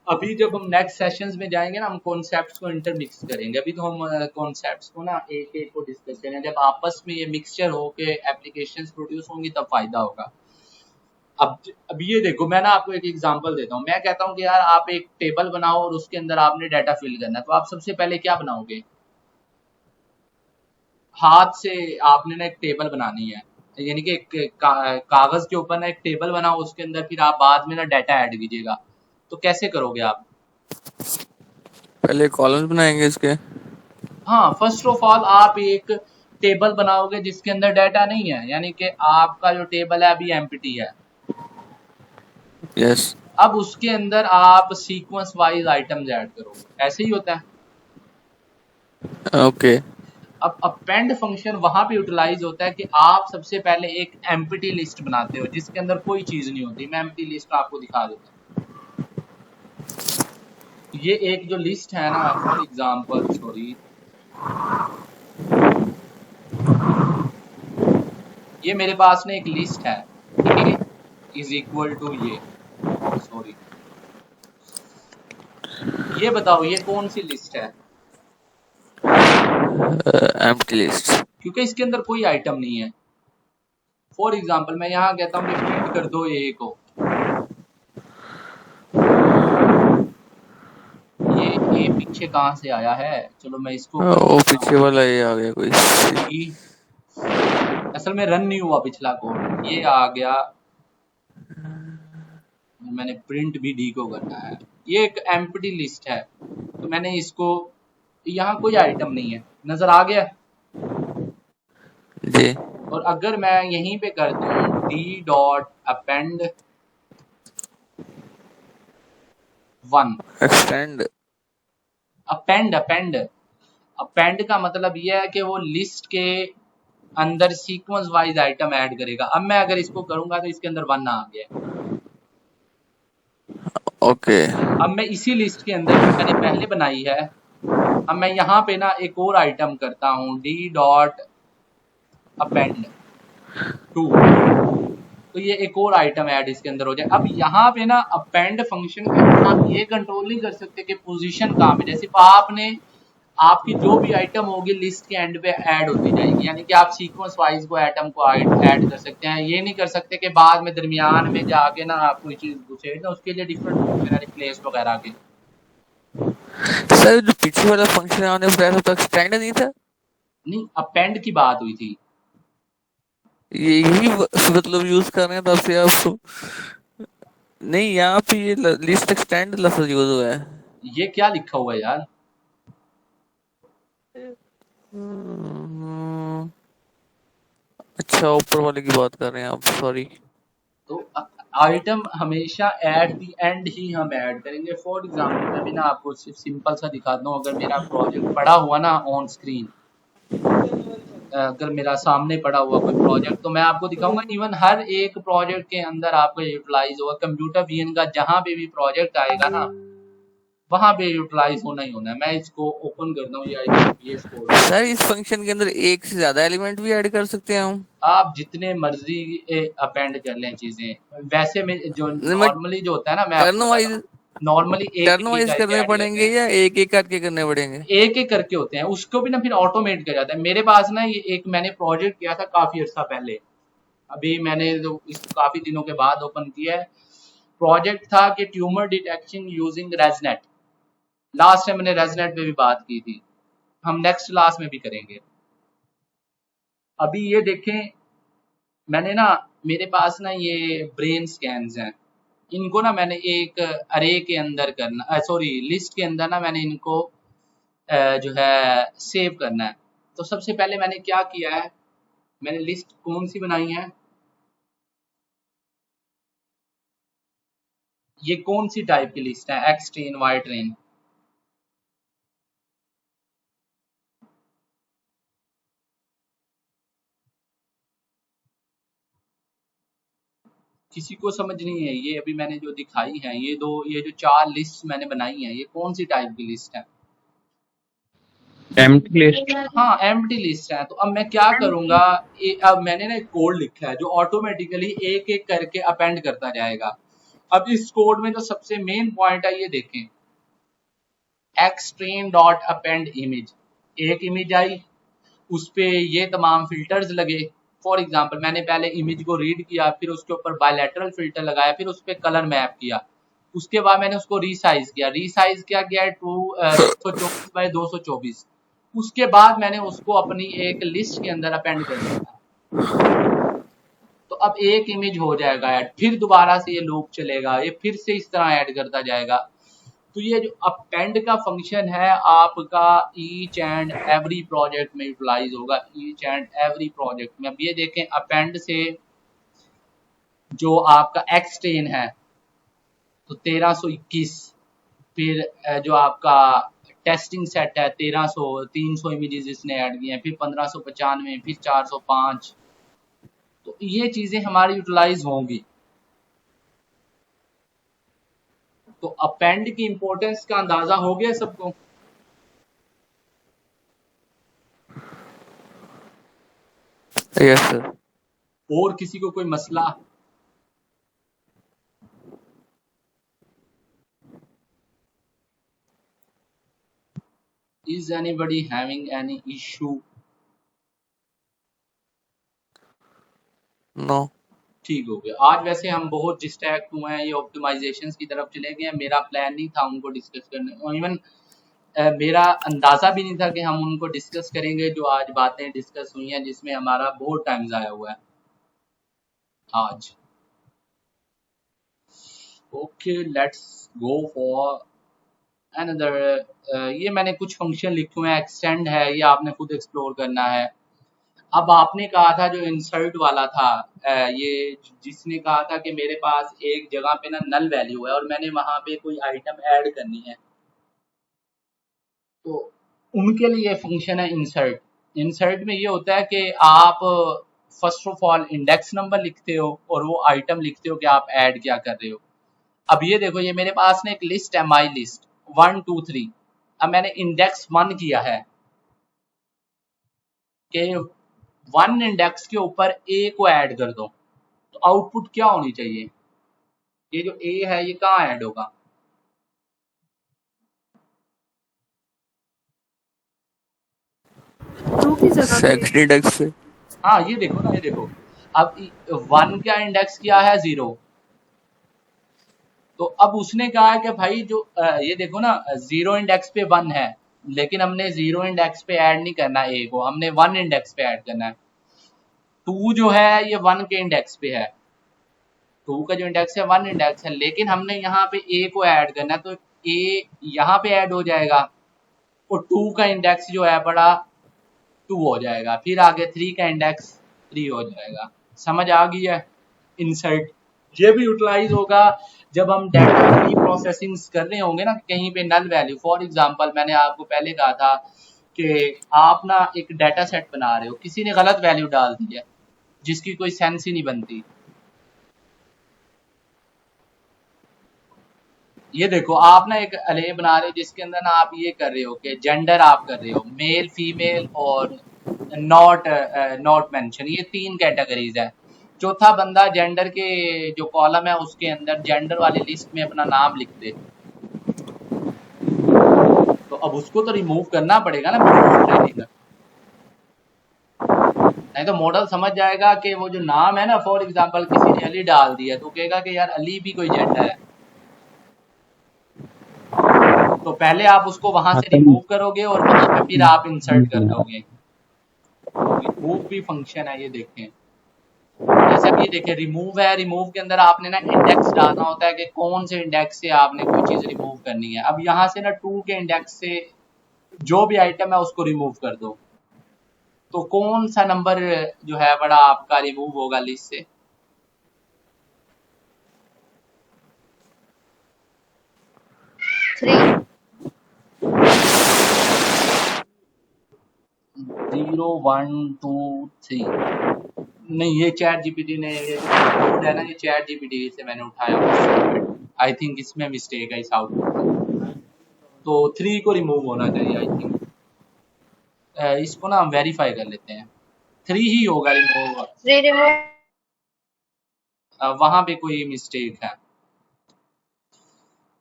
अभी जब हम नेक्स्ट सेशंस में जाएंगे ना, हम कॉन्सेप्ट्स को इंटरमिक्स करेंगे। अभी तो हम कॉन्सेप्ट्स को ना एक एक को डिस्कस करेंगे। जब आपस में ये मिक्सचर हो के एप्लीकेशंस प्रोड्यूस होंगी तब फायदा होगा। अब ये देखो, मैं ना आपको एक एग्जांपल देता हूँ। मैं कहता हूँ कि यार आप एक टेबल बनाओ और उसके अंदर आपने डाटा फिल करना है, तो आप सबसे पहले क्या बनाओगे? हाथ से आपने ना एक टेबल बनानी है, यानी कि एक कागज के ऊपर ना एक टेबल बनाओ, उसके अंदर फिर आप बाद में ना डाटा ऐड कीजिएगा। तो कैसे करोगे आप? पहले कॉलम्स बनाएंगे इसके। हाँ, फर्स्ट ऑफ ऑल आप एक टेबल बनाओगे जिसके अंदर डाटा नहीं है, यानी कि आपका जो टेबल है अभी एम्प्टी है। यस। अब उसके अंदर आप सीक्वेंस वाइज आइटम्स ऐड करोगे, ऐसे ही होता है। ओके। अब अपेंड फंक्शन वहां पे यूटिलाइज होता है कि आप सबसे पहले एक एम्प्टी लिस्ट बनाते हो जिसके अंदर कोई चीज नहीं होती। मैं एम्प्टी लिस्ट आपको दिखा देता हूँ। ये एक जो लिस्ट है ना, फॉर एग्जांपल, सॉरी, ये मेरे पास ना एक लिस्ट है, a इज इक्वल टू ये, सॉरी, ये बताओ ये कौन सी लिस्ट है? Empty list. क्योंकि इसके अंदर कोई आइटम नहीं है। फॉर एग्जांपल मैं यहाँ कहता हूँ कि प्रिंट कर दो ए को, ये ए पीछे कहाँ से आया है? चलो मैं इसको वो पीछे वाला ये आ गया कोई। असल में रन नहीं हुआ पिछला कोड, ये आ गया, मैंने प्रिंट भी डी को करना है। ये एक एम्प्टी लिस्ट है, तो मैंने इसको, यहाँ कोई आइटम नहीं है, नजर आ गया जी। और अगर मैं यहीं पे कर दूं D dot append 1, extend, append append append का मतलब यह है कि वो लिस्ट के अंदर सीक्वेंस वाइज आइटम ऐड करेगा। अब मैं अगर इसको करूंगा तो इसके अंदर 1 आ गया। ओके। अब मैं इसी लिस्ट के अंदर जो मैंने पहले बनाई है, अब मैं यहाँ पे ना एक और आइटम करता हूँ डी डॉट अपेंड 2, तो ये एक और आइटम ऐड इसके अंदर हो जाए। अब यहाँ पे ना अपेंड फंक्शन के अंदर आप ये कंट्रोल नहीं कर सकते कि पोजीशन कहाँ पे, जैसे आपने आपकी जो भी आइटम होगी लिस्ट के एंड पे ऐड होती जाएगी, यानी कि आप सीक्वेंस वाइज को आइटम को ऐड कर सकते हैं। ये नहीं कर सकते कि बाद में दरमियान में जाके ना आप कोई चीज घुसे ना, उसके लिए डिफरेंट फंक्शन है, रिप्लेस वगैरह के। सर जो पीछे वाला फंक्शन आने पर तो एक्सटेंड नहीं था? नहीं, अपेंड की बात हुई थी। यही मतलब यूज कर रहे हैं तब से आप? नहीं, यहाँ पे ये लिस्ट एक्सटेंड लफ्ज यूज हुआ है। ये क्या लिखा हुआ है यार? अच्छा, ऊपर वाले की बात कर रहे हैं आप, सॉरी। तो आइटम हमेशा एट द एंड ही हम ऐड करेंगे। फॉर एग्जांपल मैं भी ना आपको सिर्फ सिंपल सा दिखाता हूँ। अगर मेरा प्रोजेक्ट पड़ा हुआ ना ऑन स्क्रीन, अगर मेरा सामने पड़ा हुआ कोई प्रोजेक्ट, तो मैं आपको दिखाऊंगा। इवन हर एक प्रोजेक्ट के अंदर आपको यूटिलाइज होगा। कंप्यूटर वीएन का जहां पे भी प्रोजेक्ट आएगा ना, वहां पे यूटिलाइज होना ही होना है। मैं इसको ओपन करता हूँ, ये सर इस फंक्शन के अंदर एक से ज्यादा एलिमेंट भी ऐड कर सकते हैं हम? आप जितने मर्जी अपेंड कर लें चीजें। वैसे में जो नॉर्मली जो होता है ना, मैं नॉर्मली टर्न वाइज करने पड़ेंगे या एक एक करके करने पड़ेंगे? एक एक करके होते हैं, उसको भी ना फिर ऑटोमेट किया जाता है। मेरे पास ना ये एक मैंने प्रोजेक्ट किया था काफी अर्सा पहले, अभी मैंने जो इसको काफी दिनों के बाद ओपन किया है। प्रोजेक्ट था कि tumour detection using resonate. Last time मैंने रेजनेट पे भी बात की थी, हम नेक्स्ट क्लास में भी करेंगे। अभी ये देखें, मैंने ना, मेरे पास ना ये ब्रेन स्कैन्स हैं, इनको ना मैंने एक अरे के अंदर करना, सॉरी लिस्ट के अंदर ना मैंने इनको जो है सेव करना है। तो सबसे पहले मैंने क्या किया है, मैंने लिस्ट कौन सी बनाई है, ये कौन सी टाइप की लिस्ट है, एक्स ट्रेन वाई ट्रेन। किसी को समझ नहीं है ये अभी मैंने जो दिखाई है, ये जो 4 लिस्ट मैंने बनाई है, ये कौन सी टाइप की लिस्ट है? Empty list. हाँ, एम्प्टी लिस्ट है। तो अब मैं क्या करूंगा, अब मैंने ना एक कोड लिखा है जो ऑटोमेटिकली एक एक करके अपेंड करता जाएगा। अब इस कोड में जो सबसे मेन पॉइंट है, ये देखें, एक्सट्रेन डॉट अपेंड इमेज, एक इमेज आई, उस पे ये तमाम फिल्टर्स लगे, फॉर एग्जांपल मैंने पहले इमेज को रीड किया, फिर उसके ऊपर बायलैटरल फिल्टर लगाया, फिर उस पर कलर मैप किया, उसके बाद मैंने उसको रीसाइज किया। क्या किया है 224 बाय 224। उसके बाद मैंने उसको अपनी एक लिस्ट के अंदर अपेंड कर दिया। तो अब एक इमेज हो जाएगा ऐड, फिर दोबारा से ये लूप चलेगा, ये फिर से इस तरह ऐड करता जाएगा। तो ये जो अपेंड का फंक्शन है आपका ईच एंड एवरी प्रोजेक्ट में यूटिलाइज होगा, ईच एंड एवरी प्रोजेक्ट में। अब ये देखें अपेंड से जो आपका एक्सटेन है तो 1321, फिर जो आपका टेस्टिंग सेट है 300 इमेजेस इसने ऐड किए हैं, फिर 1595, फिर 405। तो ये चीजें हमारी यूटिलाइज होंगी। तो अपेंड की इंपॉर्टेंस का अंदाजा हो गया सबको। Yes sir. और किसी को कोई मसला? Is anybody having any issue? No. ठीक हो गया। आज वैसे हम बहुत डिस्ट्रैक्ट हुए हैं, ये ऑप्टिमाइजेशंस की तरफ चले गए हैं। मेरा प्लान नहीं था उनको डिस्कस करने, इवन मेरा अंदाजा भी नहीं था कि हम उनको डिस्कस करेंगे। जो आज बातें डिस्कस हुई हैं जिसमें हमारा बहुत टाइम ज़ाया हुआ है आज। Okay let's go for another. ये मैंने कुछ फंक्शन लिखे हुए हैं, एक्सटेंड है, ये आपने खुद एक्सप्लोर करना है। अब आपने कहा था जो इंसर्ट वाला था, ये जिसने कहा था कि मेरे पास एक जगह पे ना नल वैल्यू है और मैंने वहां पे कोई आइटम ऐड करनी है, तो उनके लिए फंक्शन है इंसर्ट। इंसर्ट में ये होता है कि आप first of all index number लिखते हो और वो आइटम लिखते हो कि आप ऐड क्या कर रहे हो। अब ये देखो, ये मेरे पास ना एक लिस्ट है, माई लिस्ट 1 2 3। अब मैंने इंडेक्स 1 किया है कि 1 इंडेक्स के ऊपर ए को ऐड कर दो, तो आउटपुट क्या होनी चाहिए? ये जो ए है ये कहाँ ऐड होगा? सेकंड इंडेक्स पे। हाँ ये देखो ना, ये देखो अब 1 का इंडेक्स क्या है 0, तो अब उसने कहा है कि भाई जो ये देखो ना 0 इंडेक्स पे 1 है, लेकिन हमने 0 इंडेक्स पे ऐड नहीं करना ए को, हमने 1 इंडेक्स पे ऐड करना है। 2 जो है ये 1 के इंडेक्स पे है, 2 का जो इंडेक्स है 1 इंडेक्स है, लेकिन हमने यहाँ पे ए को ऐड करना है, तो ए यहाँ पे ऐड हो जाएगा और 2 का इंडेक्स जो है बड़ा 2 हो जाएगा, फिर आगे 3 का इंडेक्स 3 हो जाएगा। समझ आ गई है? इंसर्ट ये भी यूटिलाइज होगा जब हम डाटा की प्रोसेसिंग कर रहे होंगे ना, कहीं पे नल वैल्यू। फॉर एग्जांपल मैंने आपको पहले कहा था कि आप ना एक डाटा सेट बना रहे हो, किसी ने गलत वैल्यू डाल दी है जिसकी कोई सेंस ही नहीं बनती। ये देखो आप ना एक अरे बना रहे हो जिसके अंदर ना आप ये कर रहे हो कि जेंडर आप कर रहे हो मेल फीमेल और नॉट मेंशन, ये 3 कैटेगरीज है। चौथा बंदा जेंडर के जो कॉलम है उसके अंदर जेंडर वाली लिस्ट में अपना नाम लिख दे, तो अब उसको तो रिमूव करना पड़ेगा ना ट्रेनिंग, नहीं तो मॉडल समझ जाएगा कि वो जो नाम है ना, फॉर एग्जांपल किसी ने अली डाल दिया तो कहेगा कि यार अली भी कोई जेंडर है, तो पहले आप उसको वहां से रिमूव करोगे और वहां पे फिर आप इंसर्ट कर दोगे। रिमूव भी फंक्शन है, ये देखें जैसे अब ये देखें रिमूव है, रिमूव के अंदर आपने ना इंडेक्स डालना होता है कि कौन से इंडेक्स से आपने कोई चीज रिमूव करनी है। अब यहाँ से ना 2 के इंडेक्स से जो भी आइटम है उसको रिमूव कर दो, तो कौन सा नंबर जो है बड़ा आपका रिमूव होगा लिस्ट से? जीरो 1 2 3 नहीं, ये चैट जीपीटी ने ये कोड है ना, ये चैट जीपीटी से मैंने उठाया, आई थिंक इसमें मिस्टेक है इस आउटपुट में, तो 3 को रिमूव होना चाहिए आई थिंक। इसको ना हम वेरीफाई कर लेते हैं, 3 ही होगा रिमूव, वहां पे कोई मिस्टेक है।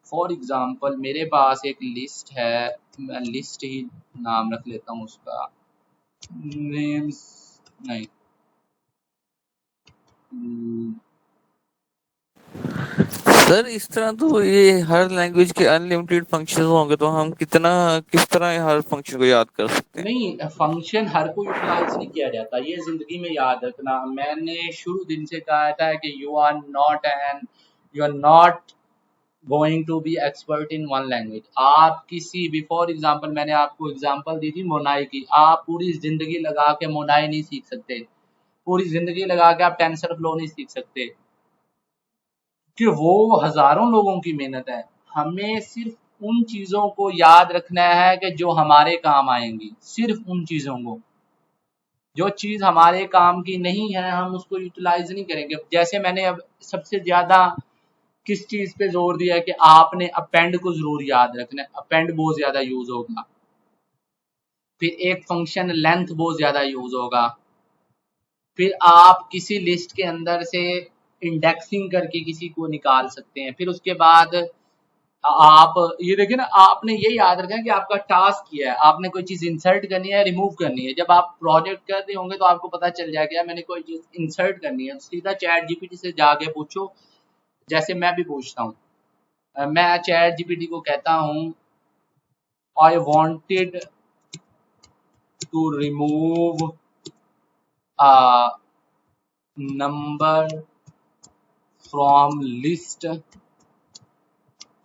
फॉर एग्जांपल मेरे पास एक लिस्ट है, मैं लिस्ट ही नाम रख लेता हूँ उसका, नेम्स नहीं, हम्म, सर इस तरह तो ये हर लैंग्वेज के अनलिमिटेड फंक्शन होंगे तो हम किस तरह हर फंक्शन को याद कर सकते हैं? नहीं, फंक्शन हर कोई यूटिलाइज नहीं किया जाता, ये जिंदगी में याद रखना। मैंने शुरू दिन से कहा था कि you are not going to be expert in one language. आप किसी भी, फॉर एग्जांपल मैंने आपको एग्जांपल दी थी मोनाई की, आप पूरी जिंदगी लगा के मोनाई नहीं सीख सकते, पूरी जिंदगी लगा के आप टेंसर फ्लो नहीं सीख सकते, कि वो हजारों लोगों की मेहनत है। हमें सिर्फ उन चीजों को याद रखना है कि जो हमारे काम आएंगी, सिर्फ उन चीजों को। जो चीज हमारे काम की नहीं है हम उसको यूटिलाइज नहीं करेंगे। जैसे मैंने अब सबसे ज्यादा किस चीज पे जोर दिया है कि आपने अपेंड को जरूर याद रखना है, अपेंड बहुत ज्यादा यूज होगा। फिर एक फंक्शन लेंथ बहुत ज्यादा यूज होगा। फिर आप किसी लिस्ट के अंदर से इंडेक्सिंग करके किसी को निकाल सकते हैं। फिर उसके बाद आप ये देखिए ना, आपने ये याद रखना है कि आपका टास्क क्या है, आपने कोई चीज इंसर्ट करनी है, रिमूव करनी है। जब आप प्रोजेक्ट कर रहे होंगे तो आपको पता चल जाएगा मैंने कोई चीज इंसर्ट करनी है, सीधा चैट जीपीटी से जाके पूछो, जैसे मैं भी पूछता हूँ। मैं चैट जीपीटी को कहता हूँ I wanted to remove a number from list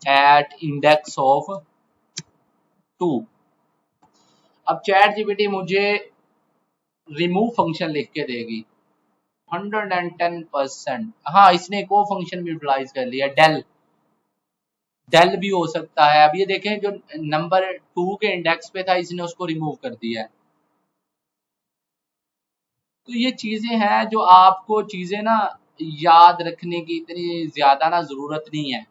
at index of 2। अब चैट जीपीटी मुझे रिमूव फंक्शन लिख के देगी 110%। हाँ, इसने एक और फंक्शन भी यूटिलाइज कर लिया, डेल भी हो सकता है। अब ये देखें, जो नंबर 2 के इंडेक्स पे था इसने उसको रिमूव कर दिया है। तो ये चीजें हैं जो आपको चीजें ना याद रखने की इतनी ज्यादा ना जरूरत नहीं है।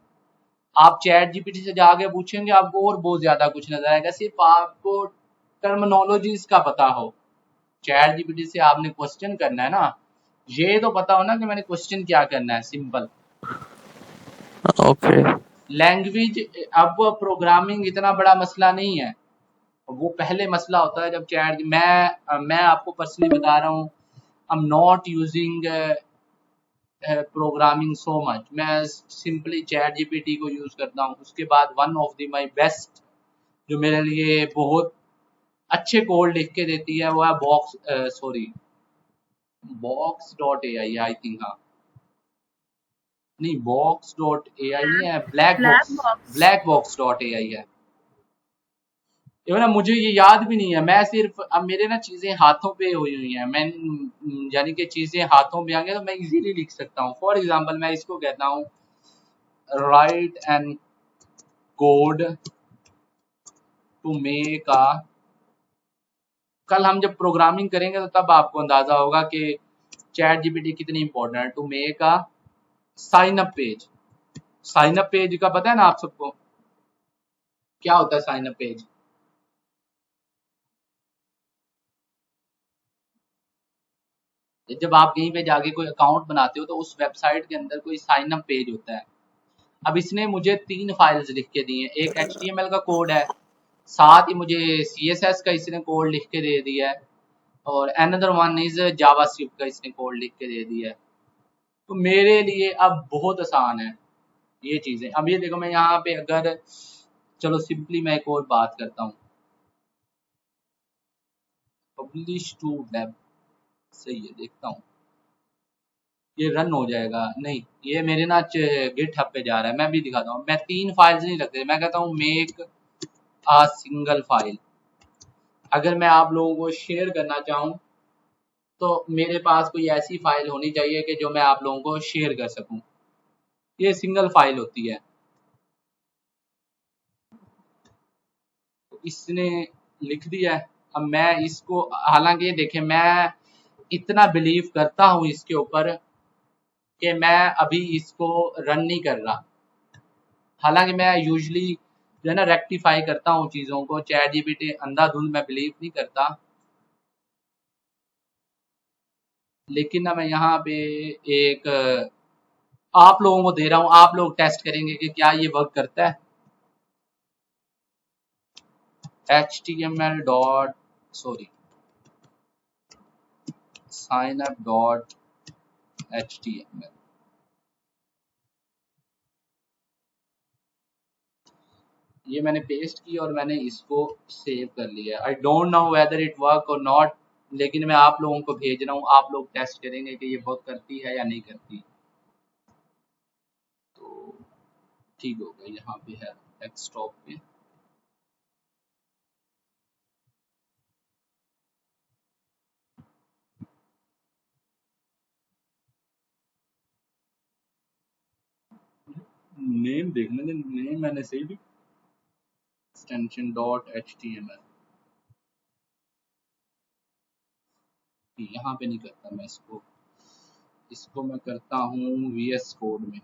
आप चैट जीपीटी से जाके पूछेंगे आपको और बहुत ज्यादा कुछ नजर आएगा, सिर्फ आपको टर्मिनोलॉजीज का पता हो। चैट जीपीटी से आपने क्वेश्चन करना है ना, ये तो पता हो ना कि मैंने क्वेश्चन क्या करना है, सिंपल। ओके। लैंग्वेज, अब प्रोग्रामिंग इतना बड़ा मसला नहीं है, वो पहले मसला होता है जब चैट, मैं आपको पर्सनली बता रहा हूँ, I am not using programming so much. मैं सिंपली चैट जीपीटी को यूज करता हूँ। उसके बाद one of the my best जो मेरे लिए बहुत अच्छे कोड लिख के देती है वो है box.ai, आई थिंक। हाँ, नहीं, box.ai नहीं है, blackbox.ai है। ये ना मुझे ये याद भी नहीं है, मैं सिर्फ, अब मेरे ना चीजें हाथों पे हुई हैं, मैं यानी कि चीजें हाथों पे आएंगे तो मैं इजीली लिख सकता हूँ। फॉर एग्जांपल मैं इसको कहता हूँ write and code to make a, कल हम जब प्रोग्रामिंग करेंगे तो तब आपको अंदाजा होगा कि चैट जीपीटी कितनी इंपॉर्टेंट है। To make a sign up page. Sign up page का पता है ना आप सबको, क्या होता है साइन अप पेज? जब आप कहीं पे जाके कोई अकाउंट बनाते हो तो उस वेबसाइट के अंदर कोई साइन अप पेज होता है। अब इसने मुझे 3 फाइल्स लिख के दी हैं। एक HTML का कोड है, साथ ही मुझे CSS का इसने कोड लिख के दे दिया है, और अनदर वन इज जावास्क्रिप्ट का इसने कोड लिख के दे दिया है। तो मेरे लिए अब बहुत आसान है ये चीजें। अब ये देखो, मैं यहाँ पे अगर, चलो सिंपली मैं एक और बात करता हूँ, पब्लिश टू वेब, सही है, देखता हूँ ये रन हो जाएगा। नहीं, ये मेरे ना गिटहब पे जा रहा है, मैं भी दिखाता हूँ। मैं 3 फाइल्स नहीं रखते, मैं कहता हूँ मेक अ सिंगल फाइल। अगर मैं आप लोगों को शेयर करना चाहूँ तो मेरे पास कोई ऐसी फाइल होनी चाहिए कि जो मैं आप लोगों को शेयर कर सकूं। ये सिंगल फाइल होती है। तो इसने लिख दिया है। अब मैं इसको, हालांकि देखें मैं इतना बिलीव करता हूँ इसके ऊपर कि मैं अभी इसको रन नहीं कर रहा। हालांकि मैं यूजुअली जो है ना रेक्टिफाई करता हूँ चीज़ों को। चैट जीपीटी अंधाधुंध मैं बिलीव नहीं करता, लेकिन ना मैं यहाँ पे एक आप लोगों को दे रहा हूँ, आप लोग टेस्ट करेंगे कि क्या ये वर्क करता है। HTML dot sorry signup.php HTML। ये मैंने पेस्ट की और मैंने इसको सेव कर लिया। आई don't know whether it work और नॉट, लेकिन मैं आप लोगों को भेज रहा हूँ, आप लोग टेस्ट करेंगे कि ये वर्क करती है या नहीं करती। तो ठीक होगा, यहाँ पे है डेस्कटॉप पे। नेम देखने दे, नेम मैंने सही भी extension .html यहाँ पे नहीं करता मैं इसको मैं करता हूँ VS कोड में।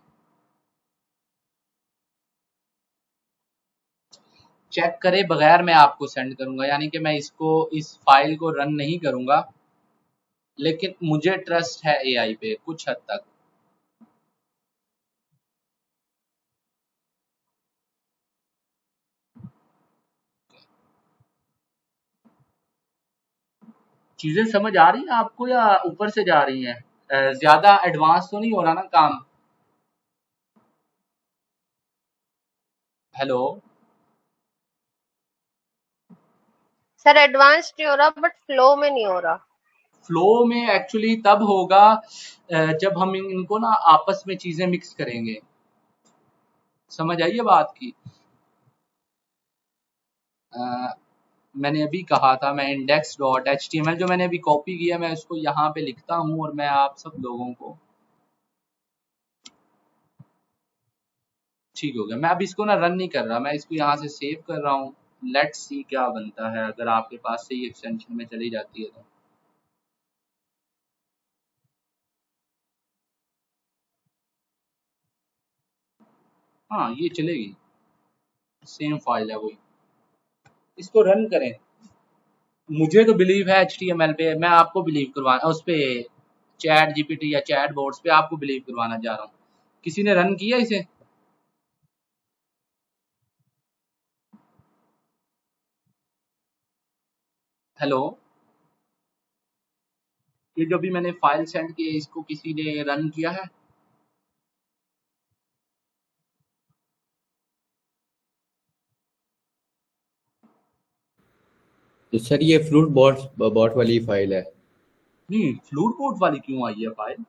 चेक करे बगैर मैं आपको सेंड करूंगा, यानी कि मैं इस फाइल को रन नहीं करूंगा, लेकिन मुझे ट्रस्ट है AI पे कुछ हद तक। चीजें समझ आ रही हैं आपको या ऊपर से जा रही हैं? ज्यादा एडवांस तो नहीं हो रहा ना काम? हेलो सर, एडवांस नहीं हो रहा बट फ्लो में नहीं हो रहा। फ्लो में एक्चुअली तब होगा जब हम इनको ना आपस में चीजें मिक्स करेंगे। समझ आई है बात की? मैंने अभी कहा था मैं index.html जो मैंने अभी कॉपी किया मैं उसको यहाँ पे लिखता हूँ और मैं आप सब लोगों को, ठीक हो गया। मैं अब इसको ना रन नहीं कर रहा, मैं इसको यहाँ से सेव कर रहा हूँ। लेट्स सी क्या बनता है अगर आपके पास से ये एक्सटेंशन में चली जाती है तो। हाँ ये चलेगी, सेम फाइल है वही। इसको रन करें। मुझे तो बिलीव है HTML पे, मैं आपको बिलीव करवाना उस पे चैट GPT या चैट बोर्ड्स पे आपको बिलीव करवाना जा रहा हूँ। किसी ने रन किया इसे? हेलो, ये जो भी मैंने फाइल सेंड की है इसको किसी ने रन किया है? तो सर ये फ्रूट बॉट वाली फाइल है। नहीं, फ्लूट बोट वाली क्यों आई है फाइल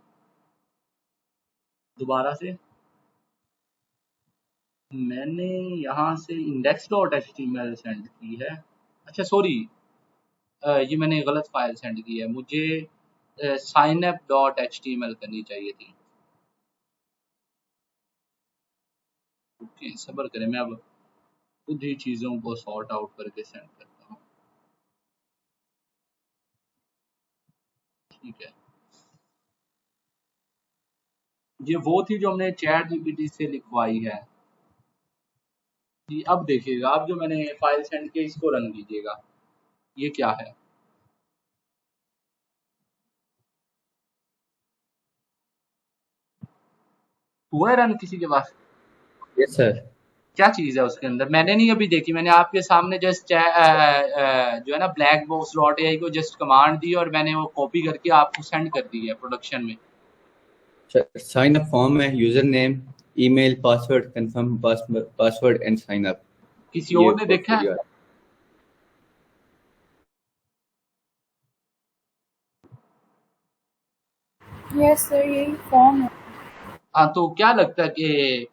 दोबारा से? मैंने यहाँ से index.html सेंड की है। अच्छा सॉरी, ये मैंने गलत फाइल सेंड की है, मुझे signup.html करनी चाहिए थी। ओके सब्र करें, मैं अब खुद ही चीज़ों को सॉर्ट आउट करके सेंड करता हूँ। ठीक है, ये वो थी जो हमने चैट GPT से लिखवाई है। जी अब देखिएगा, अब जो मैंने फाइल सेंड की इसको रन कीजिएगा। ये क्या है? हुआ है रन किसी के पास? Yes sir. क्या चीज़ है उसके अंदर? मैंने नहीं अभी देखी, मैंने आपके सामने जस्ट जो है ना blackbox.ai को जस्ट कमांड दी और मैंने वो कॉपी करके आपको सेंड कर दी है प्रोडक्शन में। साइन अप फॉर्म है, user name, email, password, confirm password and sign up. किसी और ने देखा है? यस सर, यही फॉर्म है। हाँ तो क्या लगता है कि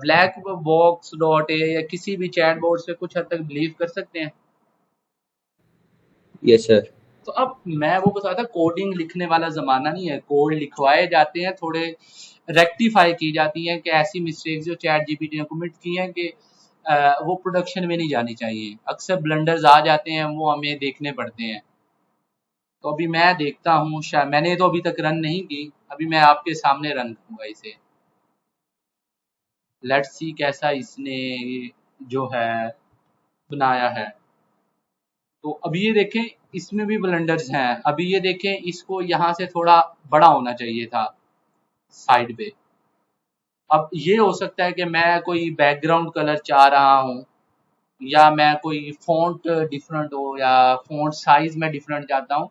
blackbox.ai या किसी भी चैट बोर्ड से कुछ हद तक बिलीव कर सकते हैं? Yes sir. तो अब मैं वो बता था, कोडिंग लिखने वाला ज़माना नहीं है, कोड लिखवाए जाते हैं, थोड़े रेक्टिफाई की जाती हैं कि ऐसी मिस्टेक्स जो चैट GPT ने कमिट की हैं कि वो प्रोडक्शन में नहीं जानी चाहिए। अक्सर ब्लंडर्स आ जाते हैं, वो हमें देखने पड़ते हैं। तो अभी मैं देखता हूँ, शायद मैंने तो अभी तक रन नहीं की, अभी मैं आपके सामने रन करूँगा इसे। लेट्स सी कैसा इसने जो है बनाया है। तो अभी ये देखें इसमें भी ब्लंडर्स हैं। अभी ये देखें, इसको यहाँ से थोड़ा बड़ा होना चाहिए था साइड पे। अब ये हो सकता है कि मैं कोई बैकग्राउंड कलर चाह रहा हूँ, या मैं कोई फॉन्ट डिफरेंट हो, या फॉन्ट साइज में डिफरेंट चाहता हूँ।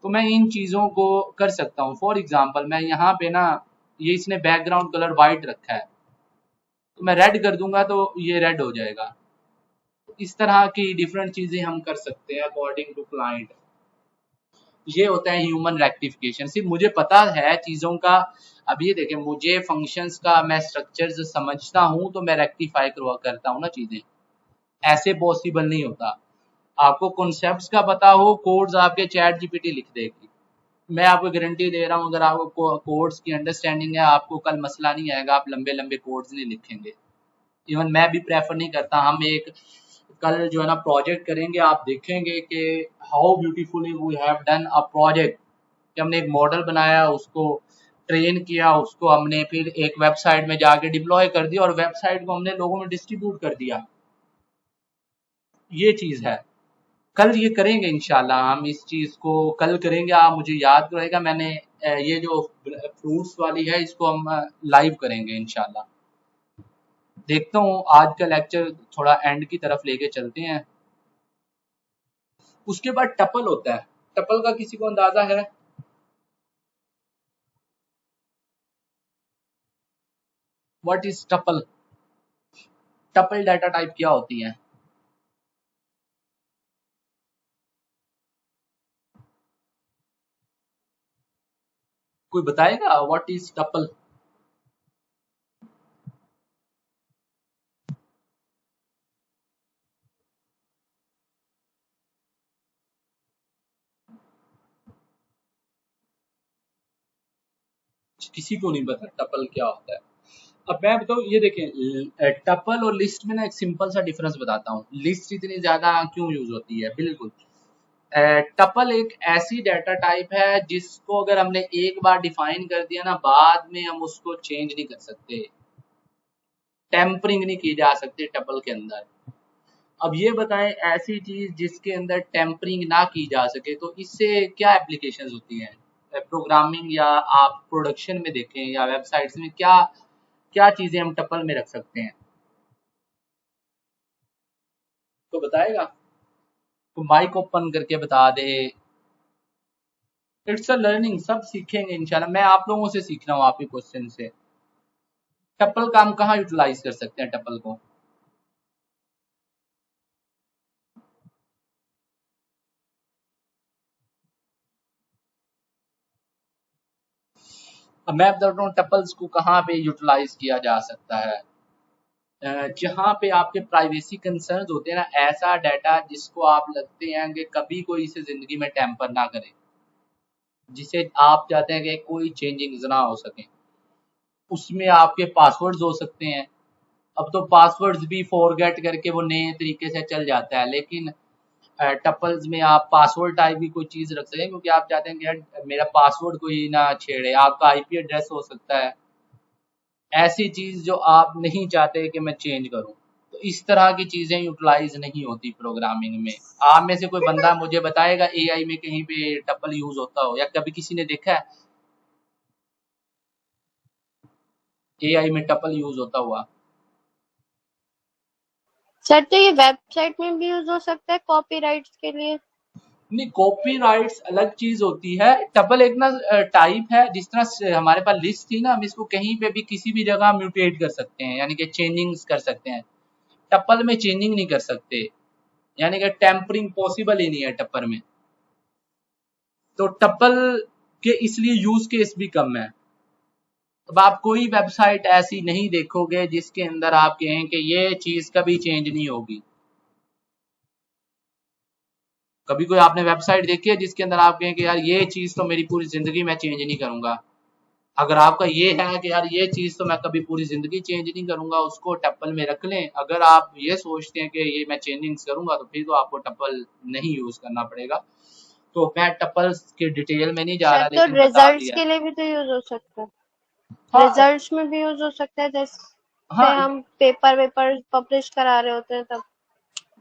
तो मैं इन चीज़ों को कर सकता हूँ। फॉर एग्जांपल मैं यहाँ पे ना, ये इसने बैकग्राउंड कलर वाइट रखा है, तो मैं रेड कर दूंगा तो ये रेड हो जाएगा। इस तरह की डिफरेंट चीज़ें हम कर सकते हैं अकॉर्डिंग टू क्लाइंट। ये होता है ह्यूमन रेक्टिफिकेशन। सिर्फ मुझे पता है चीज़ों का। अब ये देखें, मुझे फंक्शंस का मैं स्ट्रक्चर समझता हूँ तो मैं रेक्टिफाई करता हूँ ना चीज़ें। ऐसे पॉसिबल नहीं होता। आपको कॉन्सेप्ट्स का पता हो, कोड्स आपके चैट जीपीटी लिख देगी। मैं आपको गारंटी दे रहा हूँ, अगर आपको कोड्स की अंडरस्टैंडिंग है, आपको कल मसला नहीं आएगा, आप लंबे लंबे कोड्स नहीं लिखेंगे। इवन मैं भी प्रेफर नहीं करता। हम एक कल जो है ना प्रोजेक्ट करेंगे, आप देखेंगे कि how beautifully we have done a project, कि हमने एक मॉडल बनाया, उसको ट्रेन किया, उसको हमने फिर एक वेबसाइट में जाके डिप्लॉय कर दिया और वेबसाइट को हमने लोगों में डिस्ट्रीब्यूट कर दिया। ये चीज़ है। कल ये करेंगे इंशाल्लाह, हम इस चीज़ को कल करेंगे। आप मुझे याद करेगा, मैंने ये जो फ्रूट्स वाली है इसको हम लाइव करेंगे इंशाल्लाह। देखता हूँ आज का लेक्चर थोड़ा एंड की तरफ लेके चलते हैं। उसके बाद टपल होता है। टपल का किसी को अंदाजा है? What is tuple? Tuple data type क्या होती है? कोई बताएगा व्हाट इज टपल? किसी को नहीं पता टपल क्या होता है। अब मैं बताऊँ, ये देखें, टपल और लिस्ट में ना एक सिंपल सा डिफरेंस बताता हूँ। लिस्ट इतनी ज्यादा क्यों यूज होती है? बिल्कुल, टपल एक ऐसी डाटा टाइप है जिसको अगर हमने एक बार डिफाइन कर दिया ना, बाद में हम उसको चेंज नहीं कर सकते, टेम्परिंग नहीं की जा सकती टपल के अंदर। अब ये बताएं, ऐसी चीज जिसके अंदर टेम्परिंग ना की जा सके, तो इससे क्या एप्लीकेशंस होती हैं प्रोग्रामिंग, या आप प्रोडक्शन में देखें या वेबसाइट्स में, क्या क्या चीजें हम टपल में रख सकते हैं? तो बताएगा? तो माइक ओपन करके बता दे। इट्स अ लर्निंग, सब सीखेंगे इंशाल्लाह। मैं आप लोगों से सीख रहा हूँ, आपके क्वेश्चन से। टपल का हम कहाँ यूटिलाइज कर सकते हैं टपल को? अब मैं बता रहा हूँ टपल्स को कहाँ पे यूटिलाइज किया जा सकता है। जहाँ पे आपके प्राइवेसी कंसर्न होते हैं ना, ऐसा डाटा जिसको आप लगते हैं कि कभी कोई इसे जिंदगी में टैंपर ना करे, जिसे आप चाहते हैं कि कोई चेंजिंग ना हो सके, उसमें आपके पासवर्ड्स हो सकते हैं। अब तो पासवर्ड्स भी फॉरगेट करके वो नए तरीके से चल जाता है, लेकिन टपल्स में आप पासवर्ड टाइप की कोई चीज रख सकते हैं, क्योंकि आप चाहते हैं कि यार मेरा पासवर्ड कोई ना छेड़े। आपका आईपी एड्रेस हो सकता है, ऐसी चीज जो आप नहीं चाहते कि मैं चेंज करूं। तो इस तरह की चीजें यूटिलाइज नहीं होती प्रोग्रामिंग में। आप में से कोई बंदा मुझे बताएगा एआई में कहीं पे टपल यूज होता हो, या कभी किसी ने देखा है एआई में टपल यूज होता हुआ? सर तो ये वेबसाइट में भी यूज हो सकता है कॉपीराइट्स के लिए? नहीं, कॉपीराइट्स अलग चीज होती है। टपल एक ना टाइप है, जिस तरह से हमारे पास लिस्ट थी ना, हम इसको कहीं पे भी किसी भी जगह म्यूटेट कर सकते हैं, यानी कि चेंजिंग्स कर सकते हैं। टपल में चेंजिंग नहीं कर सकते, यानी कि टेम्परिंग पॉसिबल ही नहीं है टप्पर में। तो टपल के इसलिए यूज केस भी कम है। अब आप कोई वेबसाइट ऐसी नहीं देखोगे जिसके अंदर आप कहें कि ये चीज कभी चेंज नहीं होगी। कभी कोई आपने वेबसाइट देखी है जिसके अंदर आप कहें कि यार ये चीज तो मेरी पूरी जिंदगी में चेंज नहीं करूंगा? अगर आपका ये है कि यार ये चीज तो मैं कभी पूरी जिंदगी चेंज नहीं करूंगा, उसको टप्पल में रख लें। अगर आप ये सोचते हैं कि ये मैं चेंजिंग्स करूंगा, तो फिर तो आपको टप्पल नहीं यूज करना पड़ेगा। तो मैं टप्पल्स के डिटेल में नहीं जा रहा, सर तो लेकिन बता रिजल्ट्स दिया। के लिए भी तो यूज हो सकता है, हाँ रिजल्ट्स में भी यूज हो सकता है, जैसे हाँ हम पेपर वेपर पब्लिश करा रहे होते हैं तब।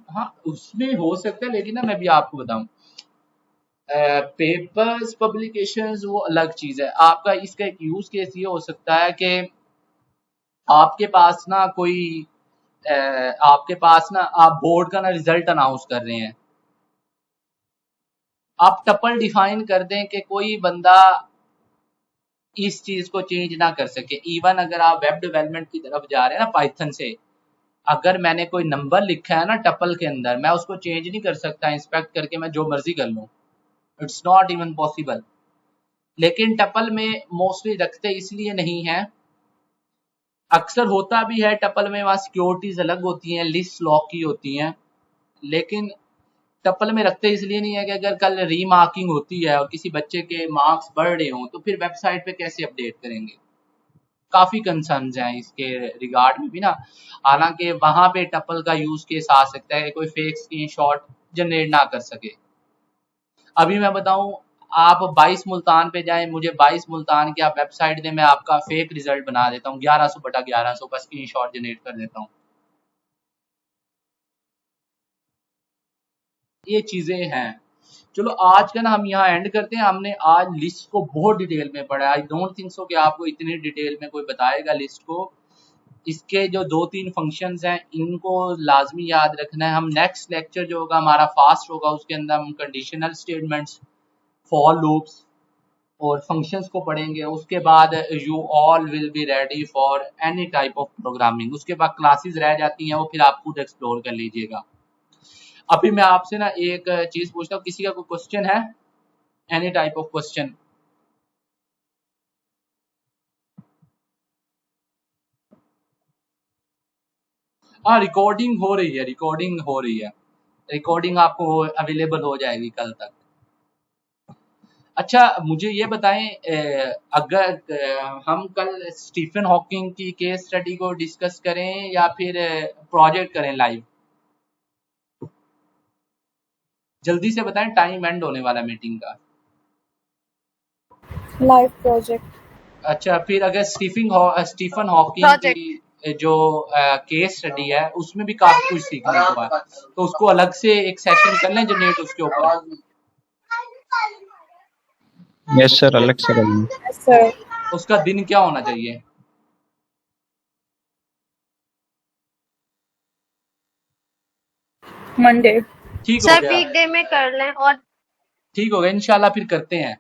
हाँ, उसमें हो सकता है, लेकिन ना मैं भी आपको बताऊं, पेपर्स पब्लिकेशंस वो अलग चीज है। आपका इसका एक यूज केस ये हो सकता है कि आपके पास ना कोई आपके पास ना आप बोर्ड का ना रिजल्ट अनाउंस कर रहे हैं, आप टपल डिफाइन कर दें कि कोई बंदा इस चीज को चेंज ना कर सके। इवन अगर आप वेब डेवलपमेंट की तरफ जा रहे हैं ना पाइथन से, अगर मैंने कोई नंबर लिखा है ना टपल के अंदर, मैं उसको चेंज नहीं कर सकता इंस्पेक्ट करके मैं जो मर्जी कर लूं, इट्स नॉट इवन पॉसिबल। लेकिन टपल में मोस्टली रखते इसलिए नहीं है, अक्सर होता भी है टपल में, वहाँ सिक्योरिटीज अलग होती हैं, लिस्ट लॉक की होती हैं, लेकिन टपल में रखते इसलिए नहीं है कि अगर कल रीमार्किंग होती है और किसी बच्चे के मार्क्स बढ़ रहे हों तो फिर वेबसाइट पे कैसे अपडेट करेंगे। काफी कंसर्न्स हैं इसके रिगार्ड में भी ना। हालांकि वहां पे टपल का यूज केस आ सकता है कि कोई फेक स्क्रीनशॉट जनरेट ना कर सके। अभी मैं बताऊं, आप 22 मुल्तान पे जाएं, मुझे 22 मुल्तान की आप वेबसाइट दें, मैं आपका फेक रिजल्ट बना देता हूँ, 1100/1100 का स्क्रीनशॉट जनरेट कर देता हूँ। ये चीजें हैं। चलो आज का ना हम यहाँ एंड करते हैं। हमने आज लिस्ट को बहुत डिटेल में पढ़ा। आई डोंट थिंक सो कि आपको इतनी डिटेल में कोई बताएगा लिस्ट को। इसके जो 2-3 फंक्शंस हैं इनको लाजमी याद रखना है। हम नेक्स्ट लेक्चर जो होगा हमारा फास्ट होगा, उसके अंदर हम कंडीशनल स्टेटमेंट्स, फॉर लूप्स और फंक्शंस को पढ़ेंगे। उसके बाद you all will be ready for any type of programming. उसके बाद क्लासेस रह जाती हैं, वो फिर आप खुद एक्सप्लोर कर लीजिएगा। अभी मैं आपसे ना एक चीज पूछता हूँ, किसी का कोई क्वेश्चन है? Any type of question? हाँ, रिकॉर्डिंग हो रही है, रिकॉर्डिंग हो रही है, रिकॉर्डिंग आपको अवेलेबल हो जाएगी कल तक। अच्छा मुझे ये बताएं, अगर हम कल स्टीफन हॉकिंग की केस स्टडी को डिस्कस करें या फिर प्रोजेक्ट करें लाइव? जल्दी से बताएं, टाइम एंड होने वाला मीटिंग का। Live project. अच्छा, फिर अगर स्टीफन हॉकिंग की जो केस स्टडी है उसमें भी काफी कुछ सीखने को है, तो उसको अलग से एक सेशन कर लें जनरेट उसके ऊपर। यस सर, अलग से करेंगे। सर उसका दिन क्या होना चाहिए? मंडे। ठीक हो सर गया, वीकडे में कर लें और ठीक हो गया, इंशाल्लाह फिर करते हैं।